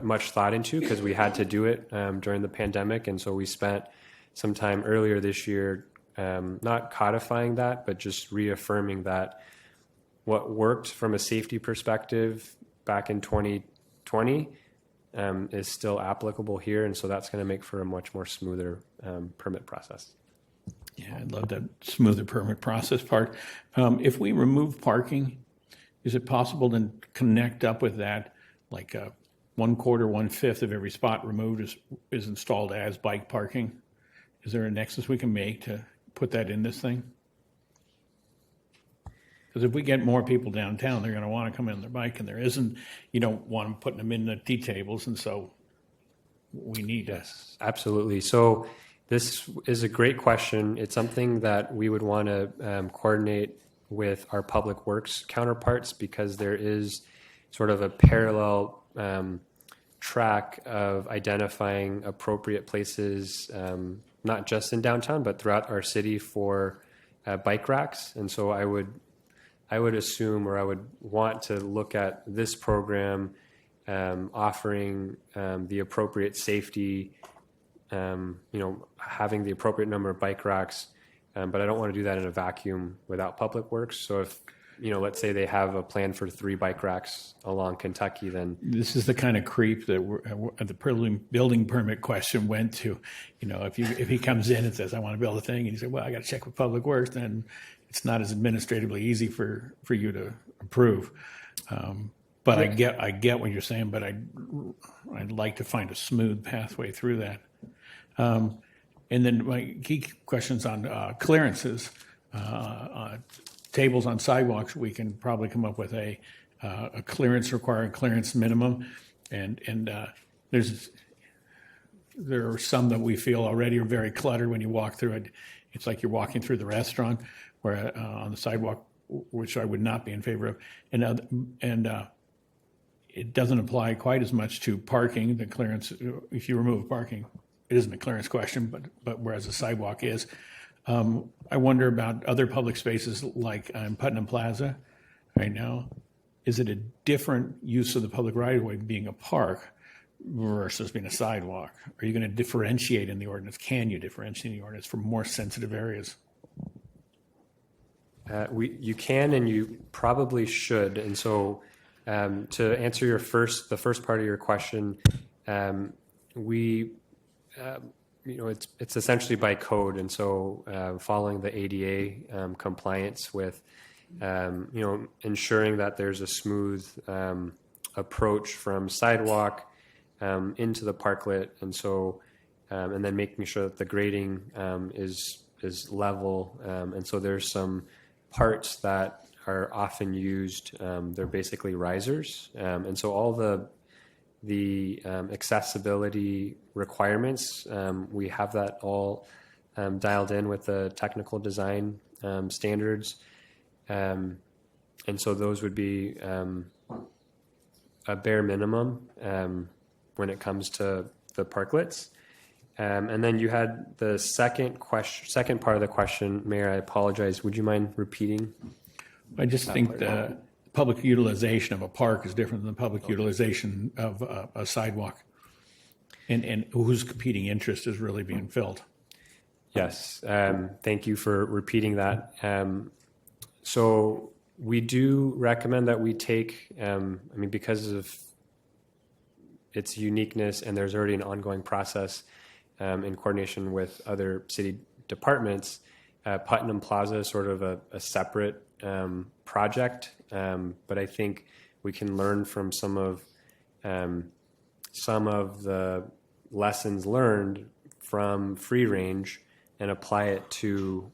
much thought into, because we had to do it during the pandemic. And so we spent some time earlier this year not codifying that, but just reaffirming that what worked from a safety perspective back in 2020 is still applicable here. And so that's going to make for a much more smoother permit process. Yeah, I'd love that smoother permit process part. If we remove parking, is it possible to connect up with that, like 1/4, 1/5 of every spot removed is installed as bike parking? Is there a nexus we can make to put that in this thing? Because if we get more people downtown, they're going to want to come in their bike, and there isn't, you don't want them putting them in the T tables, and so we need to. Yes, absolutely. So this is a great question. It's something that we would want to coordinate with our public works counterparts, because there is sort of a parallel track of identifying appropriate places, not just in downtown, but throughout our city for bike racks. And so I would assume, or I would want to look at this program offering the appropriate safety, having the appropriate number of bike racks, but I don't want to do that in a vacuum without public works. So let's say they have a plan for 3 bike racks along Kentucky, then This is the kind of creep that the building permit question went to. If he comes in and says, I want to build a thing, and you say, well, I got to check with Public Works, then it's not as administratively easy for you to approve. But I get what you're saying, but I'd like to find a smooth pathway through that. And then my key questions on clearances, tables on sidewalks. We can probably come up with a clearance requiring clearance minimum, and there are some that we feel already are very cluttered when you walk through it. It's like you're walking through the restaurant, where on the sidewalk, which I would not be in favor of, and it doesn't apply quite as much to parking. The clearance, if you remove parking, it isn't a clearance question, but whereas a sidewalk is. I wonder about other public spaces like Putnam Plaza right now. Is it a different use of the public right-of-way being a park versus being a sidewalk? Are you going to differentiate in the ordinance? Can you differentiate in the ordinance for more sensitive areas? You can, and you probably should. And so to answer the first part of your question, it's essentially by code, and so following the ADA compliance with, ensuring that there's a smooth approach from sidewalk into the parklet, and so and then making sure that the grading is level, and so there's some parts that are often used. They're basically risers, and so all the accessibility requirements, we have that all dialed in with the technical design standards, and so those would be a bare minimum when it comes to the parklets. And then you had the second part of the question, Mayor. I apologize. Would you mind repeating? I just think the public utilization of a park is different than the public utilization of a sidewalk, and whose competing interest is really being filled. Yes, thank you for repeating that. So we do recommend that we take, because of its uniqueness, and there's already an ongoing process in coordination with other city departments. Putnam Plaza is sort of a separate project, but I think we can learn from some of the lessons learned from free range and apply it to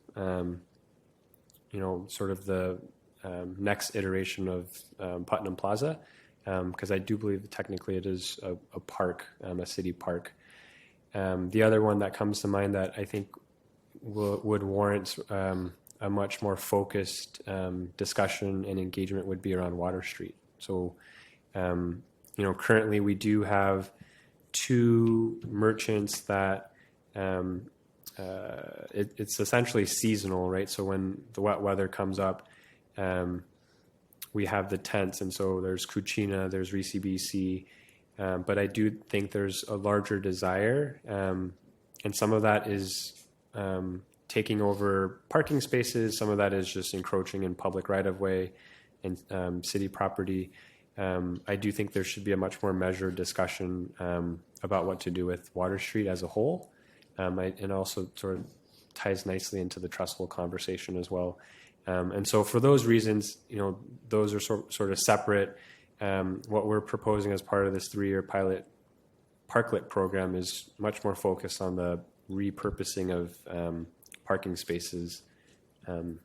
sort of the next iteration of Putnam Plaza, because I do believe that technically it is a park, a city park. The other one that comes to mind that I think would warrant a much more focused discussion and engagement would be around Water Street. So, currently we do have 2 merchants that it's essentially seasonal, right? So when the wet weather comes up, we have the tents, and so there's Cucina, there's Reese BC, but I do think there's a larger desire, and some of that is taking over parking spaces. Some of that is just encroaching in public right-of-way and city property. I do think there should be a much more measured discussion about what to do with Water Street as a whole, and also sort of ties nicely into the trustful conversation as well. And so for those reasons, those are sort of separate. What we're proposing as part of this 3-year pilot parklet program is much more focused on the repurposing of parking spaces into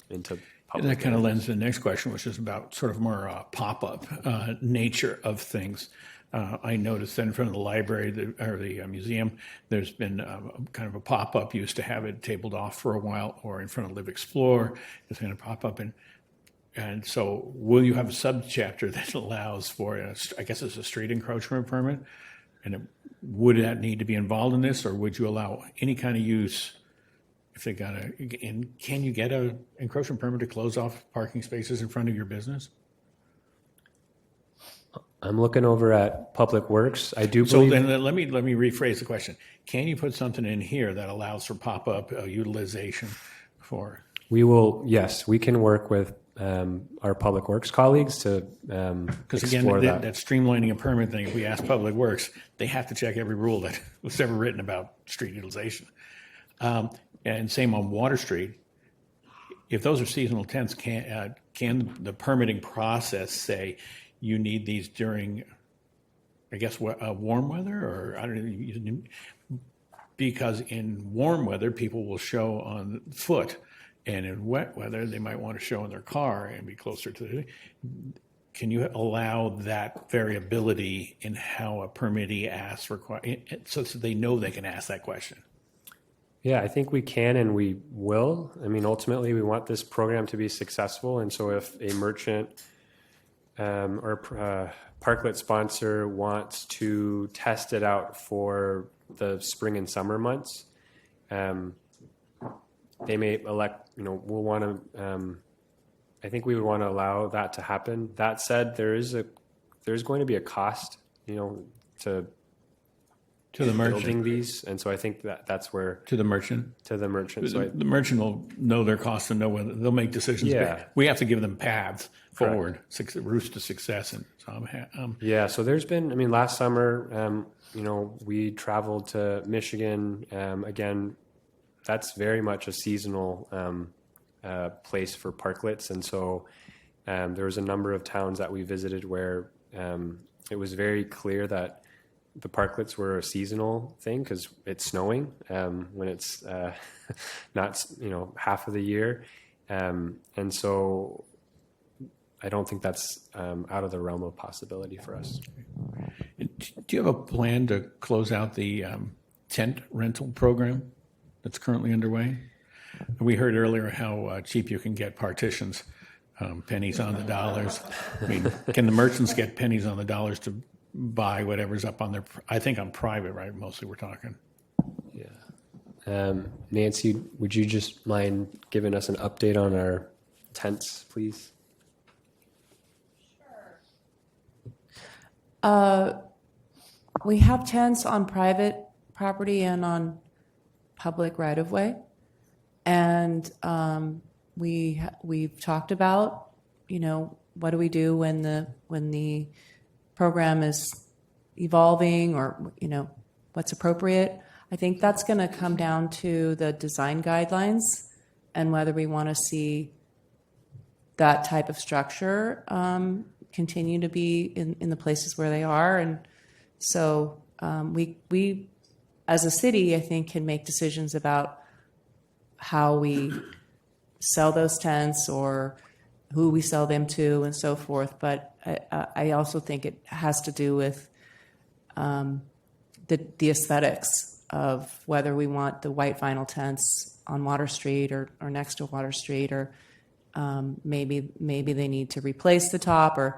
public. And that kind of lends to the next question, which is about sort of more pop-up nature of things. I noticed that in front of the library or the museum, there's been kind of a pop-up. Used to have it tabled off for a while, or in front of Live Explore, it's going to pop up. And so will you have a subchapter that allows for, I guess it's a street encroachment permit? And would that need to be involved in this, or would you allow any kind of use if they got and can you get a encroachment permit to close off parking spaces in front of your business? I'm looking over at Public Works. I do believe. So then let me rephrase the question. Can you put something in here that allows for pop-up utilization for? We will, yes, we can work with our Public Works colleagues to Because again, explore that streamlining a permit thing, if we ask Public Works, they have to check every rule that was ever written about street utilization. And same on Water Street. If those are seasonal tents, can the permitting process say you need these during, I guess, warm weather, or I don't know, because in warm weather, people will show on foot, and in wet weather, they might want to show in their car and be closer to the. Can you allow that variability in how a permittee asks for, so they know they can ask that question? Yeah, I think we can and we will. I mean, ultimately, we want this program to be successful. And so if a merchant or parklet sponsor wants to test it out for the spring and summer months, they may elect, we'll want to, I think we would want to allow that to happen. That said, there's going to be a cost, to the merchant building these, and so I think that's where to the merchant. So the merchant will know their costs and know whether they'll make decisions. Yeah. We have to give them paths forward, routes to success, and so yeah. So there's been, last summer, we traveled to Michigan. Again, that's very much a seasonal place for parklets, and so there was a number of towns that we visited where it was very clear that the parklets were a seasonal thing because it's snowing when it's not, half of the year. And so I don't think that's out of the realm of possibility for us. Do you have a plan to close out the tent rental program that's currently underway? We heard earlier how cheap you can get partitions, pennies on the dollars. I mean, can the merchants get pennies on the dollars to buy whatever's up on their, I think on private, right? Mostly we're talking. Yeah. Nancy, would you just mind giving us an update on our tents, please? We have tents on private property and on public right-of-way. And we've talked about, what do we do when the program is evolving, or what's appropriate. I think that's going to come down to the design guidelines and whether we want to see that type of structure continue to be in the places where they are. And so we as a city, I think, can make decisions about how we sell those tents or who we sell them to and so forth. But I also think it has to do with the aesthetics of whether we want the white vinyl tents on Water Street or next to Water Street, or maybe they need to replace the top, or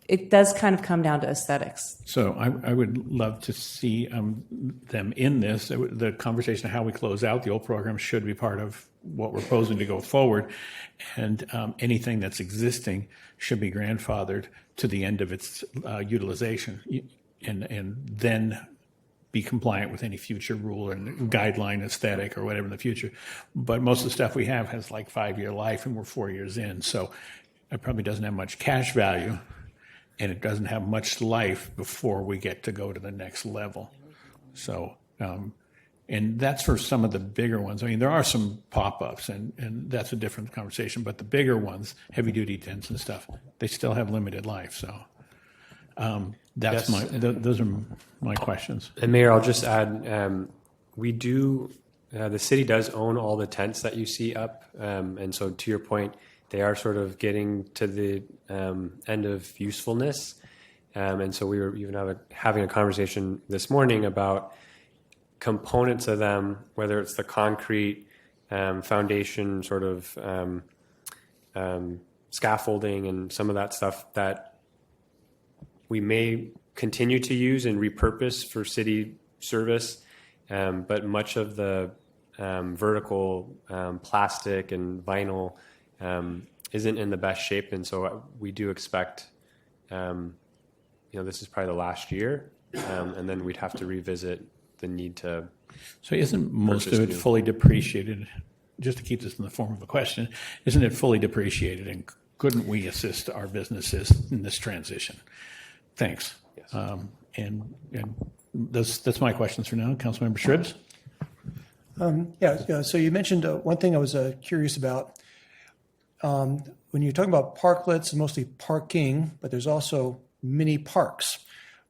it does kind of come down to aesthetics. So I would love to see them in this. The conversation of how we close out the old program should be part of what we're proposing to go forward, and anything that's existing should be grandfathered to the end of its utilization, and then be compliant with any future rule and guideline aesthetic or whatever in the future. But most of the stuff we have has like 5-year life, and we're 4 years in, so it probably doesn't have much cash value, and it doesn't have much life before we get to go to the next level. So, and that's for some of the bigger ones. I mean, there are some pop-ups, and that's a different conversation, but the bigger ones, heavy-duty tents and stuff, they still have limited life. So that's those are my questions. And Mayor, I'll just add, we do, the city does own all the tents that you see up. And so to your point, they are sort of getting to the end of usefulness. And so we were even having a conversation this morning about components of them, whether it's the concrete foundation sort of scaffolding and some of that stuff that we may continue to use and repurpose for city service, but much of the vertical plastic and vinyl isn't in the best shape, and so we do expect, this is probably the last year, and then we'd have to revisit the need to. So isn't most of it fully depreciated just to keep this in the form of a question, isn't it fully depreciated, and couldn't we assist our businesses in this transition? Thanks. Yes. And that's my questions for now. Councilmember Shribs? So you mentioned one thing I was curious about. When you're talking about parklets, mostly parking, but there's also mini parks.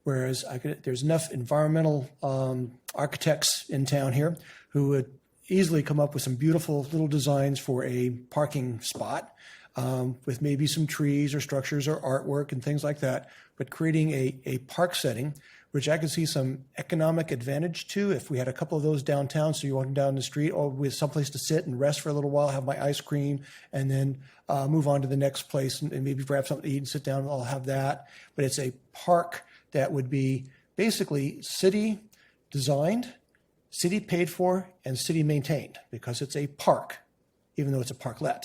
Whereas there's enough environmental architects in town here who would easily come up with some beautiful little designs for a parking spot with maybe some trees or structures or artwork and things like that. But creating a park setting, which I could see some economic advantage to if we had a couple of those downtown. So you're walking down the street, or with someplace to sit and rest for a little while, have my ice cream, and then move on to the next place and maybe grab something to eat and sit down. I'll have that. But it's a park that would be basically city designed, city paid for, and city maintained, because it's a park, even though it's a parklet.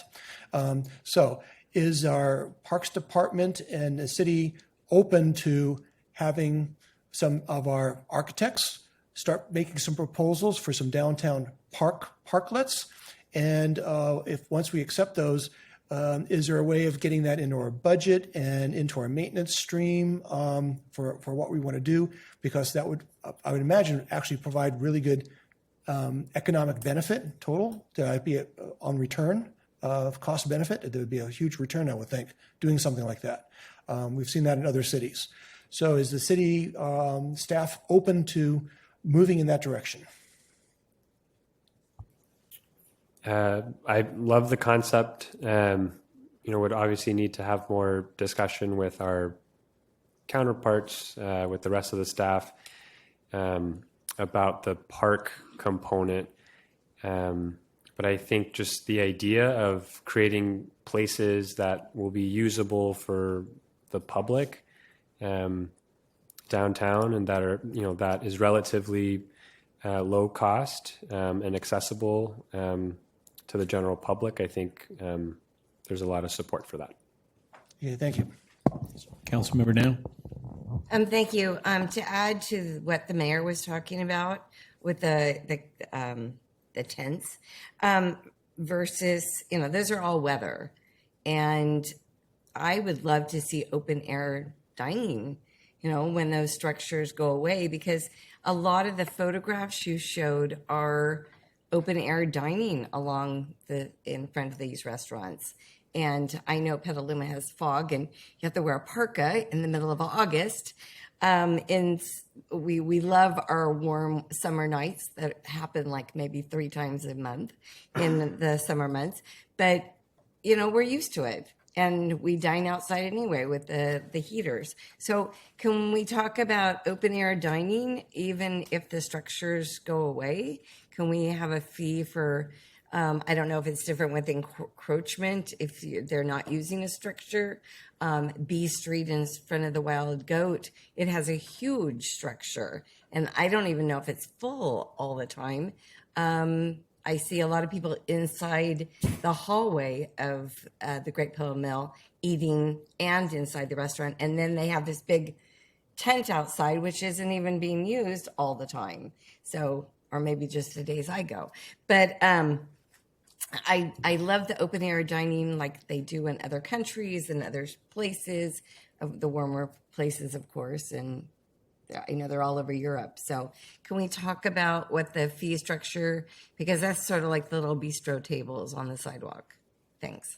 So is our Parks Department and the city open to having some of our architects start making some proposals for some downtown parklets? And if once we accept those, is there a way of getting that into our budget and into our maintenance stream for what we want to do? Because that would, I would imagine, actually provide really good economic benefit total. That'd be on return of cost benefit. There would be a huge return, I would think, doing something like that. We've seen that in other cities. So is the city staff open to moving in that direction? I love the concept. Would obviously need to have more discussion with our counterparts, with the rest of the staff, about the park component. But I think just the idea of creating places that will be usable for the public downtown, and that are, that is relatively low cost and accessible to the general public, I think there's a lot of support for that. Yeah, thank you. Councilmember Down? Thank you. To add to what the mayor was talking about with the tents versus, those are all weather. And I would love to see open air dining, when those structures go away, because a lot of the photographs you showed are open air dining in front of these restaurants. And I know Petaluma has fog, and you have to wear a parka in the middle of August. And we love our warm summer nights that happen like maybe 3 times a month in the summer months. But, we're used to it. And we dine outside anyway with the heaters. So can we talk about open air dining, even if the structures go away? Can we have a fee for, I don't know if it's different with encroachment, if they're not using a structure. B Street in front of the Wild Goat, it has a huge structure. And I don't even know if it's full all the time. I see a lot of people inside the hallway of the Great Pillow Mill eating, and inside the restaurant. And then they have this big tent outside, which isn't even being used all the time. So, or maybe just the days I go. But I love the open air dining like they do in other countries and other places, the warmer places, of course. And I know they're all over Europe. So can we talk about what the fee structure, because that's sort of like the little bistro tables on the sidewalk. Thanks.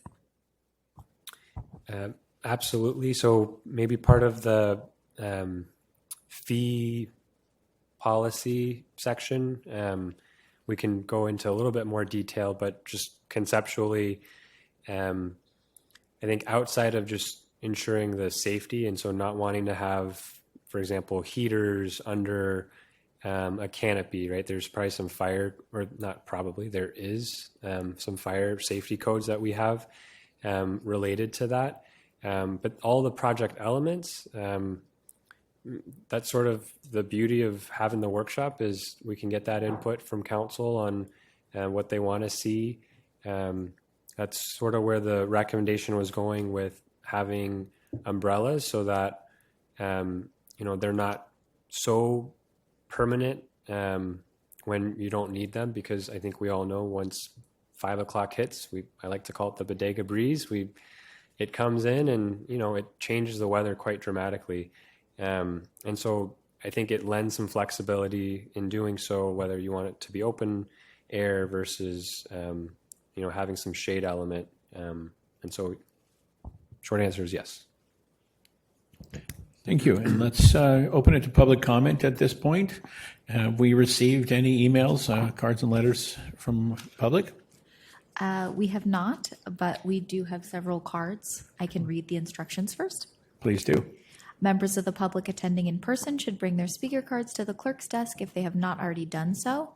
Absolutely. So maybe part of the fee policy section, we can go into a little bit more detail, but just conceptually, I think outside of just ensuring the safety, and so not wanting to have, for example, heaters under a canopy, right? There's probably some fire, or not probably, there is some fire safety codes that we have related to that. But all the project elements, that's sort of the beauty of having the workshop, is we can get that input from council on what they want to see. That's sort of where the recommendation was going with having umbrellas, so that they're not so permanent when you don't need them, because I think we all know once 5 o'clock hits, I like to call it the bodega breeze. It comes in and, it changes the weather quite dramatically. And so I think it lends some flexibility in doing so, whether you want it to be open air versus, having some shade element. And so short answer is yes. Thank you. And let's open it to public comment at this point. Have we received any emails, cards and letters from public? We have not, but we do have several cards. I can read the instructions first. Please do. Members of the public attending in person should bring their speaker cards to the clerk's desk if they have not already done so.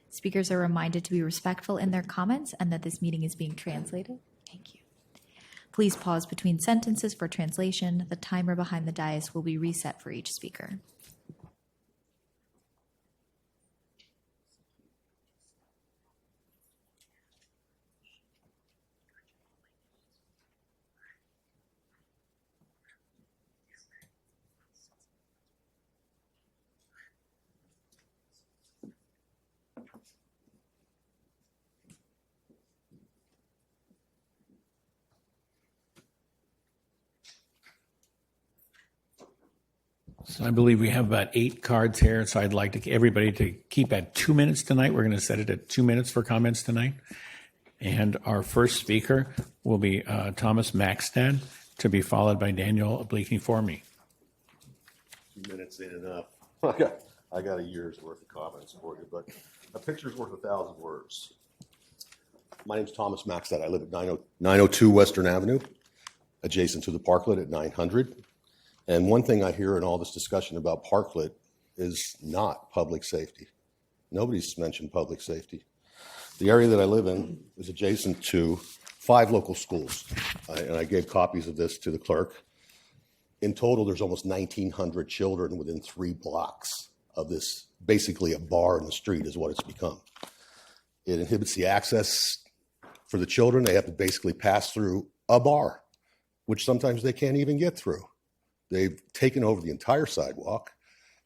Speakers are reminded to be respectful in their comments and that this meeting is being translated. Thank you. Please pause between sentences for translation. The timer behind the dais will be reset for each speaker. So I believe we have about 8 cards here, so I'd like everybody to keep at 2 minutes tonight. We're going to set it at 2 minutes for comments tonight. And our first speaker will be Thomas Maxted, to be followed by Daniel Bleakney-Formby. 2 minutes ain't enough. I got a year's worth of comments for you, but a picture's worth 1,000 words. My name's Thomas Maxted. I live at 902 Western Avenue, adjacent to the Parklet at 900. And one thing I hear in all this discussion about Parklet is not public safety. Nobody's mentioned public safety. The area that I live in is adjacent to 5 local schools, and I gave copies of this to the clerk. In total, there's almost 1,900 children within 3 blocks of this, basically a bar in the street is what it's become. It inhibits the access for the children. They have to basically pass through a bar, which sometimes they can't even get through. They've taken over the entire sidewalk.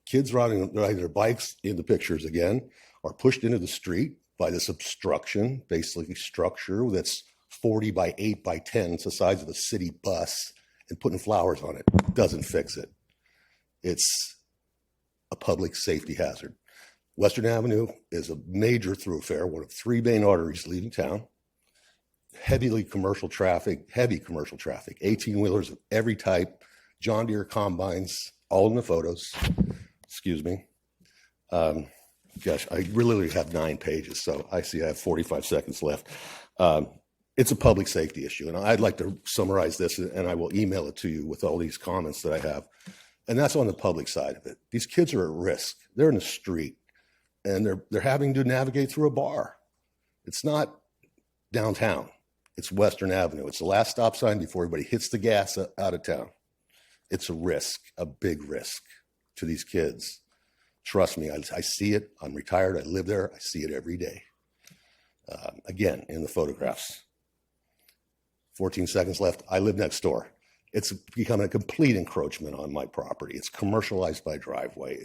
Kids riding their bikes in the pictures again are pushed into the street by this obstruction, basically structure that's 40 by 8 by 10. It's the size of a city bus, and putting flowers on it doesn't fix it. It's a public safety hazard. Western Avenue is a major thoroughfare, one of 3 main arteries leaving town. Heavy commercial traffic, 18-wheelers of every type, John Deere combines, all in the photos. Excuse me. Gosh, I really have 9 pages, so I see I have 45 seconds left. It's a public safety issue, and I'd like to summarize this, and I will email it to you with all these comments that I have. And that's on the public side of it. These kids are at risk. They're in the street, and they're having to navigate through a bar. It's not downtown. It's Western Avenue. It's the last stop sign before everybody hits the gas out of town. It's a risk, a big risk to these kids. Trust me, I see it. I'm retired. I live there. I see it every day. Again, in the photographs. 14 seconds left. I live next door. It's become a complete encroachment on my property. It's commercialized by driveway.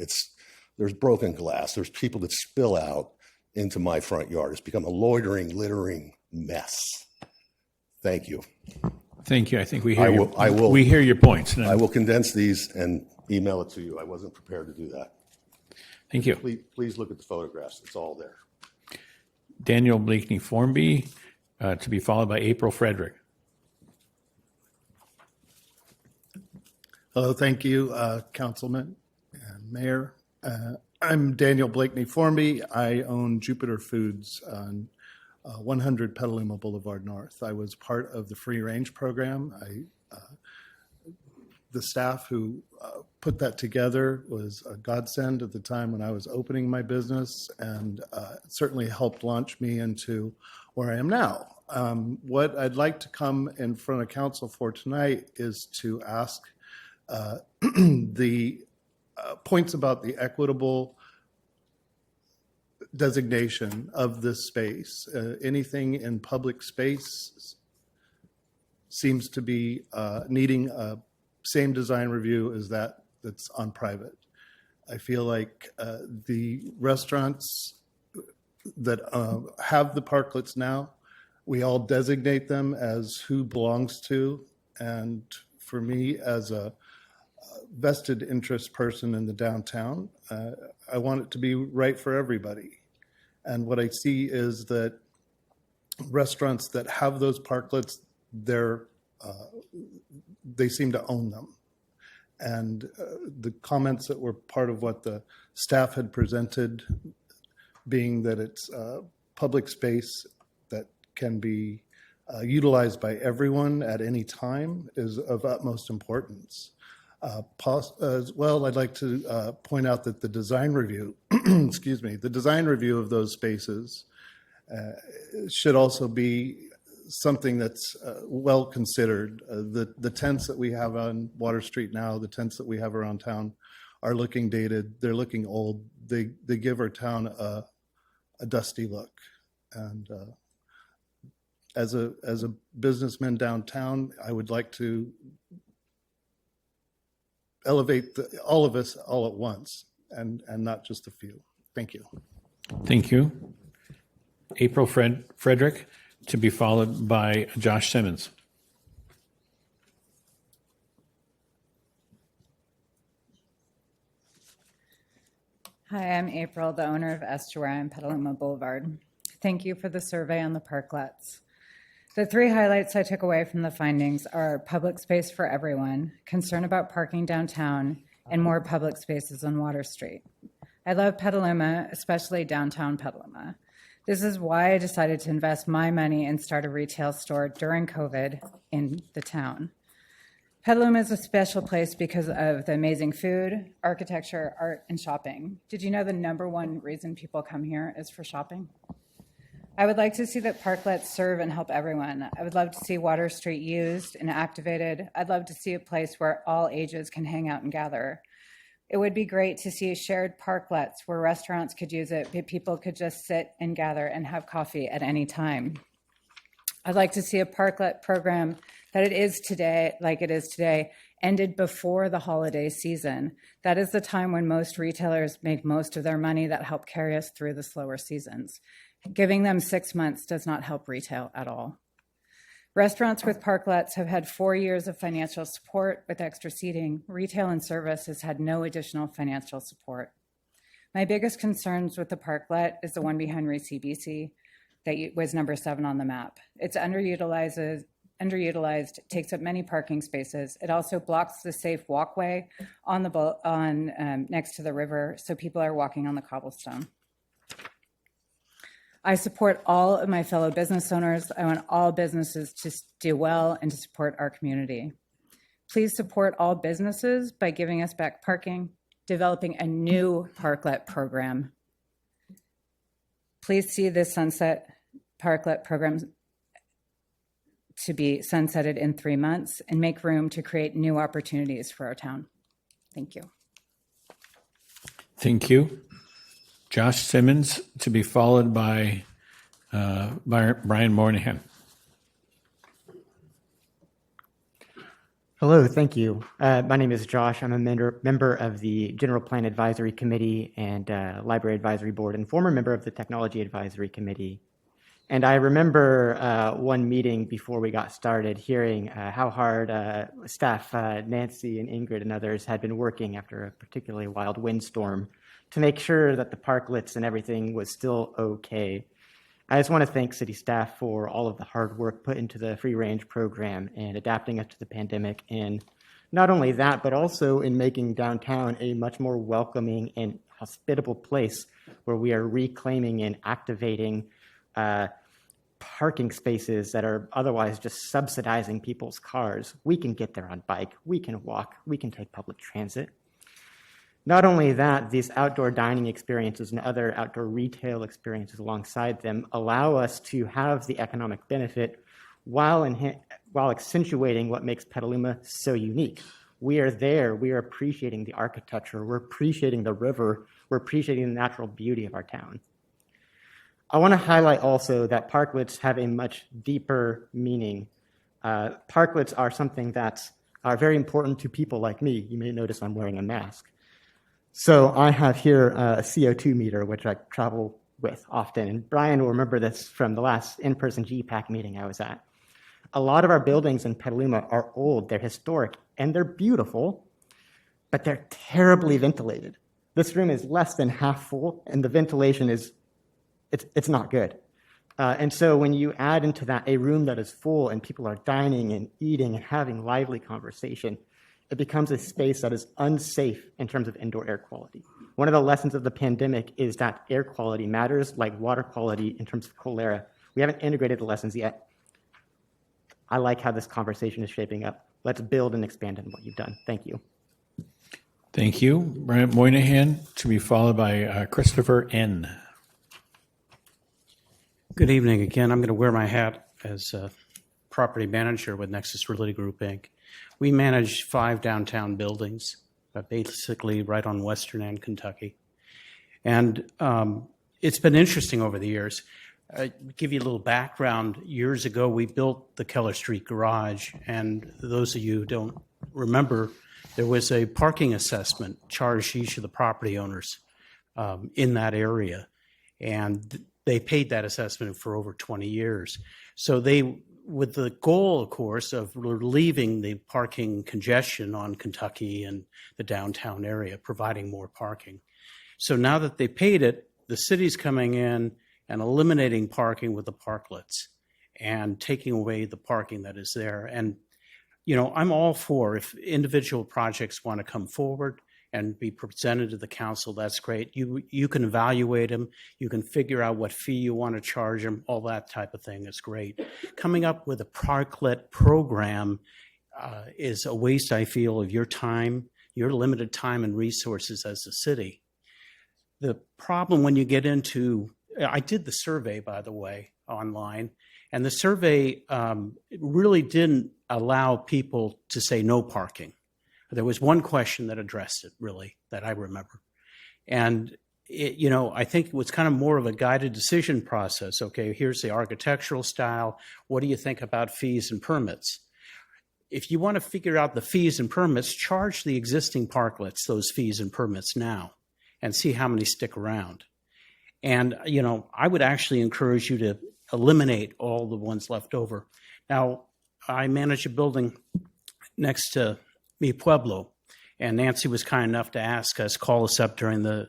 There's broken glass. There's people that spill out into my front yard. It's become a loitering, littering mess. Thank you. Thank you. I think we hear we hear your points. I will condense these and email it to you. I wasn't prepared to do that. Thank you. Please look at the photographs. It's all there. Daniel Bleakney-Formby, to be followed by April Frederick. Hello, thank you, Councilman and Mayor. I'm Daniel Bleakney-Formby. I own Jupiter Foods on 100 Petaluma Boulevard North. I was part of the free range program. The staff who put that together was a godsend at the time when I was opening my business, and it certainly helped launch me into where I am now. What I'd like to come in front of council for tonight is to ask the points about the equitable designation of this space. Anything in public space seems to be needing a same design review as that's on private. I feel like the restaurants that have the parklets now We all designate them as who belongs to, and for me, as a vested interest person in the downtown, I want it to be right for everybody. And what I see is that restaurants that have those parklets, they seem to own them. And the comments that were part of what the staff had presented, being that it's public space that can be utilized by everyone at any time, is of utmost importance. As well, I'd like to point out that the design review, excuse me, the design review of those spaces should also be something that's well considered. The tents that we have on Water Street now, the tents that we have around town, are looking dated. They're looking old. They give our town a dusty look. And as a businessman downtown, I would like to elevate all of us all at once, and not just a few. Thank you. Thank you. April Frederick, to be followed by Josh Simmons. Hi, I'm April, the owner of Estuary on Petaluma Boulevard. Thank you for the survey on the parklets. The three highlights I took away from the findings are public space for everyone, concern about parking downtown, and more public spaces on Water Street. I love Petaluma, especially downtown Petaluma. This is why I decided to invest my money and start a retail store during COVID in the town. Petaluma is a special place because of the amazing food, architecture, art, and shopping. Did you know the #1 reason people come here is for shopping? I would like to see that parklets serve and help everyone. I would love to see Water Street used and activated. I'd love to see a place where all ages can hang out and gather. It would be great to see shared parklets where restaurants could use it, but people could just sit and gather and have coffee at any time. I'd like to see a parklet program that it is today, ended before the holiday season. That is the time when most retailers make most of their money that help carry us through the slower seasons. Giving them 6 months does not help retail at all. Restaurants with parklets have had 4 years of financial support with extra seating. Retail and service has had no additional financial support. My biggest concerns with the parklet is the one behind CBC that was #7 on the map. It's underutilized, takes up many parking spaces. It also blocks the safe walkway next to the river, so people are walking on the cobblestone. I support all of my fellow business owners. I want all businesses to do well and to support our community. Please support all businesses by giving us back parking, developing a new parklet program. Please see this sunset parklet program to be sunsetted in 3 months and make room to create new opportunities for our town. Thank you. Thank you. Josh Simmons, to be followed by Brian Moynihan. Hello, thank you. My name is Josh. I'm a member of the General Plan Advisory Committee and Library Advisory Board, and former member of the Technology Advisory Committee. And I remember one meeting before we got started hearing how hard staff, Nancy and Ingrid and others, had been working after a particularly wild windstorm to make sure that the parklets and everything was still okay. I just want to thank city staff for all of the hard work put into the free range program and adapting us to the pandemic. And not only that, but also in making downtown a much more welcoming and hospitable place where we are reclaiming and activating parking spaces that are otherwise just subsidizing people's cars. We can get there on bike, we can walk, we can take public transit. Not only that, these outdoor dining experiences and other outdoor retail experiences alongside them allow us to have the economic benefit while accentuating what makes Petaluma so unique. We are there, we are appreciating the architecture, we're appreciating the river, we're appreciating the natural beauty of our town. I want to highlight also that parklets have a much deeper meaning. Parklets are something that are very important to people like me. You may notice I'm wearing a mask. So I have here a CO2 meter, which I travel with often, and Brian will remember this from the last in-person GPAC meeting I was at. A lot of our buildings in Petaluma are old, they're historic, and they're beautiful, but they're terribly ventilated. This room is less than half full, and the ventilation it's not good. And so when you add into that a room that is full and people are dining and eating and having lively conversation, it becomes a space that is unsafe in terms of indoor air quality. One of the lessons of the pandemic is that air quality matters like water quality in terms of cholera. We haven't integrated the lessons yet. I like how this conversation is shaping up. Let's build and expand on what you've done. Thank you. Thank you. Brian Moynihan, to be followed by Christopher N. Good evening again. I'm going to wear my hat as a property manager with Nexus Realty Group, Inc. We manage 5 downtown buildings, basically right on Western and Kentucky. And it's been interesting over the years. I'll give you a little background. Years ago, we built the Keller Street Garage, and those of you who don't remember, there was a parking assessment charged each of the property owners in that area. And they paid that assessment for over 20 years. So they, with the goal, of course, of relieving the parking congestion on Kentucky and the downtown area, providing more parking. So now that they paid it, the city's coming in and eliminating parking with the parklets and taking away the parking that is there. And, you know, I'm all for if individual projects want to come forward and be presented to the council, that's great. You can evaluate them. You can figure out what fee you want to charge them. All that type of thing is great. Coming up with a parklet program is a waste, I feel, of your time, your limited time and resources as a city. The problem when you get into, I did the survey, by the way, online, and the survey really didn't allow people to say no parking. There was one question that addressed it, really, that I remember. And, you know, I think it was kind of more of a guided decision process. Okay, here's the architectural style. What do you think about fees and permits? If you want to figure out the fees and permits, charge the existing parklets those fees and permits now and see how many stick around. And, you know, I would actually encourage you to eliminate all the ones left over. Now, I manage a building next to Mi Pueblo, and Nancy was kind enough to ask us, call us up during the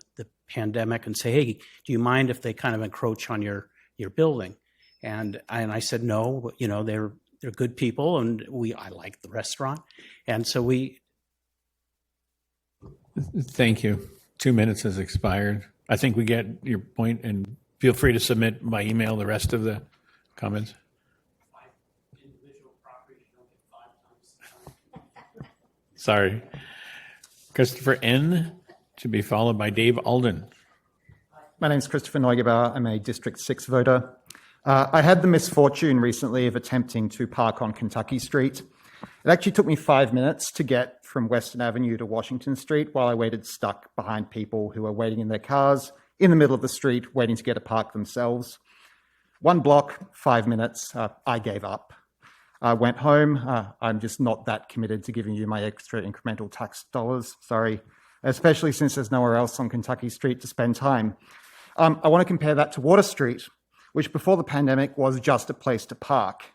pandemic and say, hey, do you mind if they kind of encroach on your building? And I said, no, you know, they're good people, and I like the restaurant. And so we. Thank you. 2 minutes has expired. I think we get your point, and feel free to submit by email the rest of the comments. Sorry. Christopher N., to be followed by Dave Alden. My name is Christopher Neugebauer. I'm a District 6 voter. I had the misfortune recently of attempting to park on Kentucky Street. It actually took me 5 minutes to get from Western Avenue to Washington Street while I waited stuck behind people who were waiting in their cars in the middle of the street, waiting to get a park themselves. 1 block, 5 minutes, I gave up. I went home. I'm just not that committed to giving you my extra incremental tax dollars, sorry, especially since there's nowhere else on Kentucky Street to spend time. I want to compare that to Water Street, which before the pandemic was just a place to park.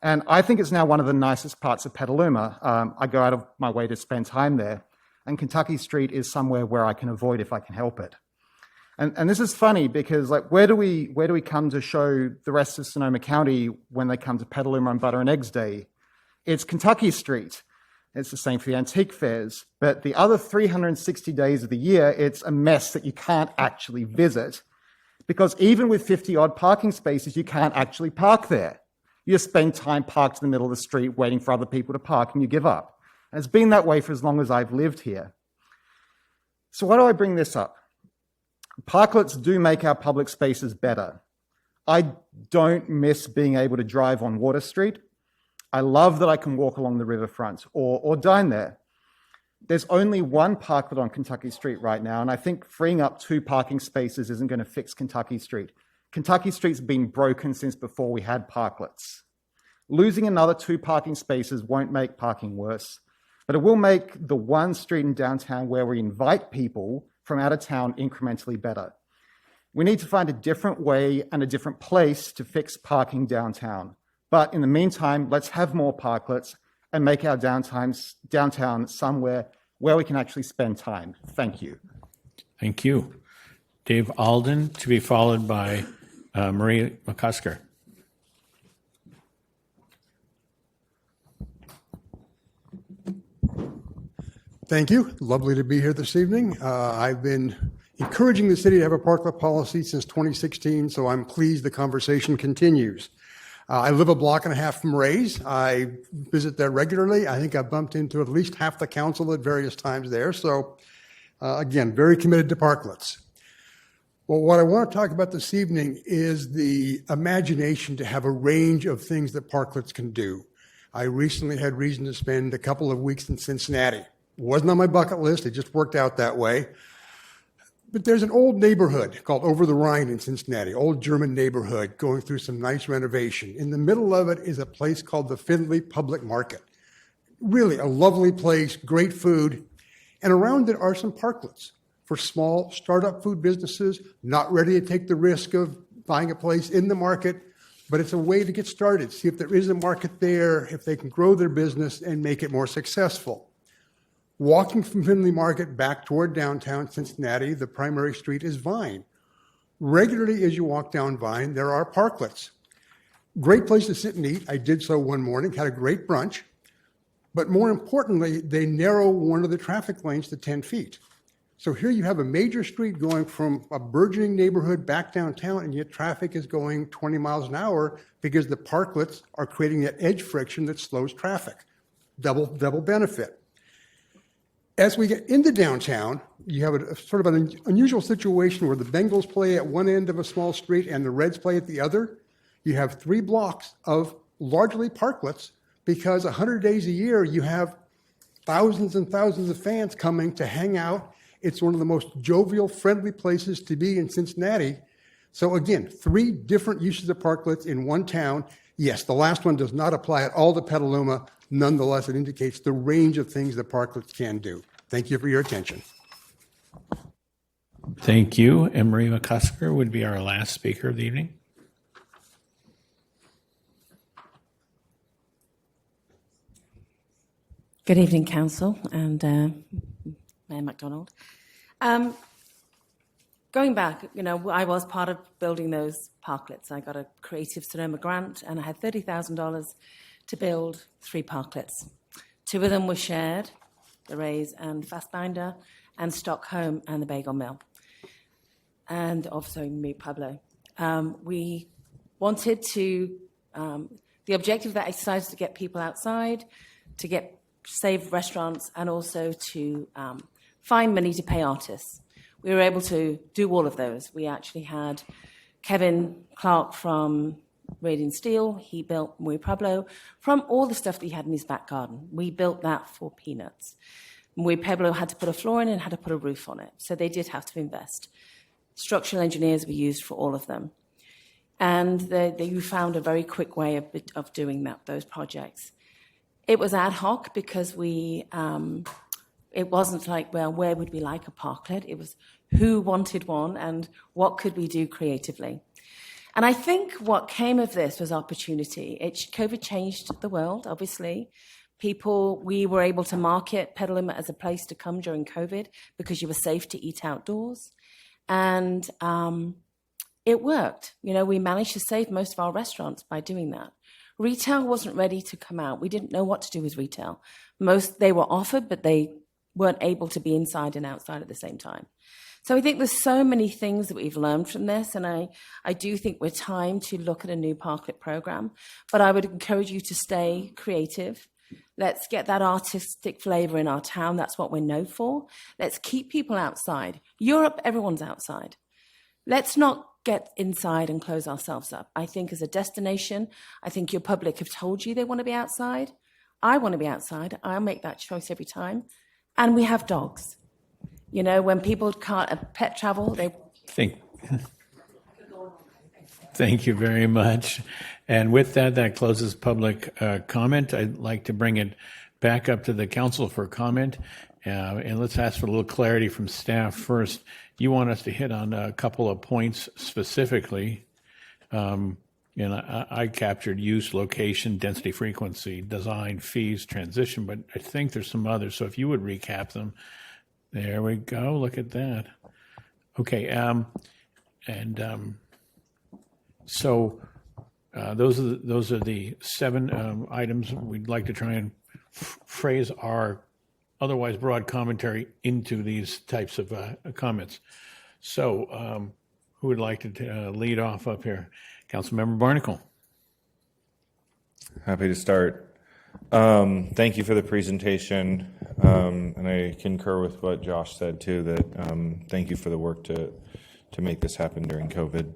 And I think it's now one of the nicest parts of Petaluma. I go out of my way to spend time there. And Kentucky Street is somewhere where I can avoid if I can help it. And this is funny because, like, where do we come to show the rest of Sonoma County when they come to Petaluma on Butter and Eggs Day? It's Kentucky Street. It's the same for the antique fairs. But the other 360 days of the year, it's a mess that you can't actually visit because even with 50-odd parking spaces, you can't actually park there. You just spend time parked in the middle of the street waiting for other people to park and you give up. And it's been that way for as long as I've lived here. So why do I bring this up? Parklets do make our public spaces better. I don't miss being able to drive on Water Street. I love that I can walk along the riverfront or dine there. There's only 1 parklet on Kentucky Street right now, and I think freeing up 2 parking spaces isn't going to fix Kentucky Street. Kentucky Street's been broken since before we had parklets. Losing another 2 parking spaces won't make parking worse, but it will make the one street in downtown where we invite people from out of town incrementally better. We need to find a different way and a different place to fix parking downtown. But in the meantime, let's have more parklets and make our downtown somewhere where we can actually spend time. Thank you. Thank you. Dave Alden, to be followed by Marie McCusker. Thank you. Lovely to be here this evening. I've been encouraging the city to have a parklet policy since 2016, so I'm pleased the conversation continues. I live a block and a half from Ray's. I visit there regularly. I think I've bumped into at least half the council at various times there. So again, very committed to parklets. Well, what I want to talk about this evening is the imagination to have a range of things that parklets can do. I recently had reason to spend a couple of weeks in Cincinnati. It wasn't on my bucket list. It just worked out that way. But there's an old neighborhood called Over the Rhine in Cincinnati, old German neighborhood going through some nice renovation. In the middle of it is a place called the Findlay Public Market. Really a lovely place, great food. And around it are some parklets for small startup food businesses, not ready to take the risk of buying a place in the market, but it's a way to get started, see if there is a market there, if they can grow their business and make it more successful. Walking from Findlay Market back toward downtown Cincinnati, the primary street is Vine. Regularly as you walk down Vine, there are parklets. Great place to sit and eat. I did so one morning, had a great brunch. But more importantly, they narrow one of the traffic lanes to 10 feet. So here you have a major street going from a burgeoning neighborhood back downtown, and yet traffic is going 20 miles an hour because the parklets are creating that edge friction that slows traffic. Double benefit. As we get into downtown, you have a sort of an unusual situation where the Bengals play at one end of a small street and the Reds play at the other. You have 3 blocks of largely parklets because 100 days a year you have thousands and thousands of fans coming to hang out. It's one of the most jovial, friendly places to be in Cincinnati. So again, 3 different uses of parklets in one town. Yes, the last one does not apply at all to Petaluma. Nonetheless, it indicates the range of things that parklets can do. Thank you for your attention. Thank you. And Marie McCusker would be our last speaker of the evening. Good evening, Council and Mayor MacDonald. Going back, I was part of building those parklets. I got a Creative Sonoma grant and I had $30,000 to build 3 parklets. 2 of them were shared, the Rays and Fassbinder, and Stockholm and the Bagel Mill, and also me, Pablo. We wanted to, the objective of that exercise is to get people outside, to save restaurants, and also to find money to pay artists. We were able to do all of those. We actually had Kevin Clark from Radiant Steel. He built Muy Pueblo from all the stuff that he had in his back garden. We built that for peanuts. Muy Pueblo had to put a floor in and had to put a roof on it. So they did have to invest. Structural engineers were used for all of them. And you found a very quick way of doing those projects. It was ad hoc because it wasn't like, well, where would we like a parklet? It was who wanted one and what could we do creatively? And I think what came of this was opportunity. COVID changed the world, obviously. We were able to market Petaluma as a place to come during COVID because you were safe to eat outdoors. And it worked. We managed to save most of our restaurants by doing that. Retail wasn't ready to come out. We didn't know what to do with retail. They were offered, but they weren't able to be inside and outside at the same time. So I think there's so many things that we've learned from this, and I do think we're time to look at a new parklet program. But I would encourage you to stay creative. Let's get that artistic flavor in our town. That's what we're known for. Let's keep people outside. Europe, everyone's outside. Let's not get inside and close ourselves up. I think as a destination, I think your public have told you they want to be outside. I want to be outside. I'll make that choice every time. And we have dogs. When people can't pet travel, they... Thank you very much. And with that closes public comment. I'd like to bring it back up to the council for comment. And let's ask for a little clarity from staff first. you want us to hit on a couple of points specifically. And I captured use, location, density, frequency, design, fees, transition, but I think there's some others. So if you would recap them. There we go. Look at that. Okay. So those are the 7 items. We'd like to try and phrase our otherwise broad commentary into these types of comments. So who would like to lead off up here? Councilmember Barnacle. Happy to start. Thank you for the presentation, and I concur with what Josh said too, that thank you for the work to make this happen during COVID.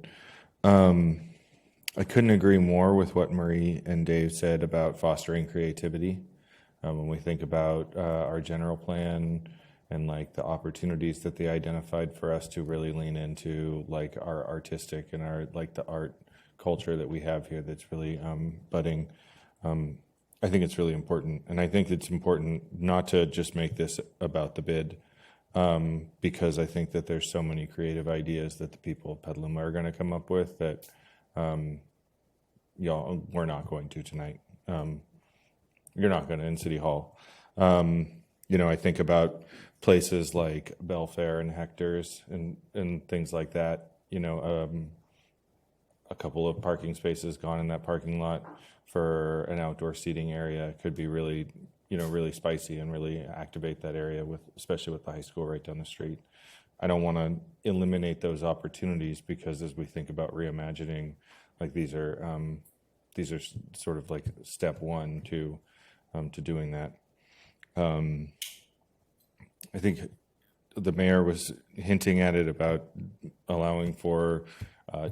I couldn't agree more with what Marie and Dave said about fostering creativity. When we think about our general plan and like the opportunities that they identified for us to really lean into like our artistic and our like the art culture that we have here that's really budding. I think it's really important. And I think it's important not to just make this about the bid, because I think that there's so many creative ideas that the people of Petaluma are going to come up with that y'all, we're not going to tonight. You're not going to in City Hall. I think about places like Belfair and Hector's and things like that. A couple of parking spaces gone in that parking lot for an outdoor seating area could be really, really spicy and really activate that area especially with the high school right down the street. I don't want to eliminate those opportunities because as we think about reimagining, like these are sort of like step one to doing that. I think the mayor was hinting at it about allowing for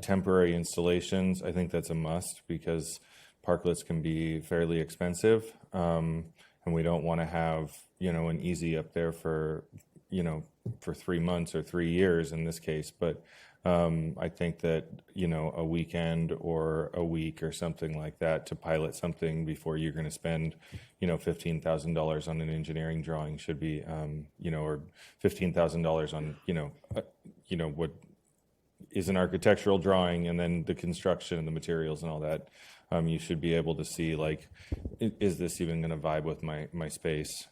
temporary installations. I think that's a must because parklets can be fairly expensive, and we don't want to have an easy up there for 3 months or 3 years in this case. But I think that a weekend or a week or something like that to pilot something before you're going to spend $15,000 on an engineering drawing should be or $15,000 on what is an architectural drawing and then the construction and the materials and all that. You should be able to see like, is this even going to vibe with my space?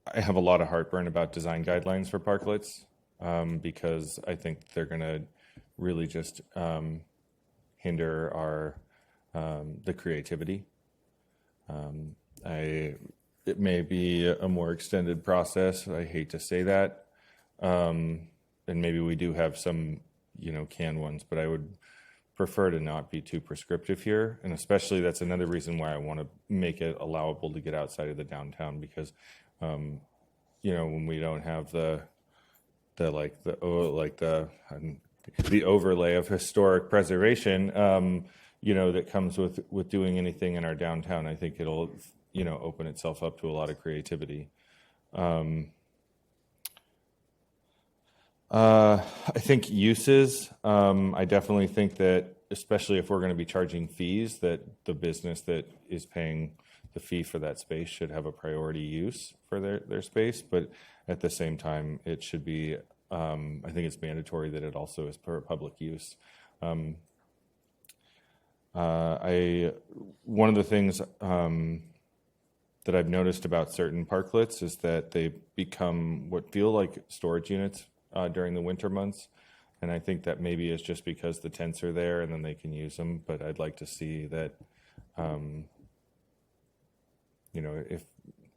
I have a lot of heartburn about design guidelines for parklets because I think they're going to really just hinder our the creativity. It may be a more extended process. I hate to say that, and maybe we do have some canned ones, but I would prefer to not be too prescriptive here, and especially that's another reason why I want to make it allowable to get outside of the downtown because. When we don't have the overlay of historic preservation, that comes with doing anything in our downtown, I think it'll, open itself up to a lot of creativity. I think uses, I definitely think that, especially if we're going to be charging fees, that the business that is paying the fee for that space should have a priority use for their space, but at the same time, it should be, I think it's mandatory that it also is for public use. One of the things that I've noticed about certain parklets is that they become what feel like storage units during the winter months, and I think that maybe is just because the tents are there and then they can use them, but I'd like to see that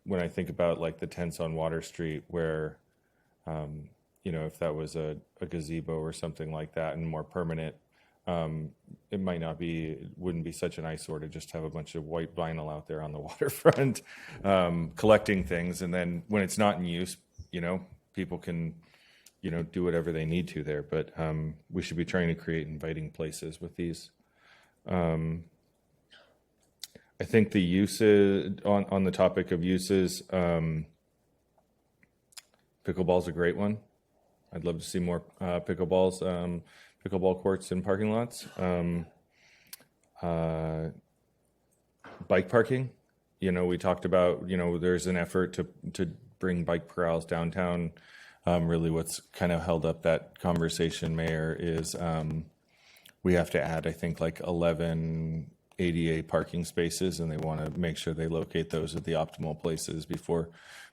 when I think about like the tents on Water Street where, if that was a gazebo or something like that and more permanent, it wouldn't be such an eyesore to just have a bunch of white vinyl out there on the waterfront, collecting things. And then when it's not in use, people can, do whatever they need to there. But we should be trying to create inviting places with these. I think the uses, on the topic of uses, pickleball's a great one. I'd love to see more pickleball courts in parking lots. Bike parking we talked about, there's an effort to bring bike corrals downtown. Really what's kind of held up that conversation, Mayor, is we have to add, I think, like 11 ADA parking spaces, and they want to make sure they locate those at the optimal places before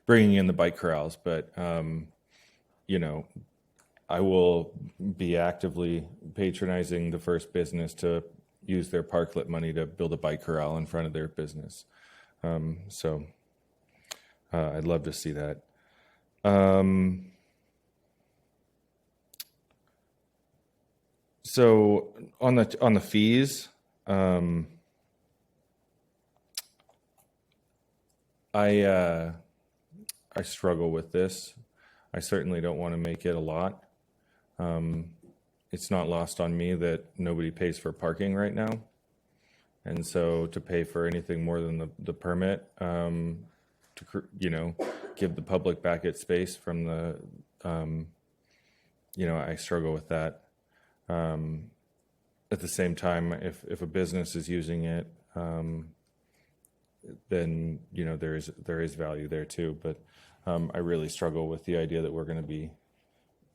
bringing in the bike corrals. But, I will be actively patronizing the first business to use their parklet money to build a bike corral in front of their business. So I'd love to see that. So on the fees, I struggle with this. I certainly don't want to make it a lot. It's not lost on me that nobody pays for parking right now. And so to pay for anything more than the permit, to give the public back its space from the, I struggle with that. At the same time, if a business is using it, then there is value there too. But I really struggle with the idea that we're going to be,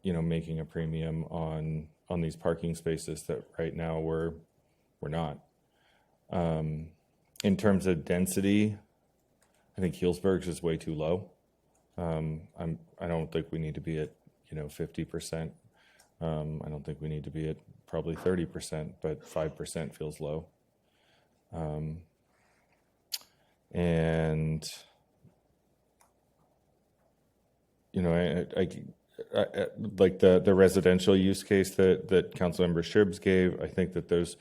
making a premium on these parking spaces that right now we're not. In terms of density, I think Healdsburg's is way too low. I don't think we need to be at 50%. I don't think we need to be at probably 30%, but 5% feels low. And I like the residential use case that Councilmember Shibbs gave. I think that there's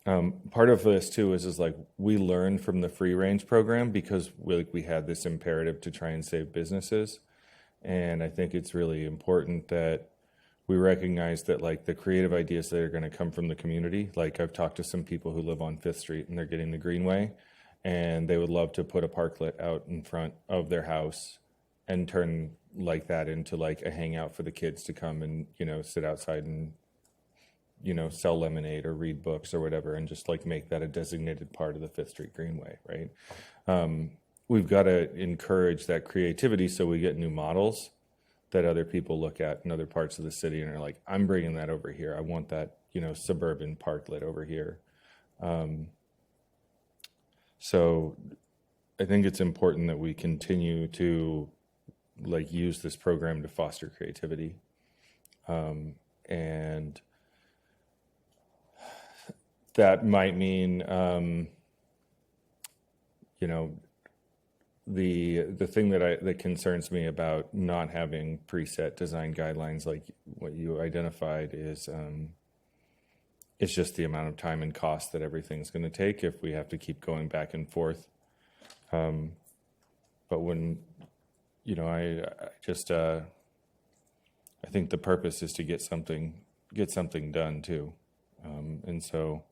part of this too is like we learned from the free range program because we had this imperative to try and save businesses, and I think it's really important that we recognize that like the creative ideas that are going to come from the community. Like I've talked to some people who live on 5th Street and they're getting the Greenway, and they would love to put a parklet out in front of their house and turn like that into like a hangout for the kids to come and sit outside and sell lemonade or read books or whatever, and just like make that a designated part of the 5th Street Greenway, right? We've got to encourage that creativity so we get new models that other people look at in other parts of the city and are like, I'm bringing that over here. I want that suburban parklet over here. So I think it's important that we continue to like use this program to foster creativity. And that might mean, the thing that concerns me about not having preset design guidelines like what you identified is it's just the amount of time and cost that everything's going to take if we have to keep going back and forth. But when I think the purpose is to get something done too, and so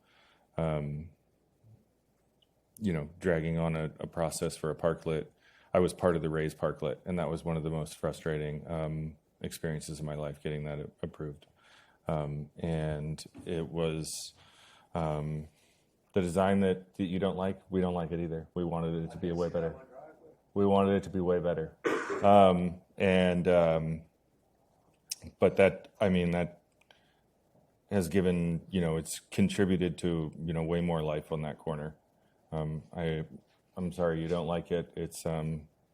dragging on a process for a parklet. I was part of the Raise Parklet, and that was one of the most frustrating experiences in my life getting that approved. And it was the design that you don't like. We don't like it either. We wanted it to be way better. But that has given, it's contributed to, way more life on that corner. I'm sorry you don't like it. It's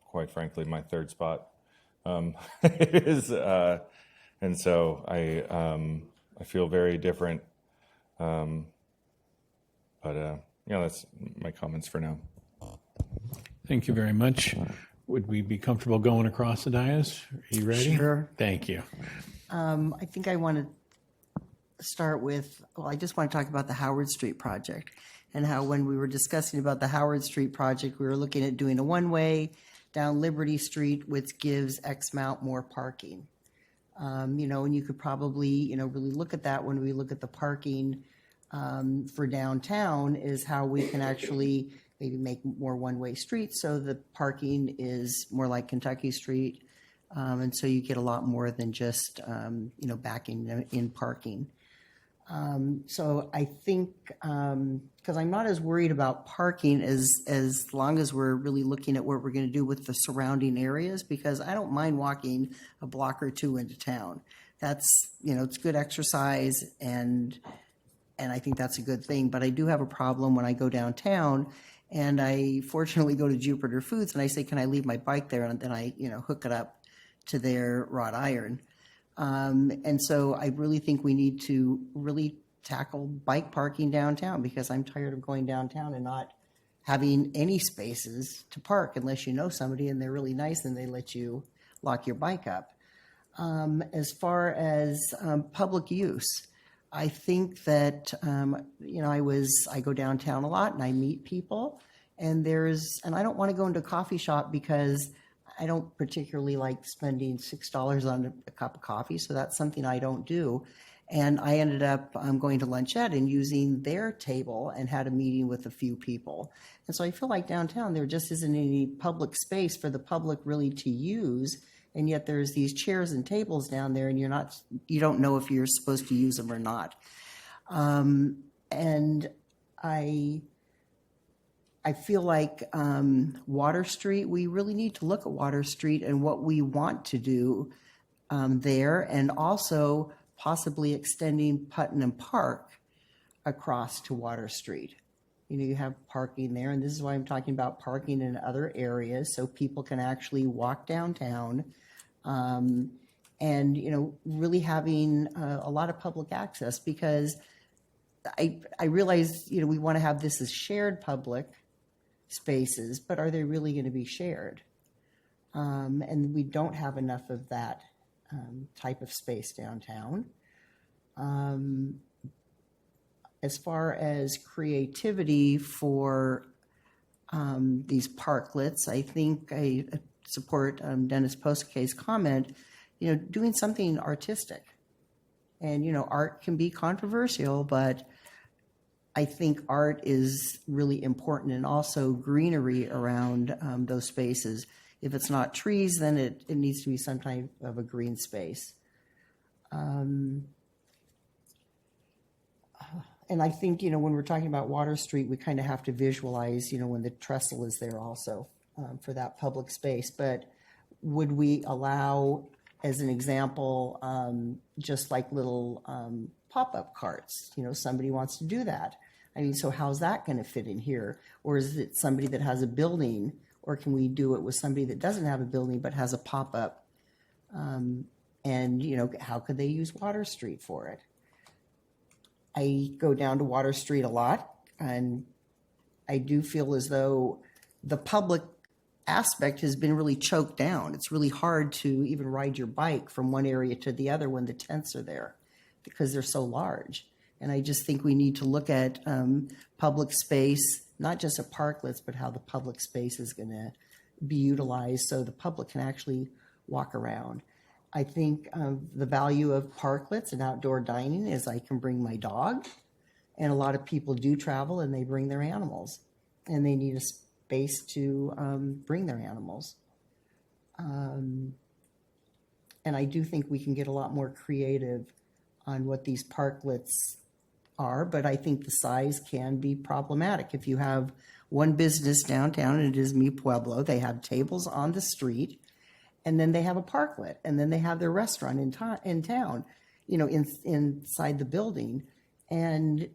quite frankly my third spot. It is, and so I feel very different. But that's my comments for now. Thank you very much. Would we be comfortable going across the dais? Are you ready? Sure. Thank you. I think I want to start with, I just want to talk about the Howard Street project and how when we were discussing about the Howard Street project, we were looking at doing a one-way down Liberty Street, which gives X amount more parking. And you could probably, really look at that when we look at the parking for downtown is how we can actually maybe make more one-way streets so the parking is more like Kentucky Street. And so you get a lot more than just, backing in parking. So I think, because I'm not as worried about parking as long as we're really looking at what we're going to do with the surrounding areas, because I don't mind walking a block or two into town. That's, it's good exercise, and I think that's a good thing. But I do have a problem when I go downtown, and I fortunately go to Jupiter Foods, and I say, can I leave my bike there? And then I, hook it up to their wrought iron. And so I really think we need to really tackle bike parking downtown, because I'm tired of going downtown and not having any spaces to park unless you know somebody and they're really nice and they let you lock your bike up. As far as public use, I think that, I go downtown a lot and I meet people, and I don't want to go into a coffee shop because I don't particularly like spending $6 on a cup of coffee, so that's something I don't do. And I ended up going to Lunchette and using their table and had a meeting with a few people. And so I feel like downtown there just isn't any public space for the public really to use, and yet there's these chairs and tables down there, and you don't know if you're supposed to use them or not. And I feel like Water Street, we really need to look at Water Street and what we want to do there, and also possibly extending Putnam Park across to Water Street. You have parking there, and this is why I'm talking about parking in other areas so people can actually walk downtown, and really having a lot of public access, because I realize we want to have this as shared public spaces, but are they really going to be shared? And we don't have enough of that type of space downtown. As far as creativity for these parklets, I think I support Dennis Poske's comment, doing something artistic. And, art can be controversial, but I think art is really important, and also greenery around those spaces. If it's not trees, then it needs to be some type of a green space. And I think, when we're talking about Water Street, we kind of have to visualize, when the trestle is there also for that public space. But would we allow, as an example, just like little pop-up carts? Somebody wants to do that. So how's that going to fit in here? Or is it somebody that has a building? Or can we do it with somebody that doesn't have a building but has a pop-up? And, how could they use Water Street for it? I go down to Water Street a lot, and I do feel as though the public aspect has been really choked down. It's really hard to even ride your bike from one area to the other when the tents are there, because they're so large. And I just think we need to look at public space, not just at parklets, but how the public space is going to be utilized so the public can actually walk around. I think the value of parklets and outdoor dining is I can bring my dog, and a lot of people do travel and they bring their animals, and they need a space to bring their animals. And I do think we can get a lot more creative on what these parklets are, but I think the size can be problematic. If you have one business downtown, and it is Mi Pueblo, they have tables on the street, and then they have a parklet, and then they have their restaurant in town, inside the building, and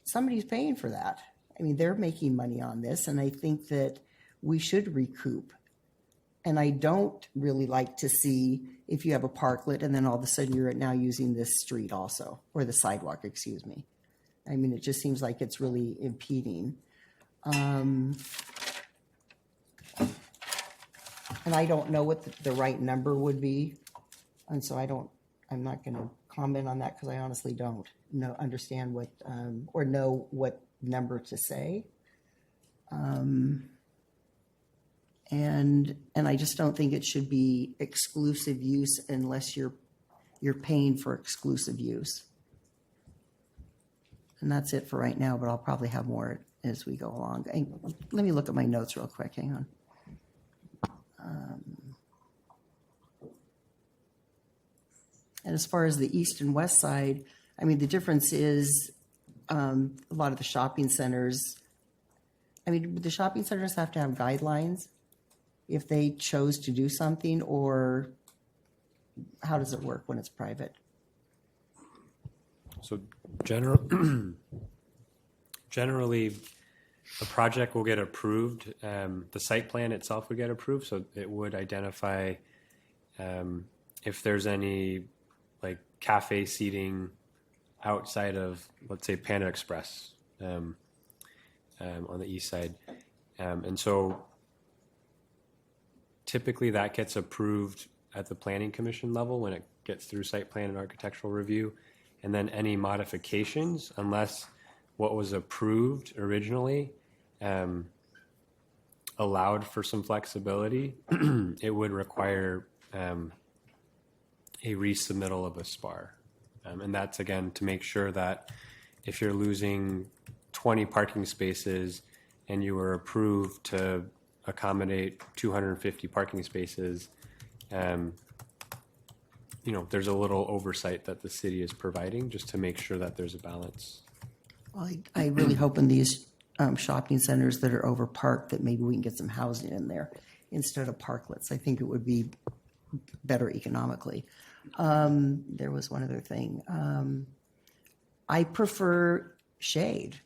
somebody's paying for that. They're making money on this, and I think that we should recoup. And I don't really like to see if you have a parklet and then all of a sudden you're now using this street also, or the sidewalk, excuse me. It just seems like it's really impeding. And I don't know what the right number would be. And so I'm not going to comment on that, because I honestly don't understand what, or know what number to say. And I just don't think it should be exclusive use unless you're paying for exclusive use. And that's it for right now, but I'll probably have more as we go along. Let me look at my notes real quick. Hang on. And as far as the east and west side, I mean, the difference is a lot of the shopping centers, I mean, the shopping centers have to have guidelines if they chose to do something, or how does it work when it's private? So generally, a project will get approved. The site plan itself would get approved, so it would identify if there's any like cafe seating outside of, let's say, Panda Express on the east side. And so typically that gets approved at the planning commission level when it gets through site plan and architectural review. And then any modifications, unless what was approved originally allowed for some flexibility, it would require a resubmittal of a SPAR. And that's, again, to make sure that if you're losing 20 parking spaces and you were approved to accommodate 250 parking spaces, there's a little oversight that the city is providing just to make sure that there's a balance. Well, I really hope in these shopping centers that are overparked that maybe we can get some housing in there instead of parklets. I think it would be better economically. There was one other thing. I prefer shade.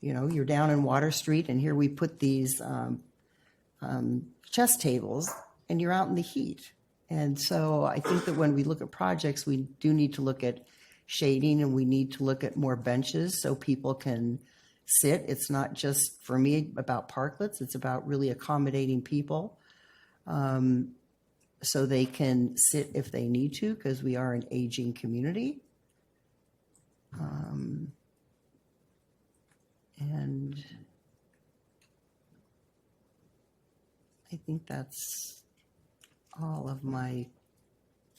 You're down in Water Street, and here we put these chess tables, and you're out in the heat. And so I think that when we look at projects, we do need to look at shading, and we need to look at more benches so people can sit. It's not just, for me, about parklets. It's about really accommodating people so they can sit if they need to, because we are an aging community. And I think that's all of my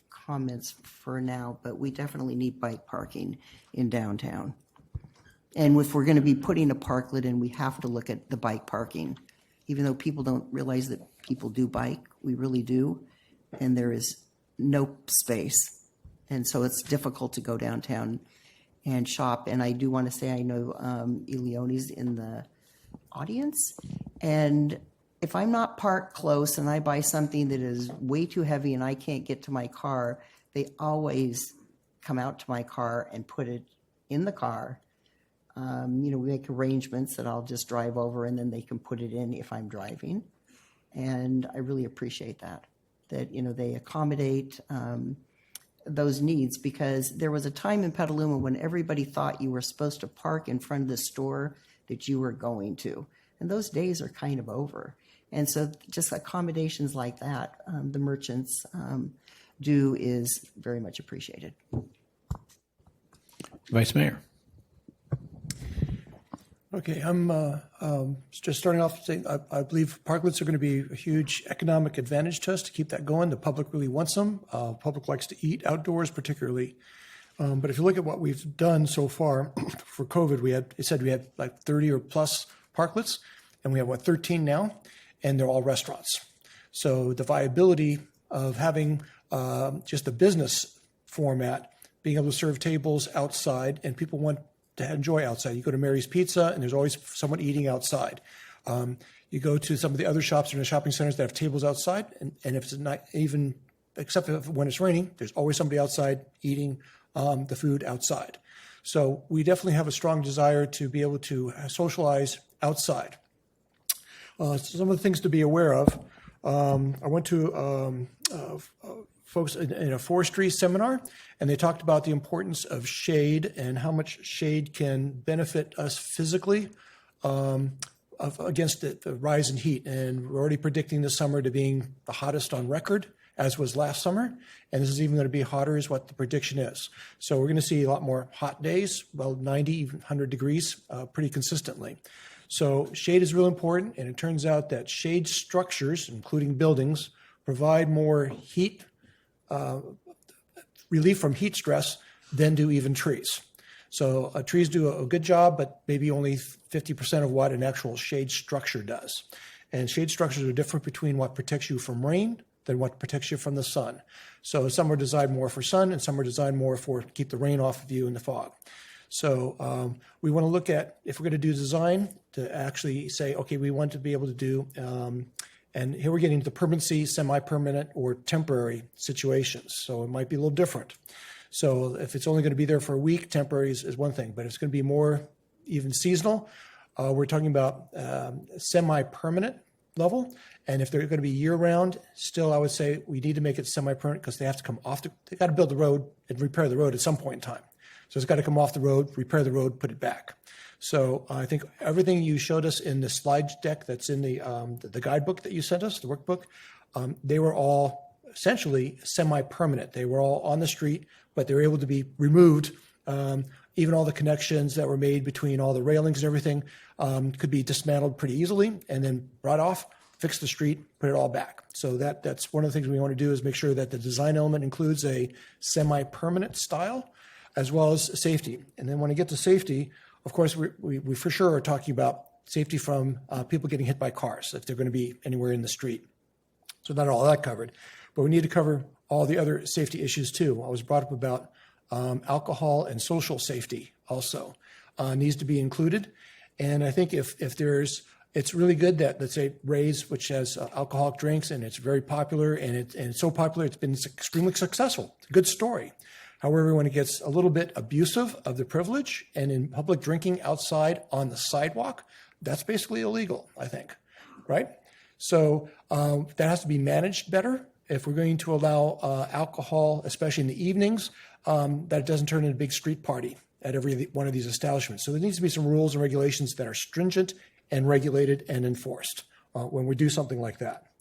comments for now, but we definitely need bike parking in downtown. And if we're going to be putting a parklet in, we have to look at the bike parking. Even though people don't realize that people do bike, we really do, and there is no space. And so it's difficult to go downtown and shop. And I do want to say, I know Eleone's in the audience, and if I'm not parked close and I buy something that is way too heavy and I can't get to my car, they always come out to my car and put it in the car. We make arrangements that I'll just drive over and then they can put it in if I'm driving. And I really appreciate that they accommodate those needs, because there was a time in Petaluma when everybody thought you were supposed to park in front of the store that you were going to. And those days are kind of over. And so just accommodations like that, the merchants do, is very much appreciated. Vice Mayor. Okay, I'm just starting off saying I believe parklets are going to be a huge economic advantage to us to keep that going. The public really wants them. Public likes to eat outdoors particularly. But if you look at what we've done so far for COVID, we had like 30 or plus parklets, and we have 13 now, and they're all restaurants. So the viability of having just a business format, being able to serve tables outside, and people want to enjoy outside. You go to Mary's Pizza, and there's always someone eating outside. You go to some of the other shops in the shopping centers that have tables outside, and if it's not even, except when it's raining, there's always somebody outside eating the food outside. So we definitely have a strong desire to be able to socialize outside. Some of the things to be aware of. I went to folks in a forestry seminar, and they talked about the importance of shade and how much shade can benefit us physically against the rise in heat. And we're already predicting this summer to being the hottest on record, as was last summer. And this is even going to be hotter is what the prediction is. So we're going to see a lot more hot days, well, 90, even 100 degrees pretty consistently. So shade is real important, and it turns out that shade structures, including buildings, provide more heat relief from heat stress than do even trees. So trees do a good job, but maybe only 50% of what an actual shade structure does. And shade structures are different between what protects you from rain than what protects you from the sun. So some are designed more for sun, and some are designed more for keep the rain off of you and the fog. So we want to look at, if we're going to do design, to actually say, okay, we want to be able to do, and here we're getting to the permanency, semi-permanent, or temporary situations. So it might be a little different. So if it's only going to be there for a week, temporary is one thing, but if it's going to be more even seasonal, we're talking about semi-permanent level. And if they're going to be year-round, still I would say we need to make it semi-permanent because they have to come off, they got to build the road and repair the road at some point in time. So it's got to come off the road, repair the road, put it back. So I think everything you showed us in the slide deck that's in the guidebook that you sent us, the workbook, they were all essentially semi-permanent. They were all on the street, but they were able to be removed. Even all the connections that were made between all the railings and everything could be dismantled pretty easily and then brought off, fix the street, put it all back. So that's one of the things we want to do is make sure that the design element includes a semi-permanent style as well as safety. And then when I get to safety, of course, we for sure are talking about safety from people getting hit by cars if they're going to be anywhere in the street. So not all that covered, but we need to cover all the other safety issues too. I was brought up about alcohol and social safety also needs to be included. And I think if it's really good that, let's say, Ray's, which has alcoholic drinks, and it's very popular, and it's so popular, it's been extremely successful. It's a good story. However, when it gets a little bit abusive of the privilege and in public drinking outside on the sidewalk, that's basically illegal, I think, right? So that has to be managed better if we're going to allow alcohol, especially in the evenings, that it doesn't turn into a big street party at every one of these establishments. So there needs to be some rules and regulations that are stringent and regulated and enforced when we do something like that.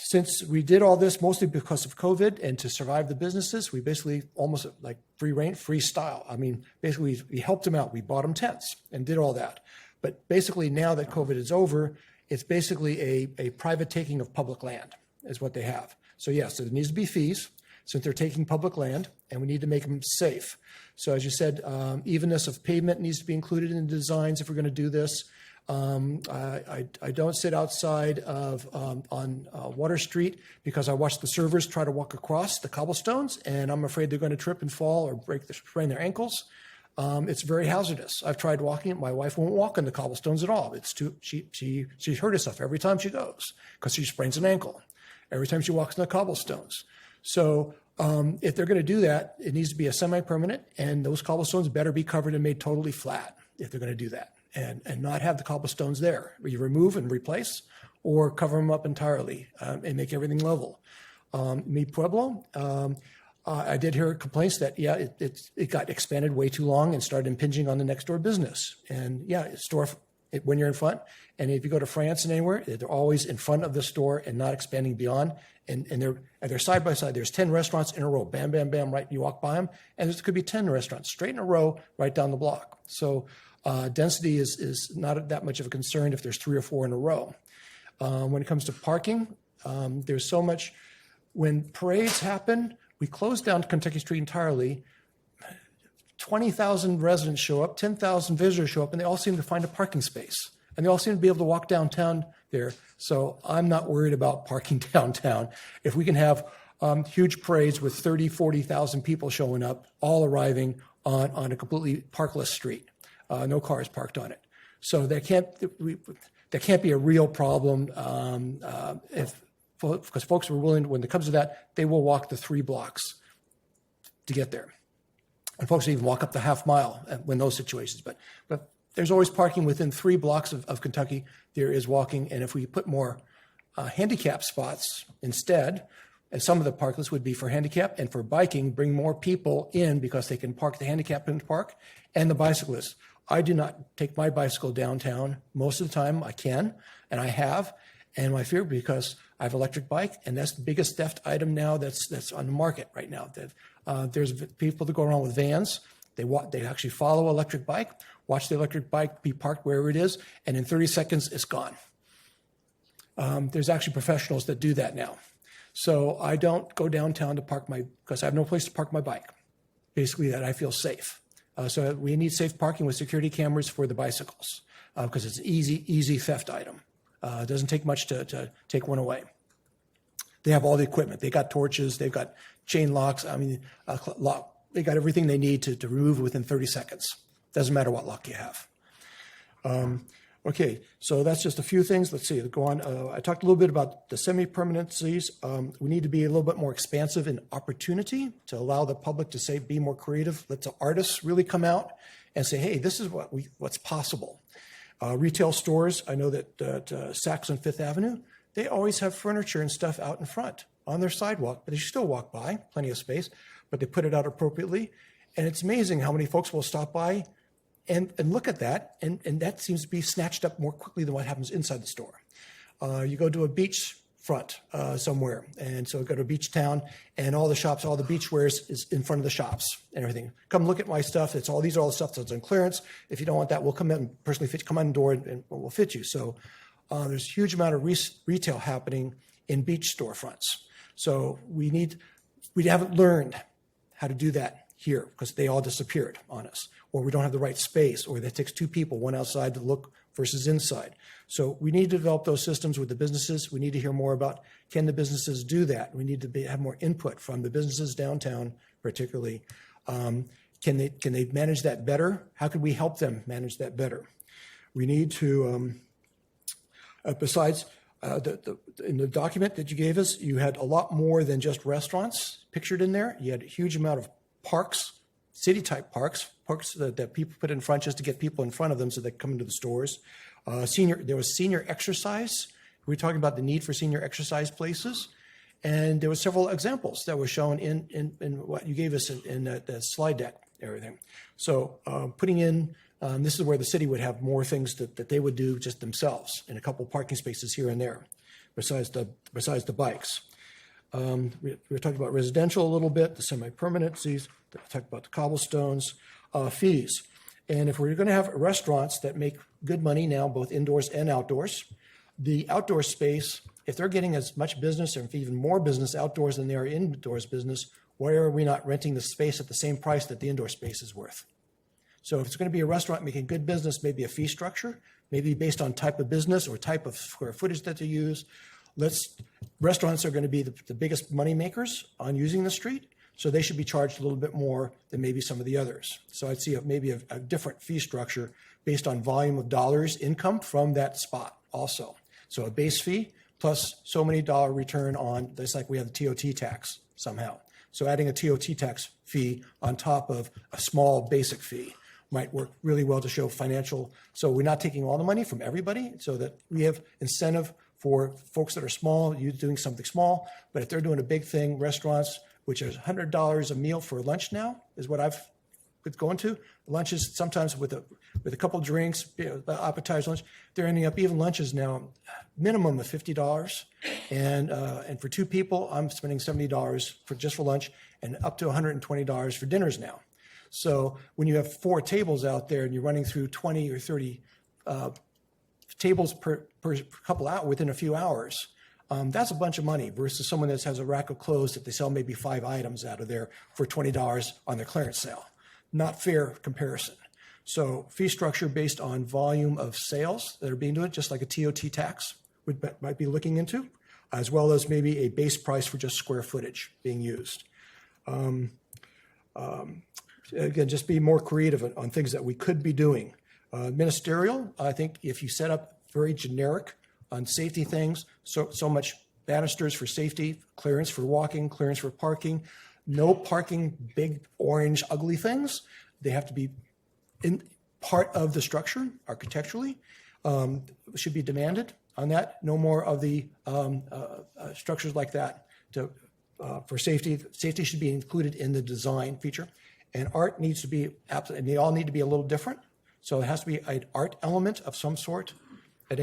Since we did all this mostly because of COVID and to survive the businesses, we basically almost like free reign, freestyle. I mean, basically we helped them out. We bought them tents and did all that. But basically now that COVID is over, it's basically a private taking of public land is what they have. So yes, there needs to be fees since they're taking public land, and we need to make them safe. So as you said, evenness of pavement needs to be included in the designs if we're going to do this. I don't sit outside of on Water Street because I watch the servers try to walk across the cobblestones, and I'm afraid they're going to trip and fall or sprain their ankles. It's very hazardous. I've tried walking it. My wife won't walk on the cobblestones at all. It's too she hurt herself every time she goes because she sprains an ankle every time she walks on the cobblestones. So if they're going to do that, it needs to be a semi-permanent, and those cobblestones better be covered and made totally flat if they're going to do that, and not have the cobblestones there. You remove and replace, or cover them up entirely and make everything level. Mi Pueblo, I did hear complaints that, it got expanded way too long and started impinging on the next door business. And when you're in front, and if you go to France and anywhere, they're always in front of the store and not expanding beyond. And they're side by side. There's 10 restaurants in a row, bam, bam, bam, right? You walk by them, and there could be 10 restaurants straight in a row right down the block. So density is not that much of a concern if there's 3 or 4 in a row. When it comes to parking, there's so much. When parades happen, we close down Kentucky Street entirely. 20,000 residents show up, 10,000 visitors show up, and they all seem to find a parking space. And they all seem to be able to walk downtown there. So I'm not worried about parking downtown. If we can have huge parades with 30, 40,000 people showing up, all arriving on a completely parkless street, no cars parked on it. So that can't be a real problem because folks are willing, when it comes to that, they will walk the 3 blocks to get there. And folks even walk up the half mile when those situations. But there's always parking within 3 blocks of Kentucky. There is walking. And if we put more handicap spots instead, and some of the parklets would be for handicap and for biking, bring more people in because they can park the handicap in the park and the bicyclists. I do not take my bicycle downtown. Most of the time I can, and I have. And my fear, because I have an electric bike, and that's the biggest theft item now that's on the market right now. There's people that go around with vans. They actually follow electric bike, watch the electric bike be parked wherever it is, and in 30 seconds, it's gone. There's actually professionals that do that now. So I don't go downtown to park because I have no place to park my bike. Basically, that I feel safe. So we need safe parking with security cameras for the bicycles because it's an easy theft item. It doesn't take much to take one away. They have all the equipment. They got torches. They've got chain locks. I mean, they got everything they need to remove within 30 seconds. Doesn't matter what lock you have. Okay, so that's just a few things. Let's see, go on. I talked a little bit about the semi-permanencies. We need to be a little bit more expansive in opportunity to allow the public to say, be more creative. Let the artists really come out and say, hey, this is what's possible. Retail stores, I know that Saks on Fifth Avenue, they always have furniture and stuff out in front on their sidewalk, but they still walk by, plenty of space, but they put it out appropriately. And it's amazing how many folks will stop by and look at that, and that seems to be snatched up more quickly than what happens inside the store. You go to a beach front somewhere, and so go to a beach town, and all the shops, all the beach wares is in front of the shops and everything. Come look at my stuff. These are all the stuff that's on clearance. If you don't want that, we'll come in and personally fit. Come on the door and we'll fit you. So there's a huge amount of retail happening in beach storefronts. So we haven't learned how to do that here because they all disappeared on us, or we don't have the right space, or that takes two people, one outside to look versus inside. So we need to develop those systems with the businesses. We need to hear more about, can the businesses do that? We need to have more input from the businesses downtown, particularly. Can they manage that better? How could we help them manage that better? We need to, besides in the document that you gave us, you had a lot more than just restaurants pictured in there. You had a huge amount of parks, city-type parks that people put in front just to get people in front of them so they come into the stores. There was senior exercise. We were talking about the need for senior exercise places. And there were several examples that were shown in what you gave us in the slide deck, everything. So putting in, this is where the city would have more things that they would do just themselves, and a couple parking spaces here and there, besides the bikes. We were talking about residential a little bit, the semi-permanencies, talked about the cobblestones, fees. And if we're going to have restaurants that make good money now, both indoors and outdoors, the outdoor space, if they're getting as much business or even more business outdoors than they are indoors business, why are we not renting the space at the same price that the indoor space is worth? So if it's going to be a restaurant making good business, maybe a fee structure, maybe based on type of business or type of square footage that they use. Restaurants are going to be the biggest money makers on using the street, so they should be charged a little bit more than maybe some of the others. So I'd see maybe a different fee structure based on volume of dollars income from that spot also. So a base fee plus so many dollar return on, just like we have the TOT tax somehow. So adding a TOT tax fee on top of a small basic fee might work really well to show financial. So we're not taking all the money from everybody so that we have incentive for folks that are small, you doing something small. But if they're doing a big thing, restaurants, which is $100 a meal for lunch now, is what I've been going to. Lunches sometimes with a couple drinks, the appetizer lunch, they're ending up even lunches now, minimum of $50. And for two people, I'm spending $70 just for lunch and up to $120 for dinners now. So when you have 4 tables out there and you're running through 20 or 30 tables per couple out within a few hours, that's a bunch of money versus someone that has a rack of clothes that they sell maybe 5 items out of there for $20 on their clearance sale. Not fair comparison. So fee structure based on volume of sales that are being done, just like a TOT tax might be looking into, as well as maybe a base price for just square footage being used. Again, just be more creative on things that we could be doing. Ministerial, I think if you set up very generic on safety things, so much banisters for safety, clearance for walking, clearance for parking, no parking big orange ugly things. They have to be in part of the structure architecturally, should be demanded on that. No more of the structures like that for safety. Safety should be included in the design feature. And art needs to be, and they all need to be a little different. So it has to be an art element of some sort at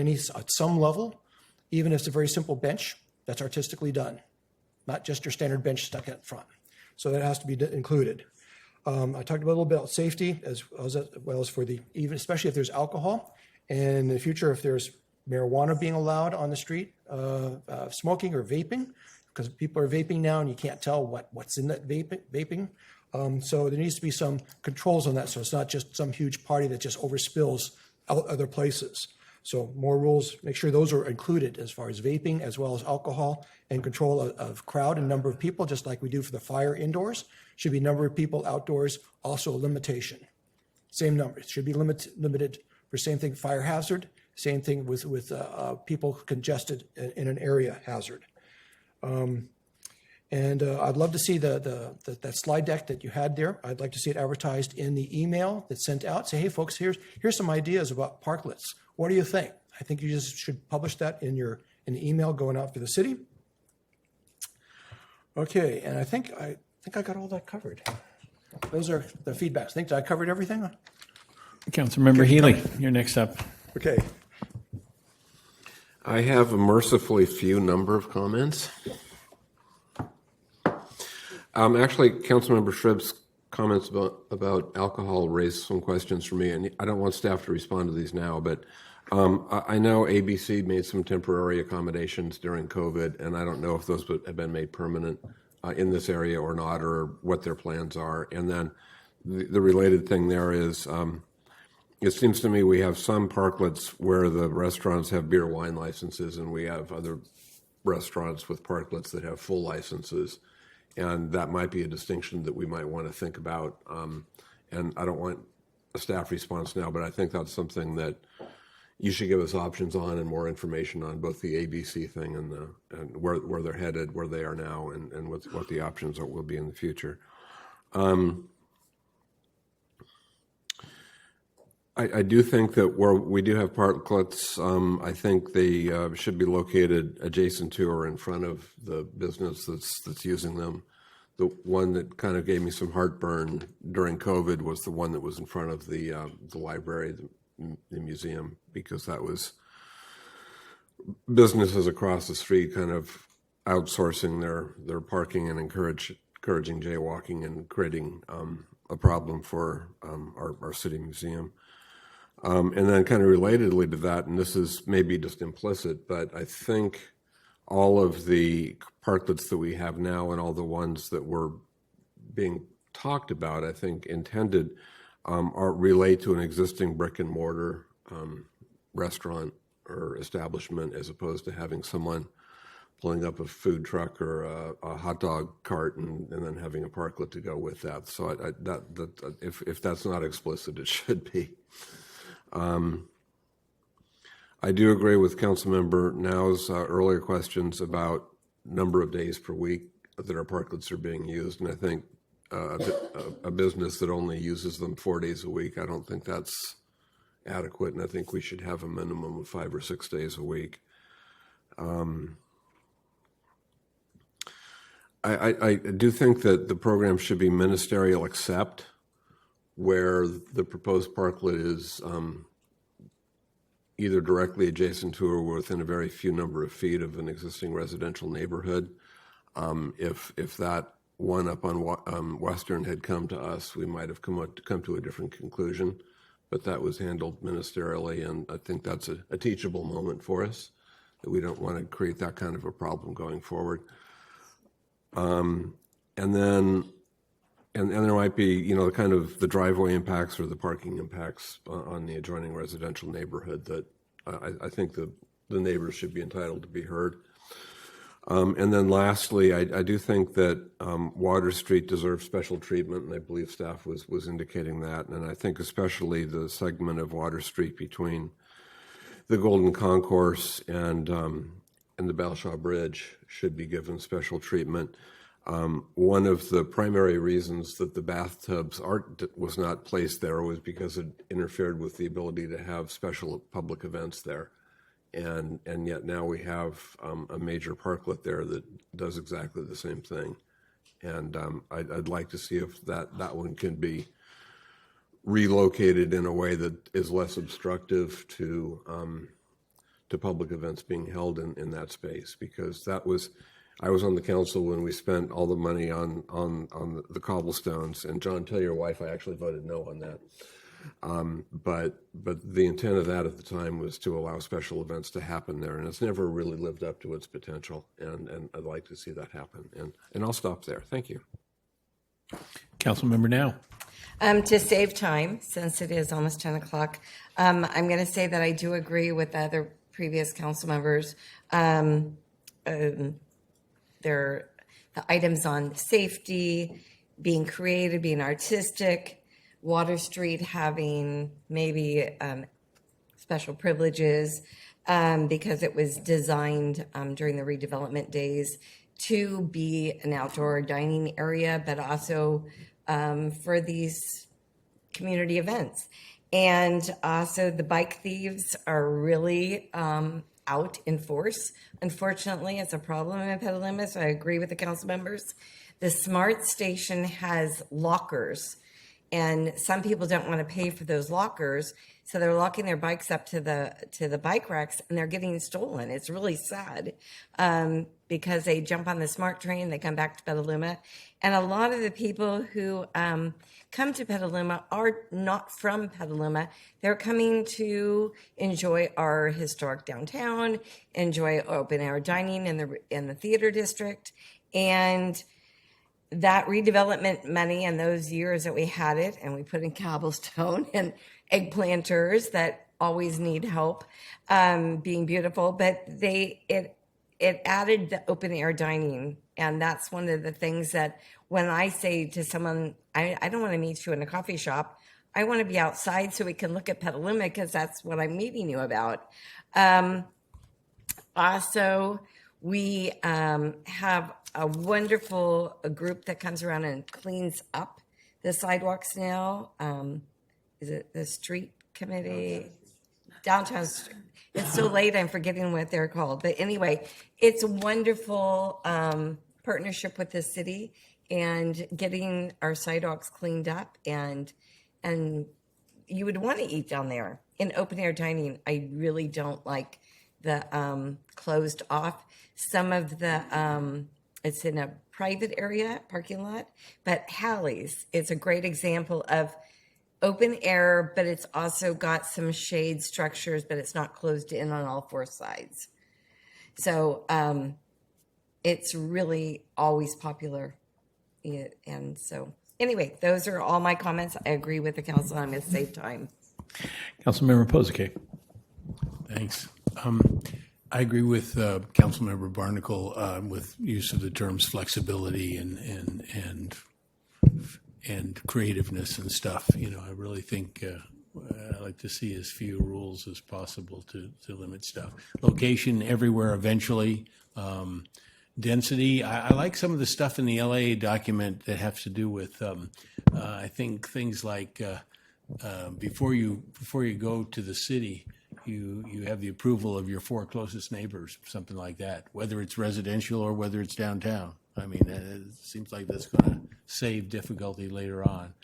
some level, even if it's a very simple bench that's artistically done, not just your standard bench stuck out front. So that has to be included. I talked a little bit about safety as well as for even especially if there's alcohol, and in the future if there's marijuana being allowed on the street, smoking or vaping, because people are vaping now and you can't tell what's in that vaping. So there needs to be some controls on that, so it's not just some huge party that just overspills other places. So more rules, make sure those are included as far as vaping, as well as alcohol and control of crowd and number of people, just like we do for the fire indoors. Should be number of people outdoors, also a limitation. Same number, it should be limited for same thing, fire hazard, same thing with people congested in an area hazard. And I'd love to see that slide deck that you had there. I'd like to see it advertised in the email that's sent out. Say, hey, folks, here's some ideas about parklets. What do you think? I think you just should publish that in the email going out for the city. Okay, and I think I got all that covered. Those are the feedbacks. Think I covered everything? Councilmember Healy, you're next up. Okay. I have a mercifully few number of comments. Actually, Councilmember Shrib's comments about alcohol raised some questions for me, and I don't want staff to respond to these now, but I know ABC made some temporary accommodations during COVID, and I don't know if those have been made permanent in this area or not, or what their plans are. And then the related thing there is, it seems to me we have some parklets where the restaurants have beer wine licenses, and we have other restaurants with parklets that have full licenses. And that might be a distinction that we might want to think about. And I don't want a staff response now, but I think that's something that you should give us options on and more information on, both the ABC thing and where they're headed, where they are now, and what the options will be in the future. I do think that where we do have parklets, I think they should be located adjacent to or in front of the business that's using them. The one that kind of gave me some heartburn during COVID was the one that was in front of the library, the museum, because that was businesses across the street kind of outsourcing their parking and encouraging jaywalking and creating a problem for our city museum. And then kind of relatedly to that, and this is maybe just implicit, but I think all of the parklets that we have now and all the ones that were being talked about, I think intended, are relate to an existing brick and mortar restaurant or establishment, as opposed to having someone pulling up a food truck or a hot dog cart and then having a parklet to go with that. So if that's not explicit, it should be. I do agree with Councilmember Now's earlier questions about number of days per week that our parklets are being used, and I think a business that only uses them 4 days a week, I don't think that's adequate, and I think we should have a minimum of 5 or 6 days a week. I do think that the program should be ministerial, except where the proposed parklet is either directly adjacent to or within a very few number of feet of an existing residential neighborhood. If that one up on Western had come to us, we might have come to a different conclusion, but that was handled ministerially, and I think that's a teachable moment for us, that we don't want to create that kind of a problem going forward. And there might be, the kind of the driveway impacts or the parking impacts on the adjoining residential neighborhood that I think the neighbors should be entitled to be heard. And then lastly, I do think that Water Street deserves special treatment, and I believe staff was indicating that. And I think especially the segment of Water Street between the Golden Concourse and the Belshaw Bridge should be given special treatment. One of the primary reasons that the bathtubs was not placed there was because it interfered with the ability to have special public events there. And yet now we have a major parklet there that does exactly the same thing. And I'd like to see if that one can be relocated in a way that is less obstructive to public events being held in that space, because I was on the council when we spent all the money on the cobblestones, and John, tell your wife I actually voted no on that. But the intent of that at the time was to allow special events to happen there, and it's never really lived up to its potential, and I'd like to see that happen. And I'll stop there. Thank you. Councilmember Now. To save time, since it is almost 10 o'clock, I'm going to say that I do agree with the other previous council members. The items on safety, being creative, being artistic, Water Street having maybe special privileges because it was designed during the redevelopment days to be an outdoor dining area, but also for these community events. And also the bike thieves are really out in force. Unfortunately, it's a problem in Petaluma, so I agree with the council members. The Smart Station has lockers, and some people don't want to pay for those lockers, so they're locking their bikes up to the bike racks, and they're getting stolen. It's really sad because they jump on the Smart train, they come back to Petaluma, and a lot of the people who come to Petaluma are not from Petaluma. They're coming to enjoy our historic downtown, enjoy open air dining in the theater district, and that redevelopment money and those years that we had it, and we put in cobblestone and eggplanters that always need help being beautiful, but it added the open air dining, and that's one of the things that when I say to someone, I don't want to meet you in a coffee shop, I want to be outside so we can look at Petaluma because that's what I'm meeting you about. Also, we have a wonderful group that comes around and cleans up the sidewalks now. Is it the street committee? Downtown. It's so late, I'm forgetting what they're called. But anyway, it's a wonderful partnership with the city and getting our sidewalks cleaned up. And you would want to eat down there in open air dining. I really don't like the closed off. Some of the, it's in a private area, parking lot, but Hallie's is a great example of open air, but it's also got some shade structures, but it's not closed in on all four sides. So it's really always popular. And so anyway, those are all my comments. I agree with the council. I'm going to save time. Councilmember Posake. Thanks. I agree with Councilmember Barnacle with use of the terms flexibility and creativeness and stuff. You know, I really think I like to see as few rules as possible to limit stuff. Location everywhere eventually. Density. I like some of the stuff in the LA document that has to do with I think things like before you go to the city, you have the approval of your 4 closest neighbors, something like that, whether it's residential or whether it's downtown. I mean, it seems like that's going to save difficulty later on.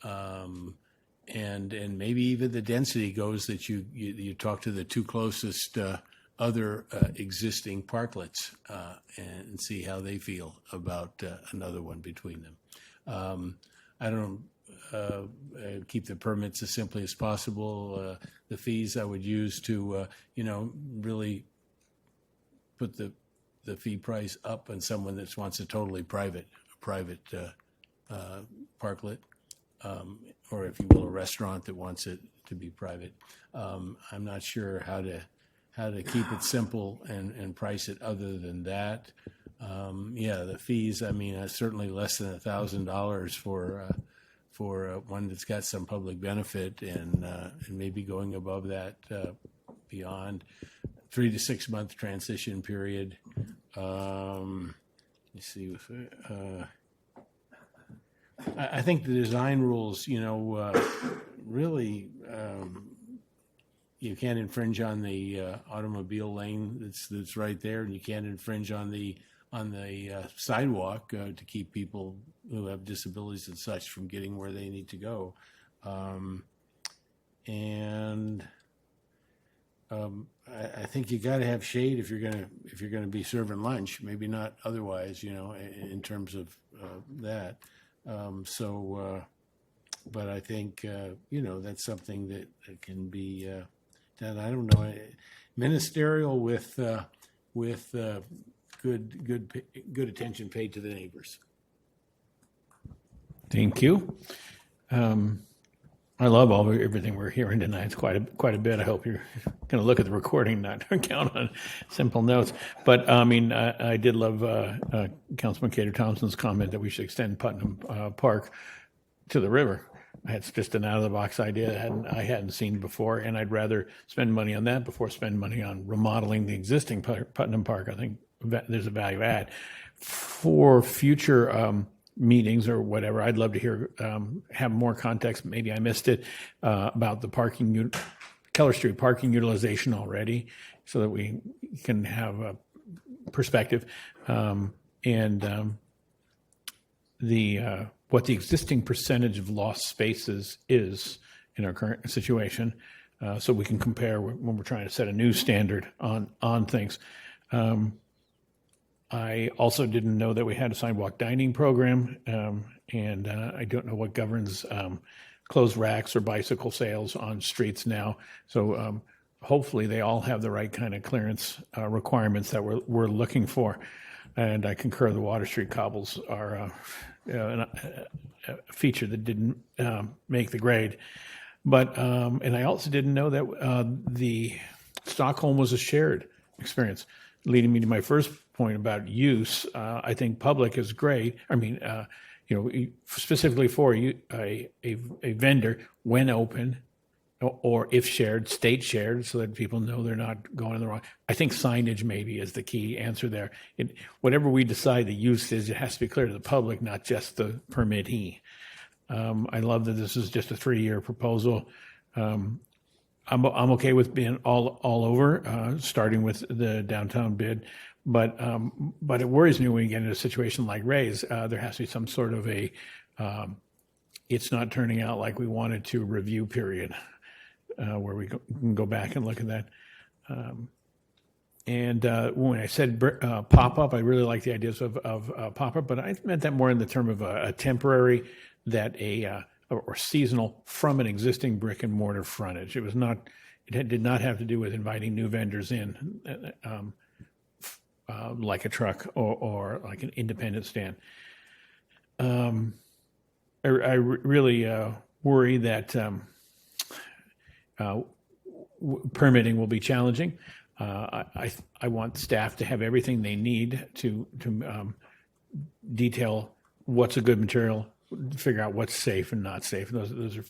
And maybe even the density goes that you talk to the 2 closest other existing parklets and see how they feel about another one between them. I don't keep the permits as simply as possible. The fees I would use to, really put the fee price up on someone that wants a totally private parklet, or if you will, a restaurant that wants it to be private. I'm not sure how to keep it simple and price it other than that. The fees, I mean, certainly less than $1,000 for one that's got some public benefit, and maybe going above that beyond. 3 to 6 month transition period. Let's see. I think the design rules, really, you can't infringe on the automobile lane that's right there, and you can't infringe on the sidewalk to keep people who have disabilities and such from getting where they need to go. I think you got to have shade if you're gonna be serving lunch. Maybe not otherwise, in terms of that. But I think that's something that can be done. I don't know, ministerial with good attention paid to the neighbors. Thank you. I love everything we're hearing tonight. It's quite a bit. I hope you're going to look at the recording, not count on simple notes. But I mean, I did love Councilman Cater Thompson's comment that we should extend Putnam Park to the river. It's just an out-of-the-box idea I hadn't seen before, and I'd rather spend money on that before spend money on remodeling the existing Putnam Park. I think there's a value add. For future meetings or whatever, I'd love to hear, have more context, maybe I missed it, about the Keller Street parking utilization already, so that we can have a perspective, and what the existing percentage of lost spaces is in our current situation, so we can compare when we're trying to set a new standard on things. I also didn't know that we had a sidewalk dining program, and I don't know what governs closed racks or bicycle sales on streets now. So hopefully they all have the right kind of clearance requirements that we're looking for. And I concur the Water Street cobbles are a feature that didn't make the grade. But and I also didn't know that the Stockholm was a shared experience, leading me to my first point about use. I think public is great. I mean, specifically for a vendor when open, or if shared, state shared, so that people know they're not going in the wrong. I think signage maybe is the key answer there. Whatever we decide the use is, it has to be clear to the public, not just the permittee. I love that this is just a 3-year proposal. I'm okay with being all over, starting with the downtown bid, but it worries me when we get into a situation like Ray's. There has to be some sort of a it's not turning out like we wanted to review period, where we can go back and look at that. And when I said pop-up, I really like the ideas of pop-up, but I meant that more in the term of a temporary, that or seasonal from an existing brick and mortar frontage. It was not. Did not have to do with inviting new vendors in, like a truck or like an independent stand. I really worry that permitting will be challenging. I want staff to have everything they need to detail what's a good material, figure out what's safe and not safe. Those are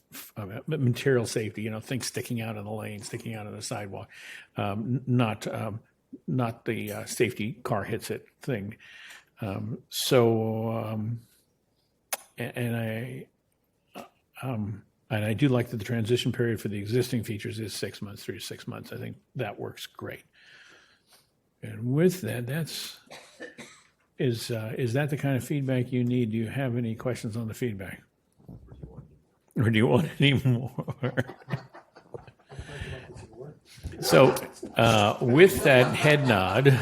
material safety. Things sticking out in the lane, sticking out on the sidewalk, not the safety car hits it thing. And I do like that the transition period for the existing features is 6 months, 3 to 6 months. I think that works great. And with that, is that the kind of feedback you need? Do you have any questions on the feedback? Or do you want any more? So with that head nod,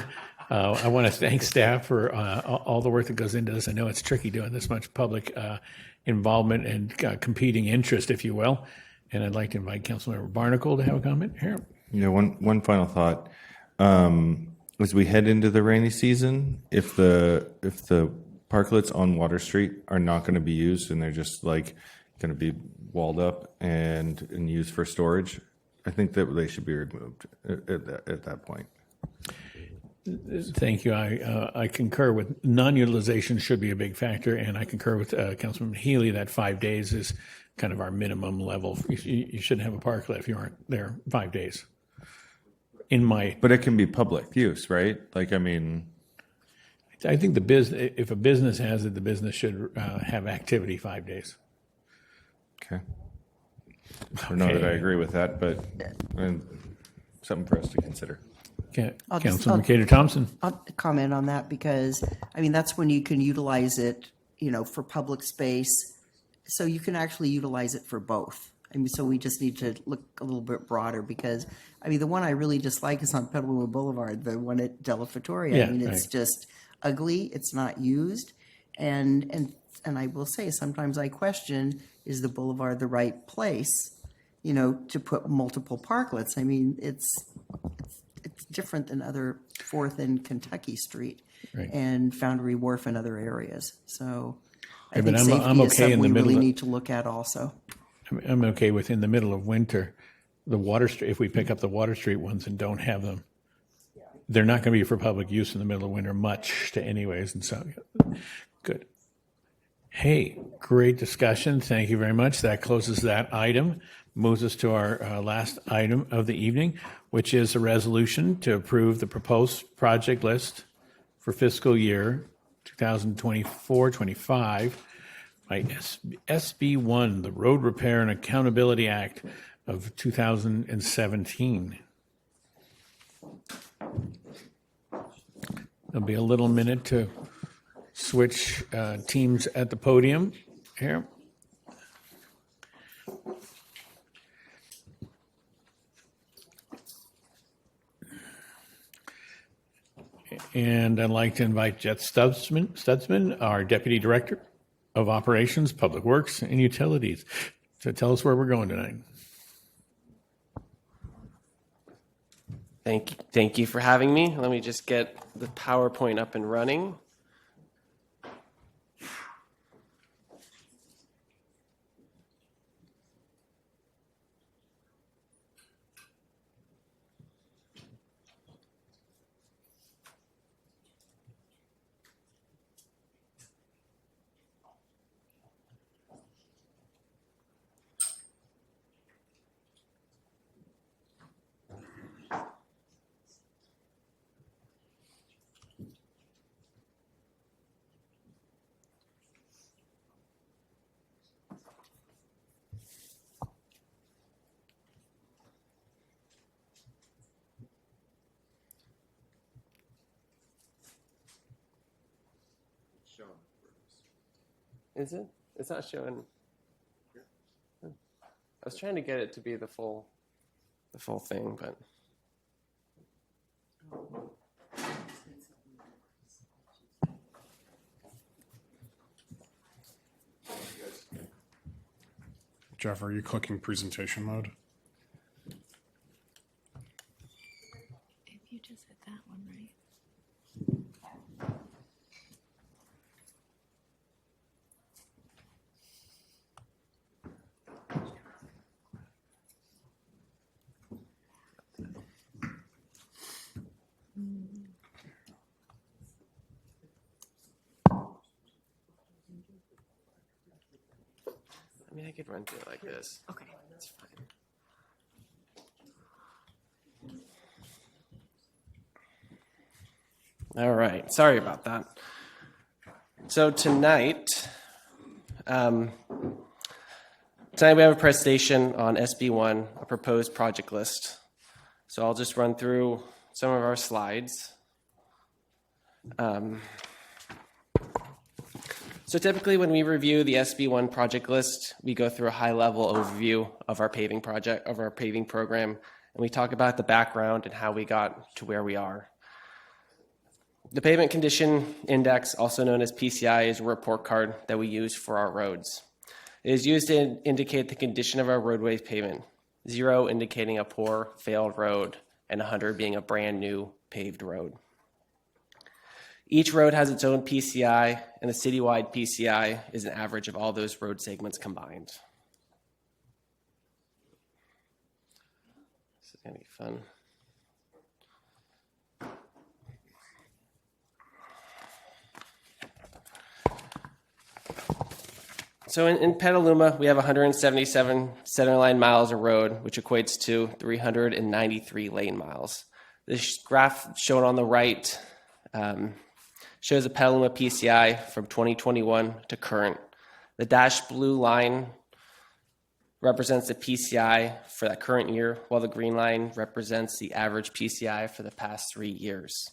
I want to thank staff for all the work that goes into this. I know it's tricky doing this much public involvement and competing interest, if you will. And I'd like to invite Councilmember Barnacle to have a comment here. One final thought. As we head into the rainy season, if the parklets on Water Street are not going to be used and they're just like going to be walled up and used for storage, I think that they should be removed at that point. Thank you. I concur with non-utilization should be a big factor, and I concur with Councilman Healy that 5 days is kind of our minimum level. You shouldn't have a parklet if you aren't there 5 days. But it can be public use, right? I think if a business has it, the business should have activity 5 days. Okay. I don't know that I agree with that, but something for us to consider. Councilman Cater Thompson. I'll comment on that because, that's when you can utilize it, for public space. So you can actually utilize it for both. So we just need to look a little bit broader because, the one I really dislike is on Petaluma Boulevard, the one at Della Fattoria. It's just ugly. It's not used. And I will say, sometimes I question, is the boulevard the right place, to put multiple parklets? It's different than other 4th and Kentucky Street and Foundry Wharf and other areas. So I Yeah, think but safety I'm is okay something in the we middle really of- need to look at also. I'm okay with in the middle of winter, the Water Street, if we pick up the Water Street ones and don't have them, they're not going to be for public use in the middle of winter much to anyways. And so, good. Hey, great discussion. Thank you very much. That closes that item. Moves us to our last item of the evening, which is a resolution to approve the proposed project list for fiscal year 2024-25 by SB1, the Road Repair and Accountability Act of 2017. There'll be a little minute to switch teams at the podium here. And I'd like to invite Jet Stutzman, our Deputy Director of Operations, Public Works, and Utilities, to tell us where we're going tonight. Thank you for having me. Let me just get the PowerPoint up and running. Is it? It's not showing. I was trying to get it to be the full thing, but. Jeff, are you clicking presentation mode? If you just hit that one, right? I mean, I could run through it like this. Okay. That's fine. All right. Sorry about that. So tonight we have a presentation on SB1, a proposed project list. So I'll just run through some of our slides. So typically when we review the SB1 project list, we go through a high-level overview of our paving project, of our paving program, and we talk about the background and how we got to where we are. The Pavement Condition Index, also known as PCI, is a report card that we use for our roads. It is used to indicate the condition of our roadway pavement, 0 indicating a poor, failed road, and 100 being a brand new paved road. Each road has its own PCI, and the citywide PCI is an average of all those road segments combined. This is going to be fun. So in Petaluma, we have 177 centerline miles of road, which equates to 393 lane miles. This graph shown on the right shows a Petaluma PCI from 2021 to current. The dashed blue line represents the PCI for that current year, while the green line represents the average PCI for the past 3 years.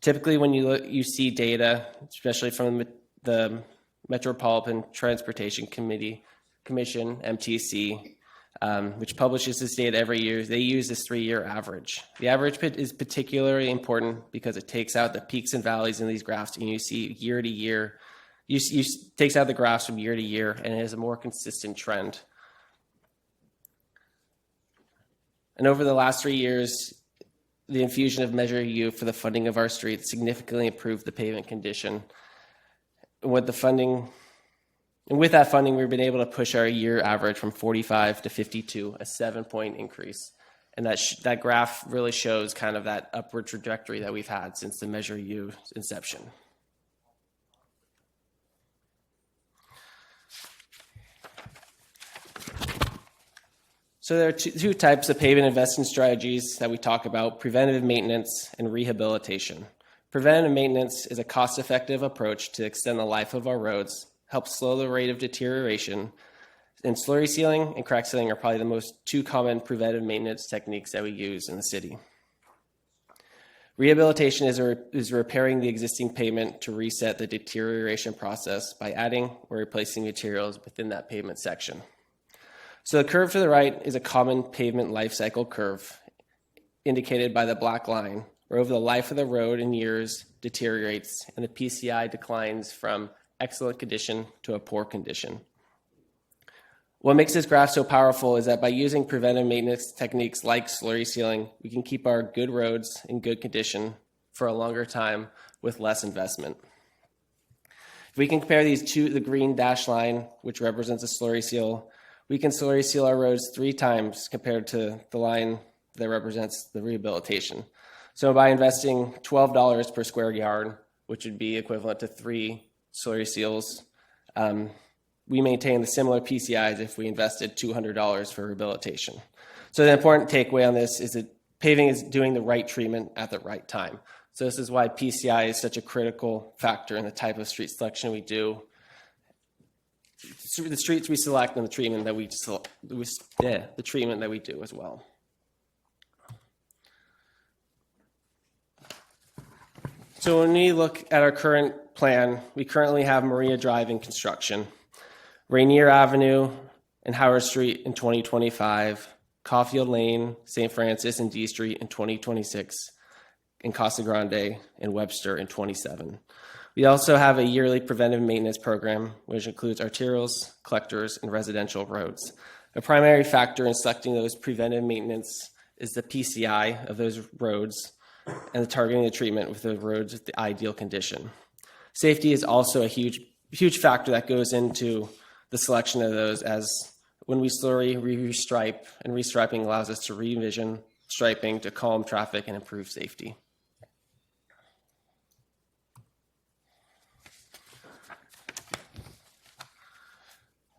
Typically, when you see data, especially from the Metropolitan Transportation Commission, MTC, which publishes this data every year, they use this 3-year average. The average is particularly important because it takes out the peaks and valleys in these graphs, and you see year to year, takes out the graphs from year to year, and it has a more consistent trend. And over the last 3 years, the infusion of Measure U for the funding of our streets significantly improved the pavement condition. With the funding And with that funding, we've been able to push our year average from 45 to 52, a 7-point increase. And that graph really shows kind of that upward trajectory that we've had since the Measure U inception. So there are two types of pavement investment strategies that we talk about: preventative maintenance and rehabilitation. Preventative maintenance is a cost-effective approach to extend the life of our roads, help slow the rate of deterioration, and slurry sealing and crack sealing are probably the two common preventative maintenance techniques that we use in the city. Rehabilitation is repairing the existing pavement to reset the deterioration process by adding or replacing materials within that pavement section. So the curve to the right is a common pavement life cycle curve indicated by the black line, where over the life of the road in years deteriorates and the PCI declines from excellent condition to a poor condition. What makes this graph so powerful is that by using preventive maintenance techniques like slurry sealing, we can keep our good roads in good condition for a longer time with less investment. If we can compare these to the green dash line, which represents a slurry seal, we can slurry seal our roads 3 times compared to the line that represents the rehabilitation. So by investing $12 per square yard, which would be equivalent to 3 slurry seals, we maintain the similar PCIs if we invested $200 for rehabilitation. So the important takeaway on this is that paving is doing the right treatment at the right time. So this is why PCI is such a critical factor in the type of street selection we do, the streets we select, and the treatment that we do as well. So when we look at our current plan, we currently have Maria Drive in construction, Rainier Avenue and Howard Street in 2025, Caulfield Lane, St. Francis, and D Street in 2026, and Casa Grande and Webster in 27. We also have a yearly preventive maintenance program, which includes arterials, collectors, and residential roads. A primary factor in selecting those preventive maintenance is the PCI of those roads and the targeting the treatment with the roads with the ideal condition. Safety is also a huge factor that goes into the selection of those, as when we slurry, we restripe, and restriping allows us to re-envision striping to calm traffic and improve safety.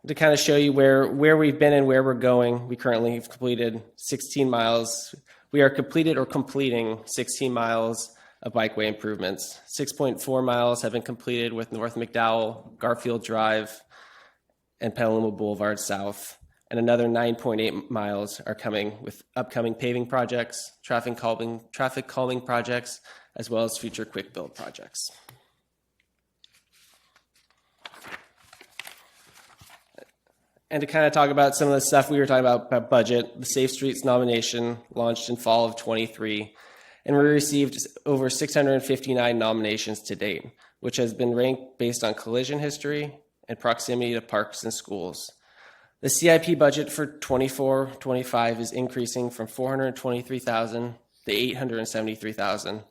To kind of show you where we've been and where we're going, we currently have completed 16 miles. We are completed or completing 16 miles of bikeway improvements. 6.4 miles have been completed with North McDowell, Garfield Drive, and Petaluma Boulevard South. And another 9.8 miles are coming with upcoming paving projects, traffic calming projects, as well as future quick build projects. And to kind of talk about some of the stuff we were talking about budget, the Safe Streets nomination launched in fall of 23, and we received over 659 nominations to date, which has been ranked based on collision history and proximity to parks and schools. The CIP budget for 24-25 is increasing from $423,000 to $873,000.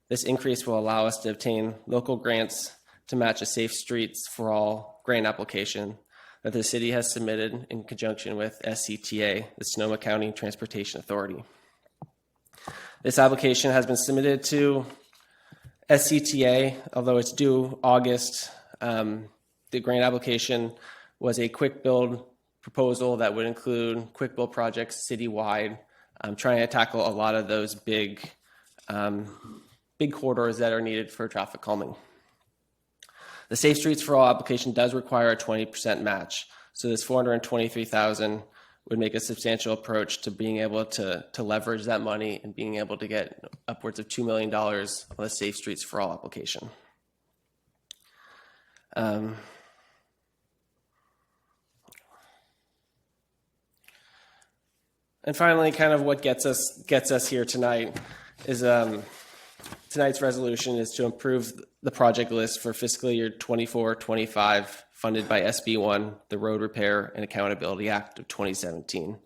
This increase will allow us to obtain local grants to match a Safe Streets for All grant application that the city has submitted in conjunction with SCTA, the Sonoma County Transportation Authority. This application has been submitted to SCTA, although it's due August. The grant application was a quick build proposal that would include quick build projects citywide, trying to tackle a lot of those big corridors that are needed for traffic calming. The Safe Streets for All application does require a 20% match. So this $423,000 would make a substantial approach to being able to leverage that money and being able to get upwards of $2 million on the Safe Streets for All application. And finally, kind of what gets us here tonight is tonight's resolution is to improve the project list for fiscal year 24-25 funded by SB1, the Road Repair and Accountability Act of 2017.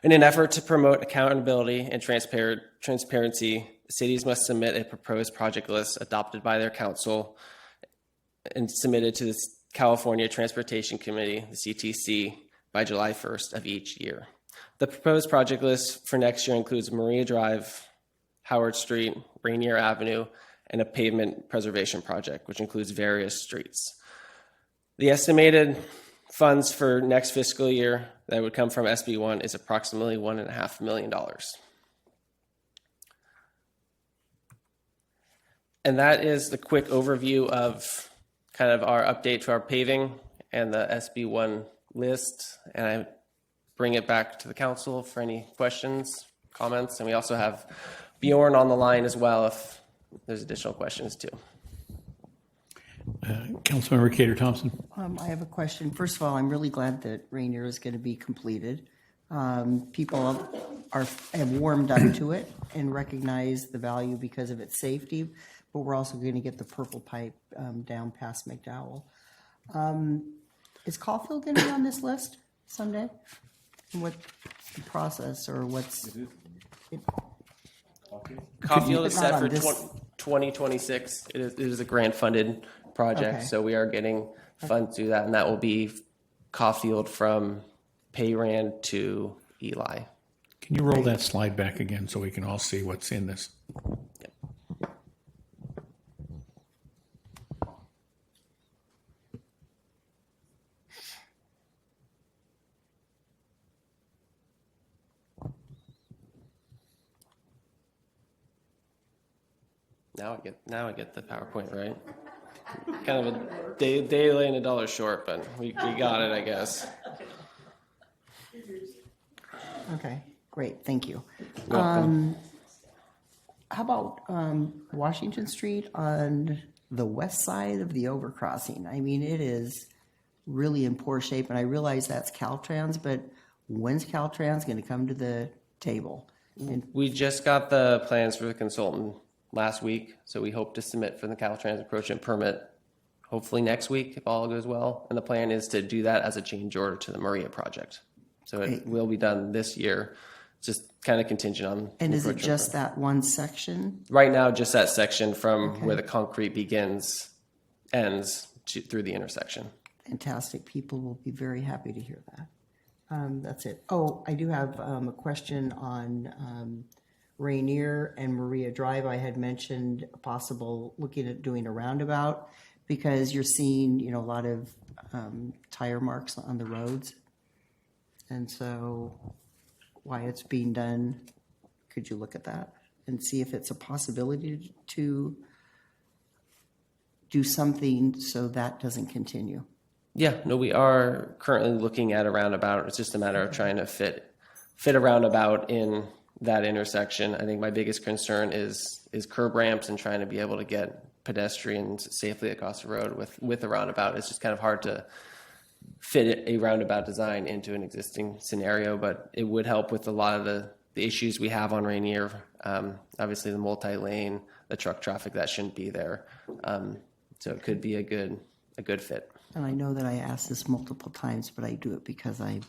In an effort to promote accountability and transparency, cities must submit a proposed project list adopted by their council and submitted to California Transportation Committee, the CTC, by July 1st of each year. The proposed project list for next year includes Maria Drive, Howard Street, Rainier Avenue, and a pavement preservation project, which includes various streets. The estimated funds for next fiscal year that would come from SB1 is approximately $1.5 million. And that is the quick overview of kind of our update to our paving and the SB1 list. And I bring it back to the council for any questions, comments. And we also have Bjorn on the line as well if there's additional questions too. Councilmember Cater Thompson. I have a question. First of all, I'm really glad that Rainier is going to be completed. People have warmed up to it and recognize the value because of its safety, but we're also going to get the purple pipe down past McDowell. Is Caulfield going to be on this list someday? What's the process or what's... Caulfield is set for 2026. It is a grant funded project, Okay. so we are getting funds to that, and that will be Caulfield from Payran to Eli. Can you roll that slide back again so we can all see what's in this? Yep. Now I get the PowerPoint right. Kind of a day late and a dollar short, but we got it, I guess. Okay, great, thank you. You're welcome. How about Washington Street on the west side of the overcrossing? I mean, it is really in poor shape, and I realize that's Caltrans, but when's Caltrans going to come to the table? We just got the plans for the consultant last week, so we hope to submit for the Caltrans encroachment permit hopefully next week if all goes well. And the plan is to do that as a change order to the Maria project. So it will be done this year, just kind of contingent on. And is it just that one section? Right now, just that section from where the concrete ends through the intersection. Fantastic. People will be very happy to hear that. That's it. Oh, I do have a question on Rainier and Maria Drive. I had mentioned possible looking at doing a roundabout because you're seeing, a lot of tire marks on the roads. And so why it's being done, could you look at that and see if it's a possibility to do something so that doesn't continue? Yeah, no, we are currently looking at a roundabout. It's just a matter of trying to fit a roundabout in that intersection. I think my biggest concern is curb ramps and trying to be able to get pedestrians safely across the road with a roundabout. It's just kind of hard to fit a roundabout design into an existing scenario, but it would help with a lot of the issues we have on Rainier. Obviously the multi-lane, the truck traffic that shouldn't be there. So it could be a good fit. And I know that I asked this multiple times, but I do it because I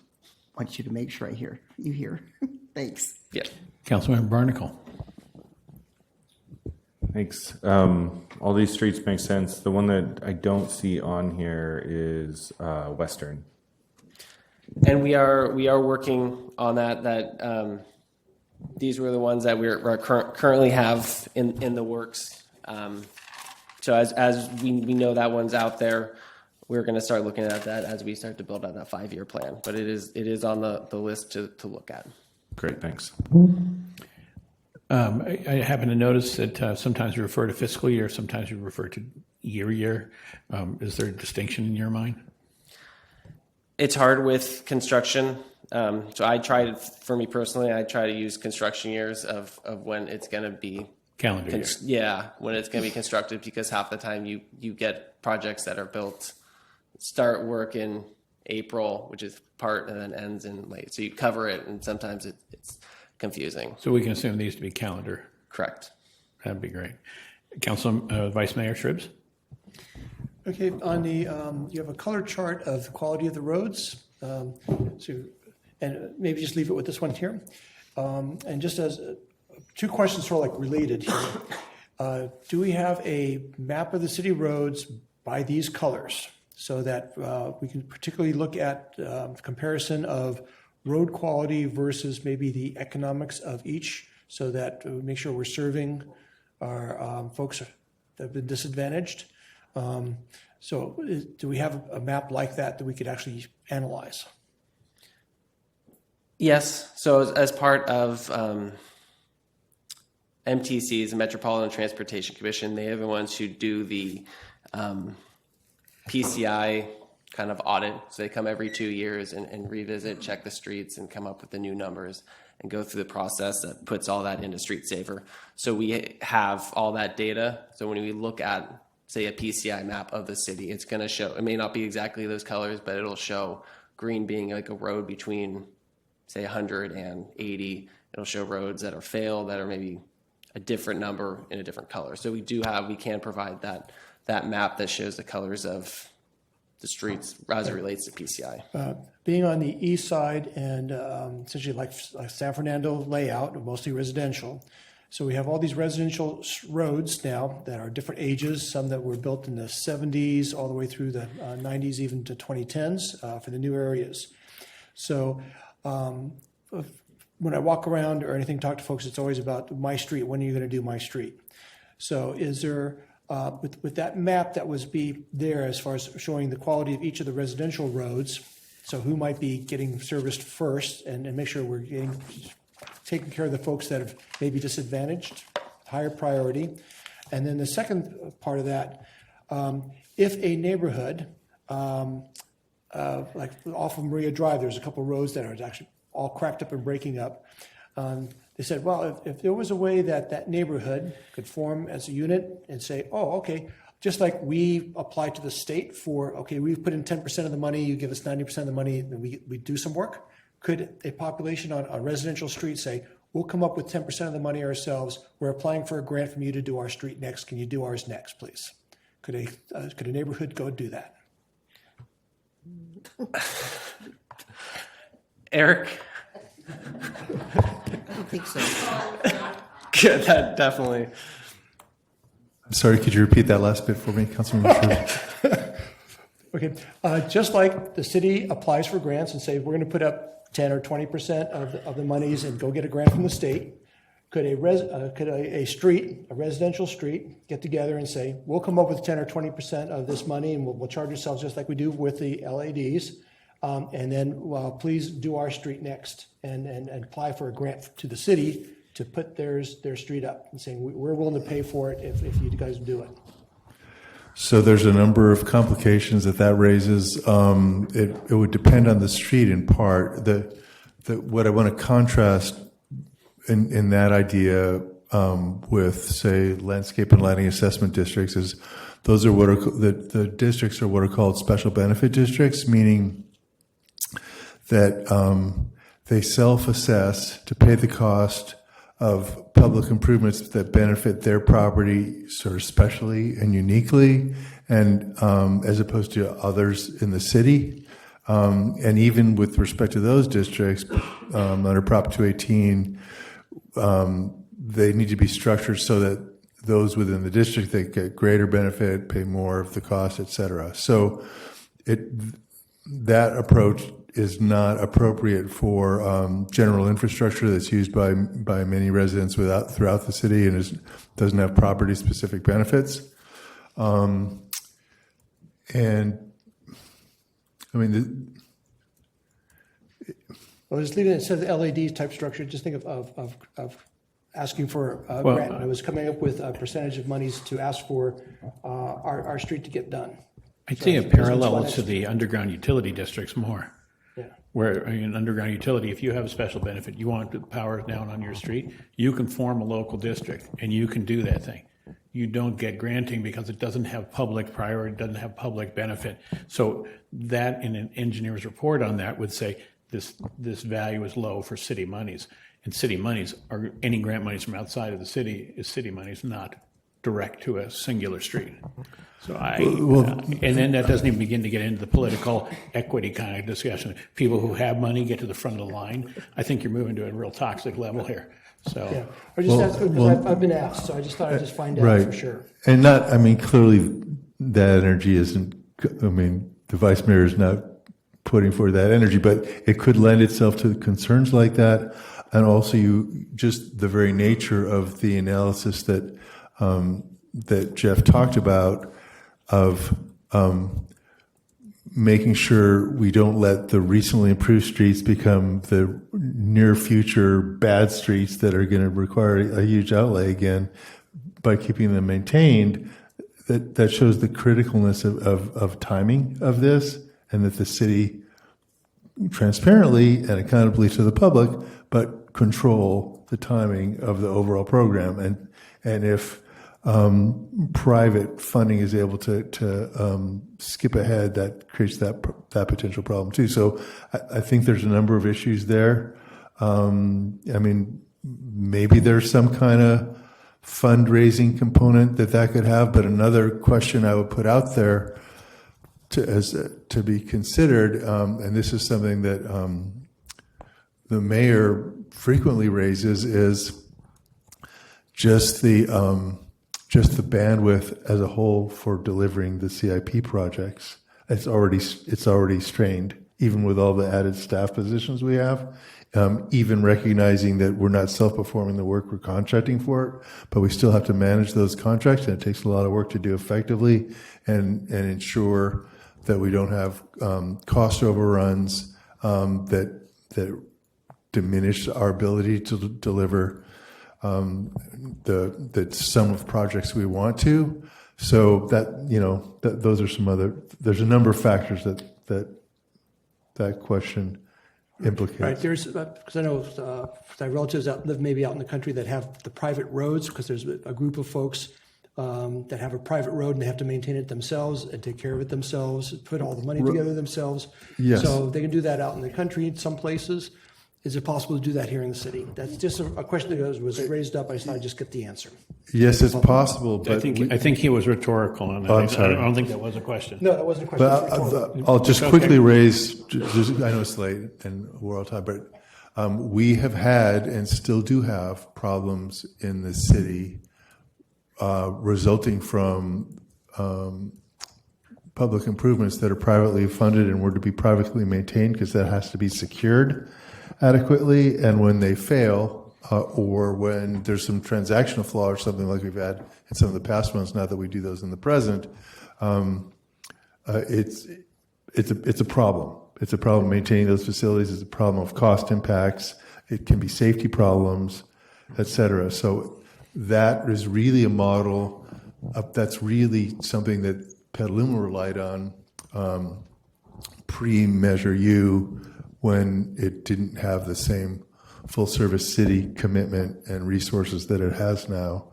want you to make sure you hear. Thanks. Yeah. Councilmember Barnacle. Thanks. All these streets make sense. The one that I don't see on here is Western. And we are working on that. These were the ones that we're currently have in the works. So as we know that one's out there, we're going to start looking at that as we start to build out that 5-year plan. But it is on the list to look at. Great, thanks. I happen to notice that sometimes you refer to fiscal year, sometimes you refer to year. Is there a distinction in your mind? It's hard with construction. So for me personally, I try to use construction years of when it's going to be calendar year. Yeah, when it's going to be constructed, because half the time you get projects that are built, start work in April, which is part, and then ends in late. So you cover it, and sometimes it's confusing. So we can assume these to be calendar. Correct. That'd be great. Vice Mayor Shribs. Okay, on the you have a color chart of the quality of the roads. And maybe just leave it with this one here. And just as two questions sort of like related here. Do we have a map of the city roads by these colors? so that we can particularly look at comparison of road quality versus maybe the economics of each, so that we make sure we're serving our folks that have been disadvantaged. So do we have a map like that we could actually analyze? Yes. So as part of MTCs, the Metropolitan Transportation Commission, they are the ones who do the PCI kind of audit. So they come every 2 years and revisit, check the streets, and come up with the new numbers and go through the process that puts all that into Street Saver. So we have all that data. So when we look at, say, a PCI map of the city, it's going to show, it may not be exactly those colors, but it'll show green being like a road between, say, 100 and 80. It'll show roads that are failed, that are maybe a different number in a different color. So we can provide that map that shows the colors of the streets as it relates to PCI. Being on the east side and essentially like San Fernando layout, mostly residential. So we have all these residential roads now that are different ages, some that were built in the 70s all the way through the 90s, even to 2010s for the new areas. So when I walk around or anything, talk to folks, it's always about my street. When are you going to do my street? So is there, with that map that was there as far as showing the quality of each of the residential roads, so who might be getting serviced first, and make sure we're taking care of the folks that have maybe disadvantaged, higher priority. And then the second part of that, if a neighborhood, like off of Maria Drive, there's a couple roads that are actually all cracked up and breaking up. They said, well, if there was a way that that neighborhood could form as a unit and say, oh, okay, just like we apply to the state for, okay, we've put in 10% of the money, you give us 90% of the money, and we do some work. Could a population on a residential street say, we'll come up with 10% of the money ourselves, we're applying for a grant from you to do our street next, can you do ours next, please? Could a neighborhood go do that? Eric? I don't think so. Yeah, that definitely. I'm sorry, could you repeat that last bit for me, Councilman? Okay, just like the city applies for grants and say, we're going to put up 10 or 20% of the monies and go get a grant from the state, could a residential street get together and say, we'll come up with 10 or 20% of this money and we'll charge ourselves just like we do with the LADs, and then please do our street next and apply for a grant to the city to put their street up and saying, we're willing to pay for it if you guys do it. So there's a number of complications that raises. It would depend on the street in part. What I want to contrast in that idea with, say, landscape and lighting assessment districts is those are the districts are what are called special benefit districts, meaning that they self-assess to pay the cost of public improvements that benefit their property sort of specially and uniquely, and as opposed to others in the city. And even with respect to those districts, under Prop 218, they need to be structured so that those within the district that get greater benefit pay more of the cost, et cetera. So that approach is not appropriate for general infrastructure that's used by many residents throughout the city and doesn't have property-specific benefits. And I mean, well, just leaving it instead of LAD type structure. Just think of asking for a grant. I was coming up with a percentage of monies to ask for our street to get done. I'd say it parallels to the underground utility districts more. Yeah. Where in underground utility, if you have a special benefit, you want the power down on your street, you can form a local district and you can do that thing. You don't get granting because it doesn't have public priority, doesn't have public benefit. So that in an engineer's report on that would say this value is low for city monies. And city monies are any grant monies from outside of the city is city monies, not direct to a singular street. So and then that doesn't even begin to get into the political equity kind of discussion. People who have money get to the front of the line. I think you're moving to a real toxic level here. So yeah, I just asked because I've been asked, so I just thought I'd just find out for sure. And clearly that energy isn't I mean, the vice mayor is not putting forward that energy, but it could lend itself to concerns like that. And also just the very nature of the analysis that, that Jeff talked about of, making sure we don't let the recently improved streets become the near future bad streets that are going to require a huge outlay again by keeping them maintained. That shows the criticalness of timing of this, and that the city transparently and accountably to the public, but control the timing of the overall program. And if private funding is able to skip ahead, that creates that potential problem too. So I think there's a number of issues there. I mean, maybe there's some kind of fundraising component that could have, but another question I would put out there to be considered, and this is something that the mayor frequently raises, is just the bandwidth as a whole for delivering the CIP projects. It's already strained, even with all the added staff positions we have. Even recognizing that we're not self-performing the work, we're contracting for it, but we still have to manage those contracts, and it takes a lot of work to do effectively and ensure that we don't have cost overruns that diminish our ability to deliver the sum of projects we want to. So those are some other. There's a number of factors that question implicates. Right. There's because I know my relatives that live maybe out in the country that have the private roads, because there's a group of folks that have a private road and they have to maintain it themselves and take care of it themselves, put all the money together themselves. Yes. So they can do that out in the country in some places. Is it possible to do that here in the city? That's just a question that was raised up. I just thought I'd just get the answer. Yes, it's possible, but I think he was rhetorical on that. Oh, I'm sorry. I don't think that was a question. No, that wasn't a question. But I'll just quickly raise, I know it's late and we're all tired, but we have had and still do have problems in the city resulting from public improvements that are privately funded and were to be privately maintained, because that has to be secured adequately. And when they fail, or when there's some transactional flaw or something like we've had in some of the past ones, not that we do those in the present, it's a problem. It's a problem maintaining those facilities. It's a problem of cost impacts. It can be safety problems, et cetera. So that is really a model that's really something that Petaluma relied on pre-Measure U, when it didn't have the same full-service city commitment and resources that it has now.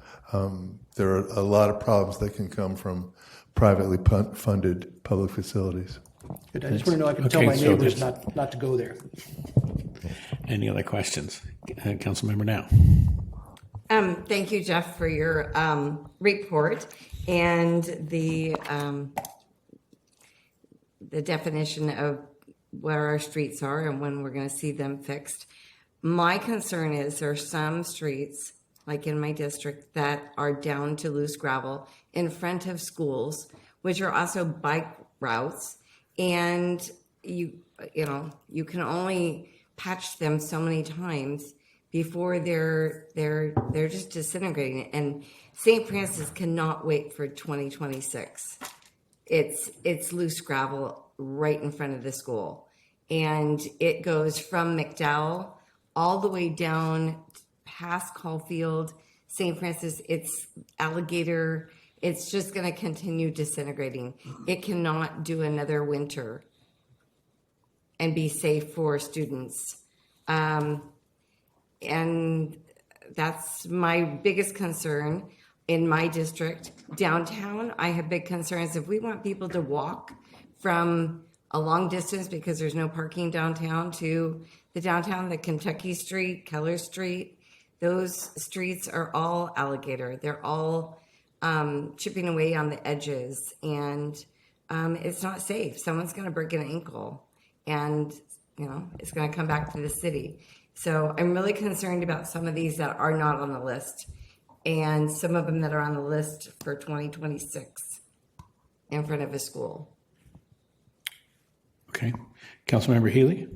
There are a lot of problems that can come from privately funded public facilities. Good. I just want to know I can tell my neighbors not to go there. Any other questions? Councilmember Now. Thank you, Jeff, for your report and the definition of where our streets are and when we're going to see them fixed. My concern is there are some streets, like in my district, that are down to loose gravel in front of schools, which are also bike routes, and you can only patch them so many times before they're just disintegrating. And St. Francis cannot wait for 2026. It's loose gravel right in front of the school, and it goes from McDowell all the way down past Caulfield, St. Francis. It's Alligator. It's just going to continue disintegrating. It cannot do another winter and be safe for students. And that's my biggest concern in my district. Downtown, I have big concerns. If we want people to walk from a long distance because there's no parking downtown to the downtown, the Kentucky Street, Keller Street, those streets are all Alligator. They're all chipping away on the edges, and it's not safe. Someone's going to break an ankle, and it's going to come back to the city. So I'm really concerned about some of these that are not on the list, and some of them that are on the list for 2026 in front of a school. Okay. Councilmember Healy?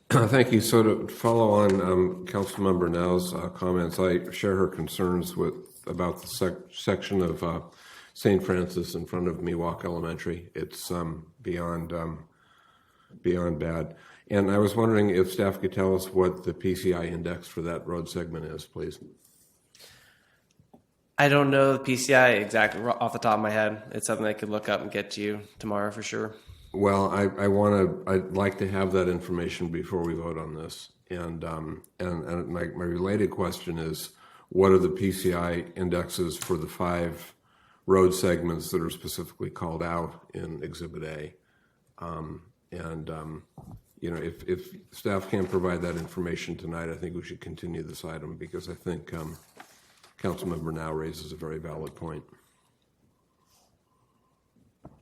Thank you. So to follow on Councilmember Now's comments, I share her concerns about the section of St. Francis in front of Miwok Elementary. It's beyond bad. And I was wondering if staff could tell us what the PCI index for that road segment is, please. I don't know the PCI exactly off the top of my head. It's something I could look up and get to you tomorrow for sure. Well, I'd like to have that information before we vote on this. And my related question is, what are the PCI indexes for the 5 road segments that are specifically called out in Exhibit A? If staff can't provide that information tonight, I think we should continue this item because I think Councilmember Now raises a very valid point.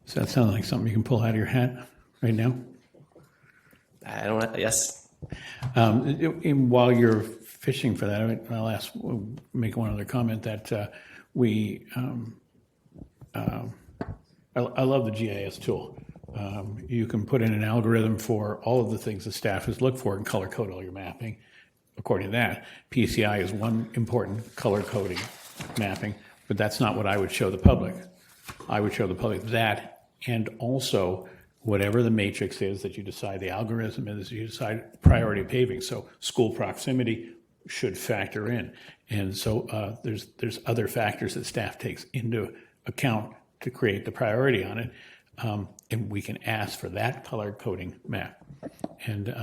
Does that sound like something you can pull out of your hat right now? I don't. Yes. While you're fishing for that, I'll make one other comment that I love the GIS tool. You can put in an algorithm for all of the things the staff has looked for and color code all your mapping. According to that, PCI is one important color coding mapping, but that's not what I would show the public. I would show the public that, and also whatever the matrix is that you decide, the algorithm is, you decide priority paving. So school proximity should factor in. And so there's other factors that staff takes into account to create the priority on it. And we can ask for that color coding map. And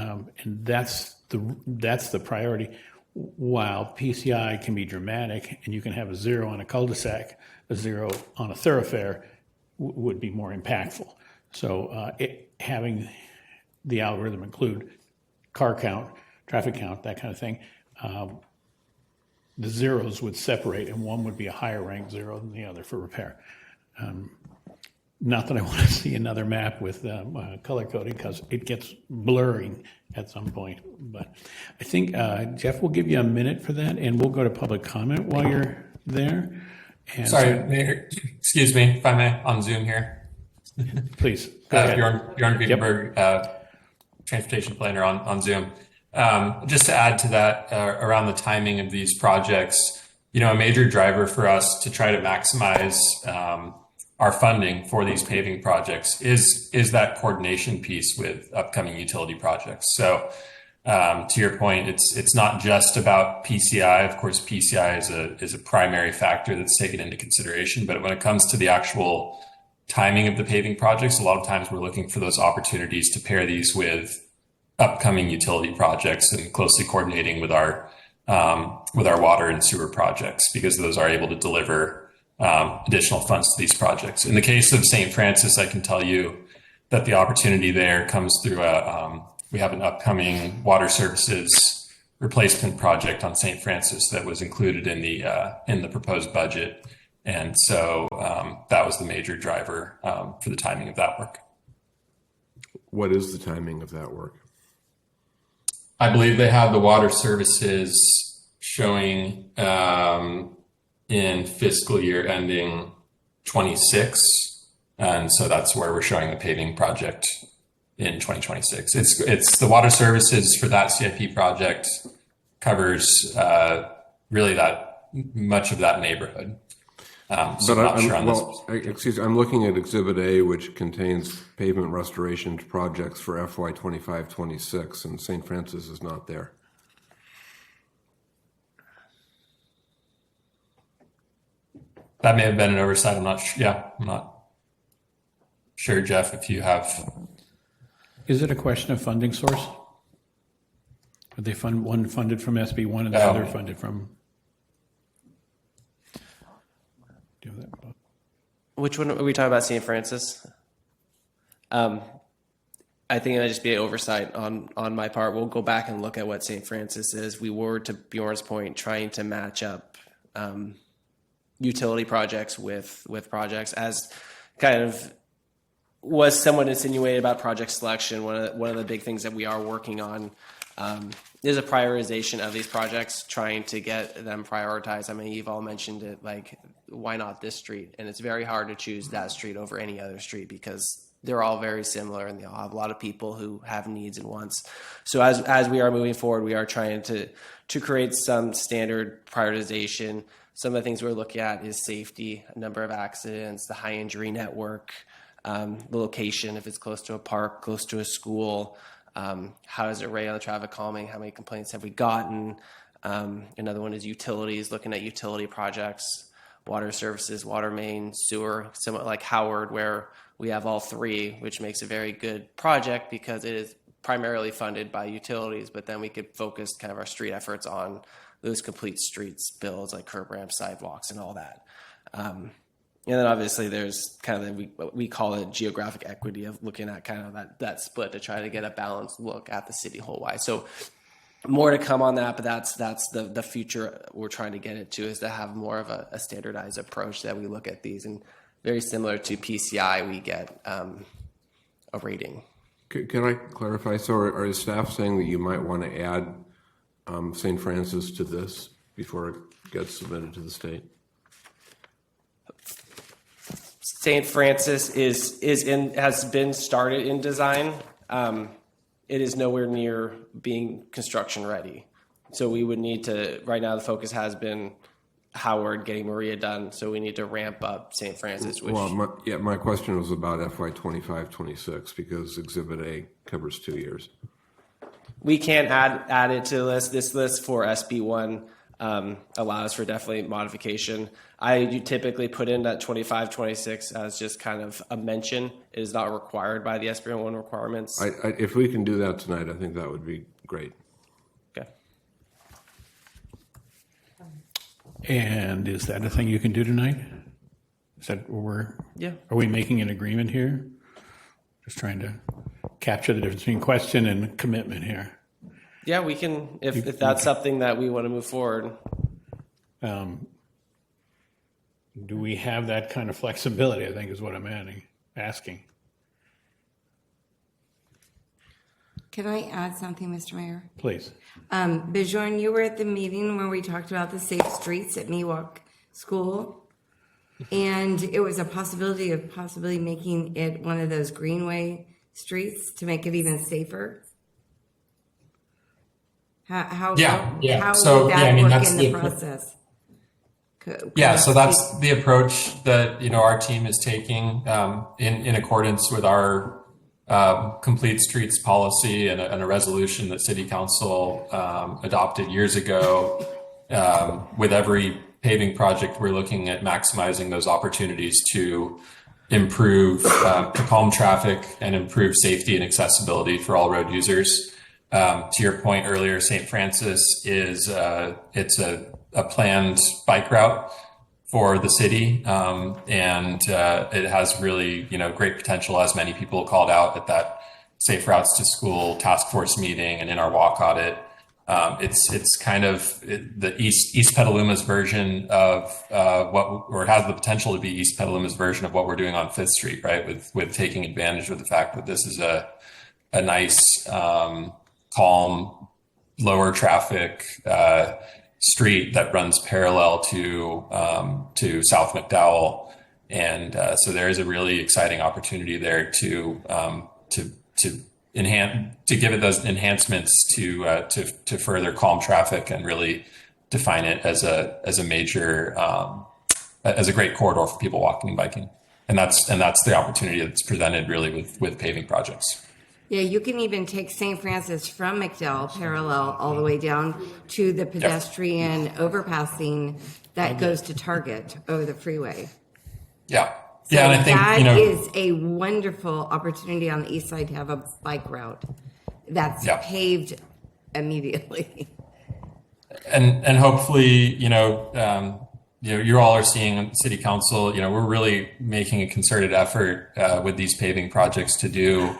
that's the priority. While PCI can be dramatic and you can have a 0 on a cul-de-sac, a 0 on a thoroughfare would be more impactful. So having the algorithm include car count, traffic count, that kind of thing, the zeros would separate and one would be a higher ranked 0 than the other for repair. Not that I want to see another map with color coding because it gets blurring at some point. But I think, Jeff, we'll give you a minute for that and we'll go to public comment while you're there. And sorry, Mayor, excuse me, if I may, on Zoom here. Please. Go ahead. Bjorn Wietenberg, transportation planner on Zoom. Just to add to that, around the timing of these projects, a major driver for us to try to maximize our funding for these paving projects is that coordination piece with upcoming utility projects. So to your point, it's not just about PCI. Of course, PCI is a primary factor that's taken into consideration. But when it comes to the actual timing of the paving projects, a lot of times we're looking for those opportunities to pair these with upcoming utility projects and closely coordinating with our water and sewer projects, because those are able to deliver additional funds to these projects. In the case of St. Francis, I can tell you that the opportunity there comes through we have an upcoming water services replacement project on St. Francis that was included in the proposed budget. And so that was the major driver for the timing of that work. What is the timing of that work? I believe they have the water services showing in fiscal year ending 26. And so that's where we're showing the paving project in 2026. It's the water services for that CIP project covers really that much of that neighborhood. So I'm looking at Exhibit A, which contains pavement restoration projects for FY 25-26, and St. Francis is not there. That may have been an oversight. I'm not sure, Jeff, if you have. Is it a question of funding source? Are they one funded from SB1 and the other funded from? Which one are we talking about? St. Francis? I think it might just be an oversight on my part. We'll go back and look at what St. Francis is. We were, to Bjorn's point, trying to match up utility projects with projects, as kind of was somewhat insinuated about project selection. One of the big things that we are working on is a prioritization of these projects, trying to get them prioritized. I mean, you've all mentioned it, like, why not this street? And it's very hard to choose that street over any other street because they're all very similar, and they all have a lot of people who have needs and wants. So as we are moving forward, we are trying to create some standard prioritization. Some of the things we're looking at is safety, a number of accidents, the high injury network, the location, if it's close to a park, close to a school, how does it rate on the traffic calming, how many complaints have we gotten? Another one is utilities, looking at utility projects, water services, water main, sewer, somewhat like Howard, where we have all three, which makes a very good project because it is primarily funded by utilities, but then we could focus kind of our street efforts on those complete streets builds like curb ramps, sidewalks, and all that. And then obviously there's kind of what we call it geographic equity of looking at kind of that split to try to get a balanced look at the city whole wide. So more to come on that, but that's the future we're trying to get it to, is to have more of a standardized approach that we look at these, and very similar to PCI, we get a rating. Can I clarify? So are staff saying that you might want to add St. Francis to this before it gets submitted to the state? St. Francis has been started in design. It is nowhere near being construction ready. So we would need to, right now the focus has been Howard getting Maria done. So we need to ramp up St. Francis. My question was about FY 25-26 because Exhibit A covers 2 years. We can add it to the list. This list for SB1 allows for definitely modification. I typically put in that 25-26 as just kind of a mention. It is not required by the SB1 requirements. If we can do that tonight, I think that would be great. Okay. And is that a thing you can do tonight? Is that where Yeah. Are we making an agreement here? Just trying to capture the difference between question and commitment here. Yeah, we can, if that's something that we want to move forward. Do we have that kind of flexibility, I think is what I'm asking. Can I add something, Mr. Mayor? Please. Bjorn, you were at the meeting where we talked about the safe streets at Miwok School, and it was a possibility of possibly making it one of those greenway streets to make it even safer. How would that work in the process? So that's the approach that our team is taking in accordance with our complete streets policy and a resolution that City Council adopted years ago. With every paving project, we're looking at maximizing those opportunities to improve, to calm traffic and improve safety and accessibility for all road users. To your point earlier, St. Francis is it's a planned bike route for the city, and it has really great potential, as many people called out at that Safe Routes to School task force meeting and in our walk audit. It's kind of the East Petaluma's version of it has the potential to be East Petaluma's version of what we're doing on 5th Street, right? With taking advantage of the fact that this is a nice, calm, lower traffic street that runs parallel to South McDowell, and so there is a really exciting opportunity there to give it those enhancements to further calm traffic and really define it as a major as a great corridor for people walking and biking, and that's the opportunity that's presented really with paving projects. Yeah, you can even take St. Francis from McDowell parallel all the way down to the pedestrian overpassing that goes to Target over the freeway. Yeah. So and I think that is a wonderful opportunity on the east side to have a bike route that's paved immediately. And hopefully, you all are seeing City Council, we're really making a concerted effort with these paving projects to do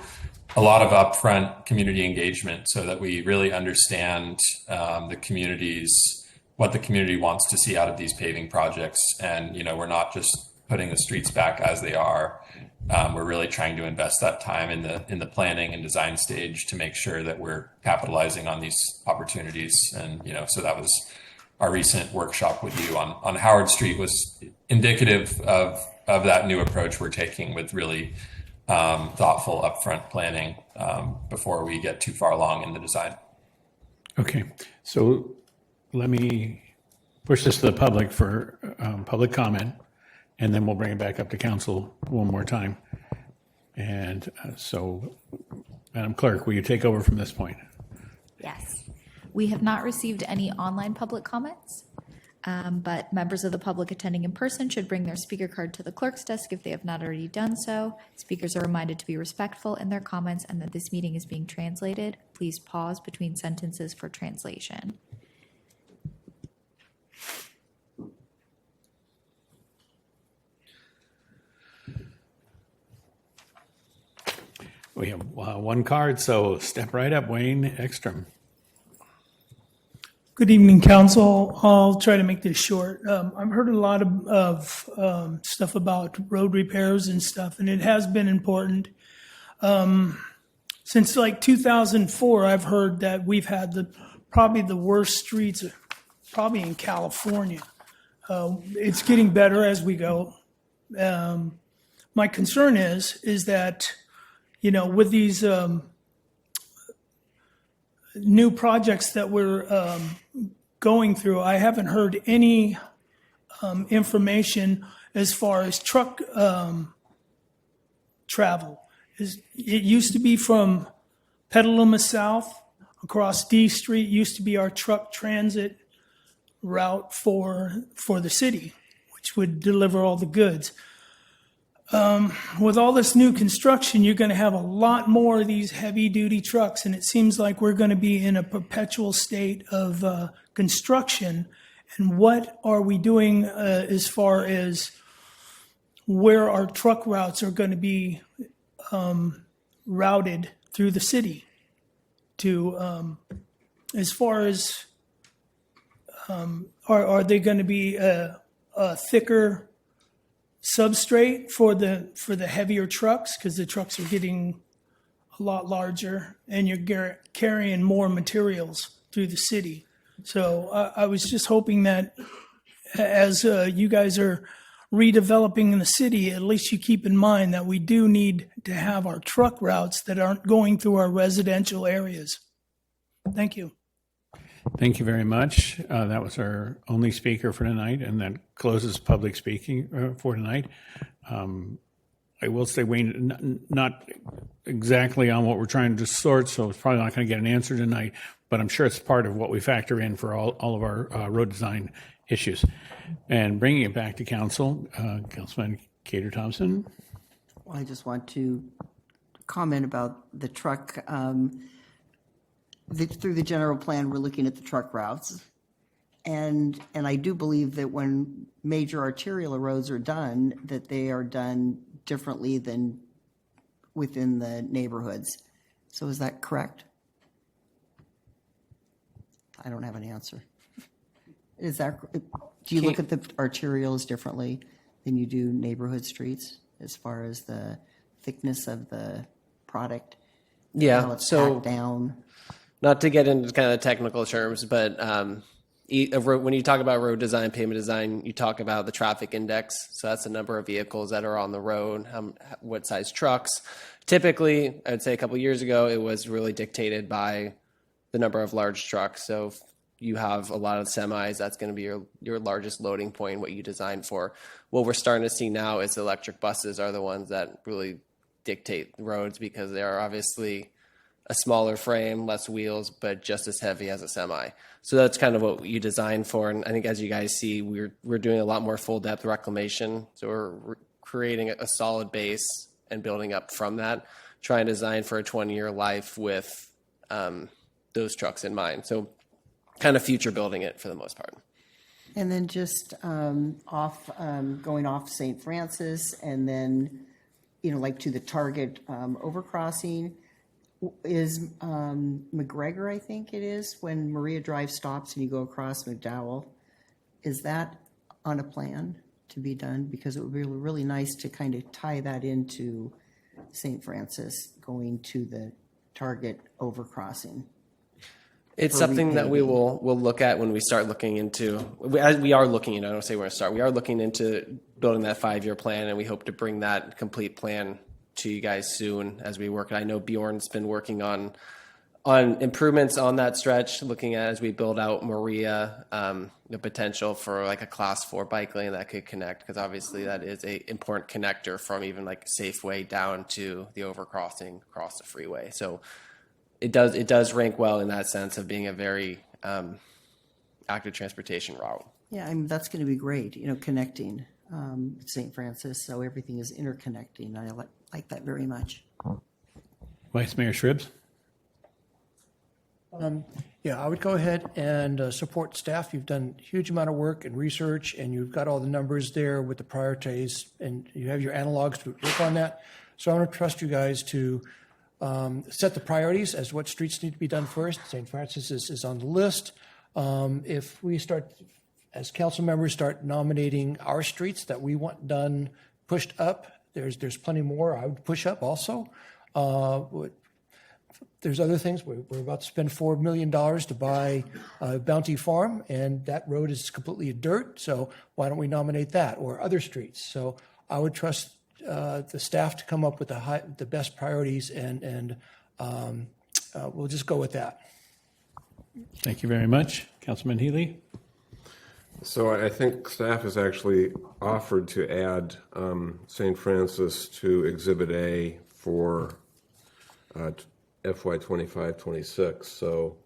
a lot of upfront community engagement so that we really understand what the community wants to see out of these paving projects. And, we're not just putting the streets back as they are. We're really trying to invest that time in the planning and design stage to make sure that we're capitalizing on these opportunities. And, so that was our recent workshop with you on Howard Street was indicative of that new approach we're taking with really thoughtful upfront planning before we get too far along in the design. Okay, so let me push this to the public for public comment, and then we'll bring it back up to council one more time. And so, Madam Clerk, will you take over from this point? Yes. We have not received any online public comments, but members of the public attending in person should bring their speaker card to the clerk's desk if they have not already done so. Speakers are reminded to be respectful in their comments and that this meeting is being translated. Please pause between sentences for translation. We have one card, so step right up, Wayne Ekstrom. Good evening, Council. I'll try to make this short. I've heard a lot of stuff about road repairs and stuff, and it has been important. Since like 2004, I've heard that we've had probably the worst streets, probably in California. It's getting better as we go. My concern is that, you know, with these new projects that we're going through, I haven't heard any information as far as truck travel. It used to be from Petaluma South across D Street, used to be our truck transit route for the city, which would deliver all the goods. With all this new construction, you're going to have a lot more of these heavy-duty trucks, and it seems like we're going to be in a perpetual state of construction. And what are we doing as far as where our truck routes are going to be routed through the city? To as far as are they going to be a thicker substrate for the heavier trucks, because the trucks are getting a lot larger and you're carrying more materials through the city. So I was just hoping that as you guys are redeveloping in the city, at least you keep in mind that we do need to have our truck routes that aren't going through our residential areas. Thank you. Thank you very much. That was our only speaker for tonight, and that closes public speaking for tonight. I will say, Wayne, not exactly on what we're trying to sort, so it's probably not going to get an answer tonight, but I'm sure it's part of what we factor in for all of our road design issues. And bringing it back to council, Councilman Cater Thompson. Well, I just want to comment about the truck. Through the general plan, we're looking at the truck routes. And I do believe that when major arterial roads are done, that they are done differently than within the neighborhoods. So is that correct? I don't have an answer. Is that, do you look at the arterials differently than you do neighborhood streets as far as the thickness of the product? Yeah, How it's so packed down? Not to get into kind of the technical terms, but when you talk about road design, pavement design, you talk about the traffic index. So that's the number of vehicles that are on the road, what size trucks. Typically, I would say a couple of years ago, it was really dictated by the number of large trucks. So if you have a lot of semis, that's going to be your largest loading point, what you design for. What we're starting to see now is electric buses are the ones that really dictate roads, because they are obviously a smaller frame, less wheels, but just as heavy as a semi. So that's kind of what you design for. And I think as you guys see, we're doing a lot more full depth reclamation. So we're creating a solid base and building up from that, trying to design for a 20-year life with those trucks in mind. So kind of future building it for the most part. And then just going off St. Francis and then, like to the Target overcrossing, is McGregor, I think it is, when Maria Drive stops and you go across McDowell. Is that on a plan to be done? Because it would be really nice to kind of tie that into St. Francis going to the Target overcrossing. It's something that we'll look at when we start looking into, we are looking, I don't say we're going to start, we are looking into building that 5-year plan, and we hope to bring that complete plan to you guys soon as we work. I know Bjorn's been working on improvements on that stretch, looking at as we build out Maria, the potential for like a class 4 bike lane that could connect, because obviously that is a important connector from even like Safeway down to the overcrossing across the freeway. So it does rank well in that sense of being a very active transportation route. Yeah, I mean, that's going to be great, connecting St. Francis, so everything is interconnecting. I like that very much. Vice Mayor Shribs? Yeah, I would go ahead and support staff. You've done a huge amount of work and research, and you've got all the numbers there with the priorities, and you have your analogs to work on that. So I'm going to trust you guys to set the priorities as what streets need to be done first. St. Francis is on the list. If we start, as council members, start nominating our streets that we want done, pushed up, there's plenty more I would push up also. There's other things. We're about to spend $4 million to buy Bounty Farm, and that road is completely dirt. So why don't we nominate that or other streets? So I would trust the staff to come up with the best priorities, and we'll just go with that. Thank you very much. Councilman Healy? So I think staff has actually offered to add St. Francis to Exhibit A for FY 25-26. So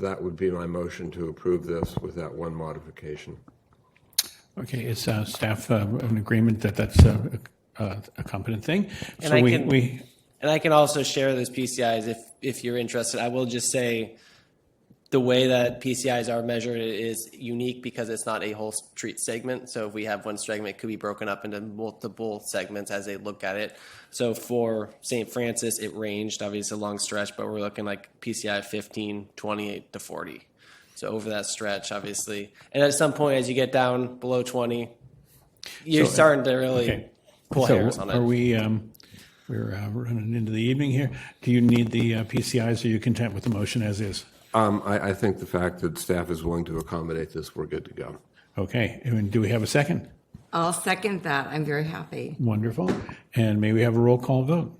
that would be my motion to approve this with that one modification. Okay, is staff in agreement that that's a competent thing? And So I can also share those PCIs if you're interested. I will just say the way that PCIs are measured is unique because it's not a whole street segment. So if we have one segment, it could be broken up into multiple segments as they look at it. So for St. Francis, it ranged, obviously a long stretch, but we're looking like PCI 15, 28 to 40. So over that stretch, obviously. And at some point, as you get down below 20, you're starting to really pull hairs on it. Are we, we're running into the evening here. Do you need the PCIs, or are you content with the motion as is? I think the fact that staff is willing to accommodate this, we're good to go. Okay, and do we have a second? I'll second that. I'm very happy. Wonderful. And may we have a roll call vote?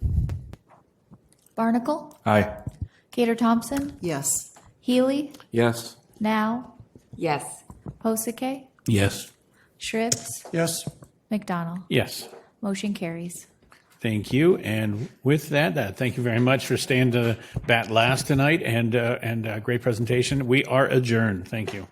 Barnacle, Aye. Gator Thompson, Yes. Healy, Yes. Now, Yes. Posake, Yes. Shribs, Yes. McDonald. Yes. Motion carries. Thank you. And with that, thank you very much for staying to bat last tonight, and great presentation. We are adjourned. Thank you.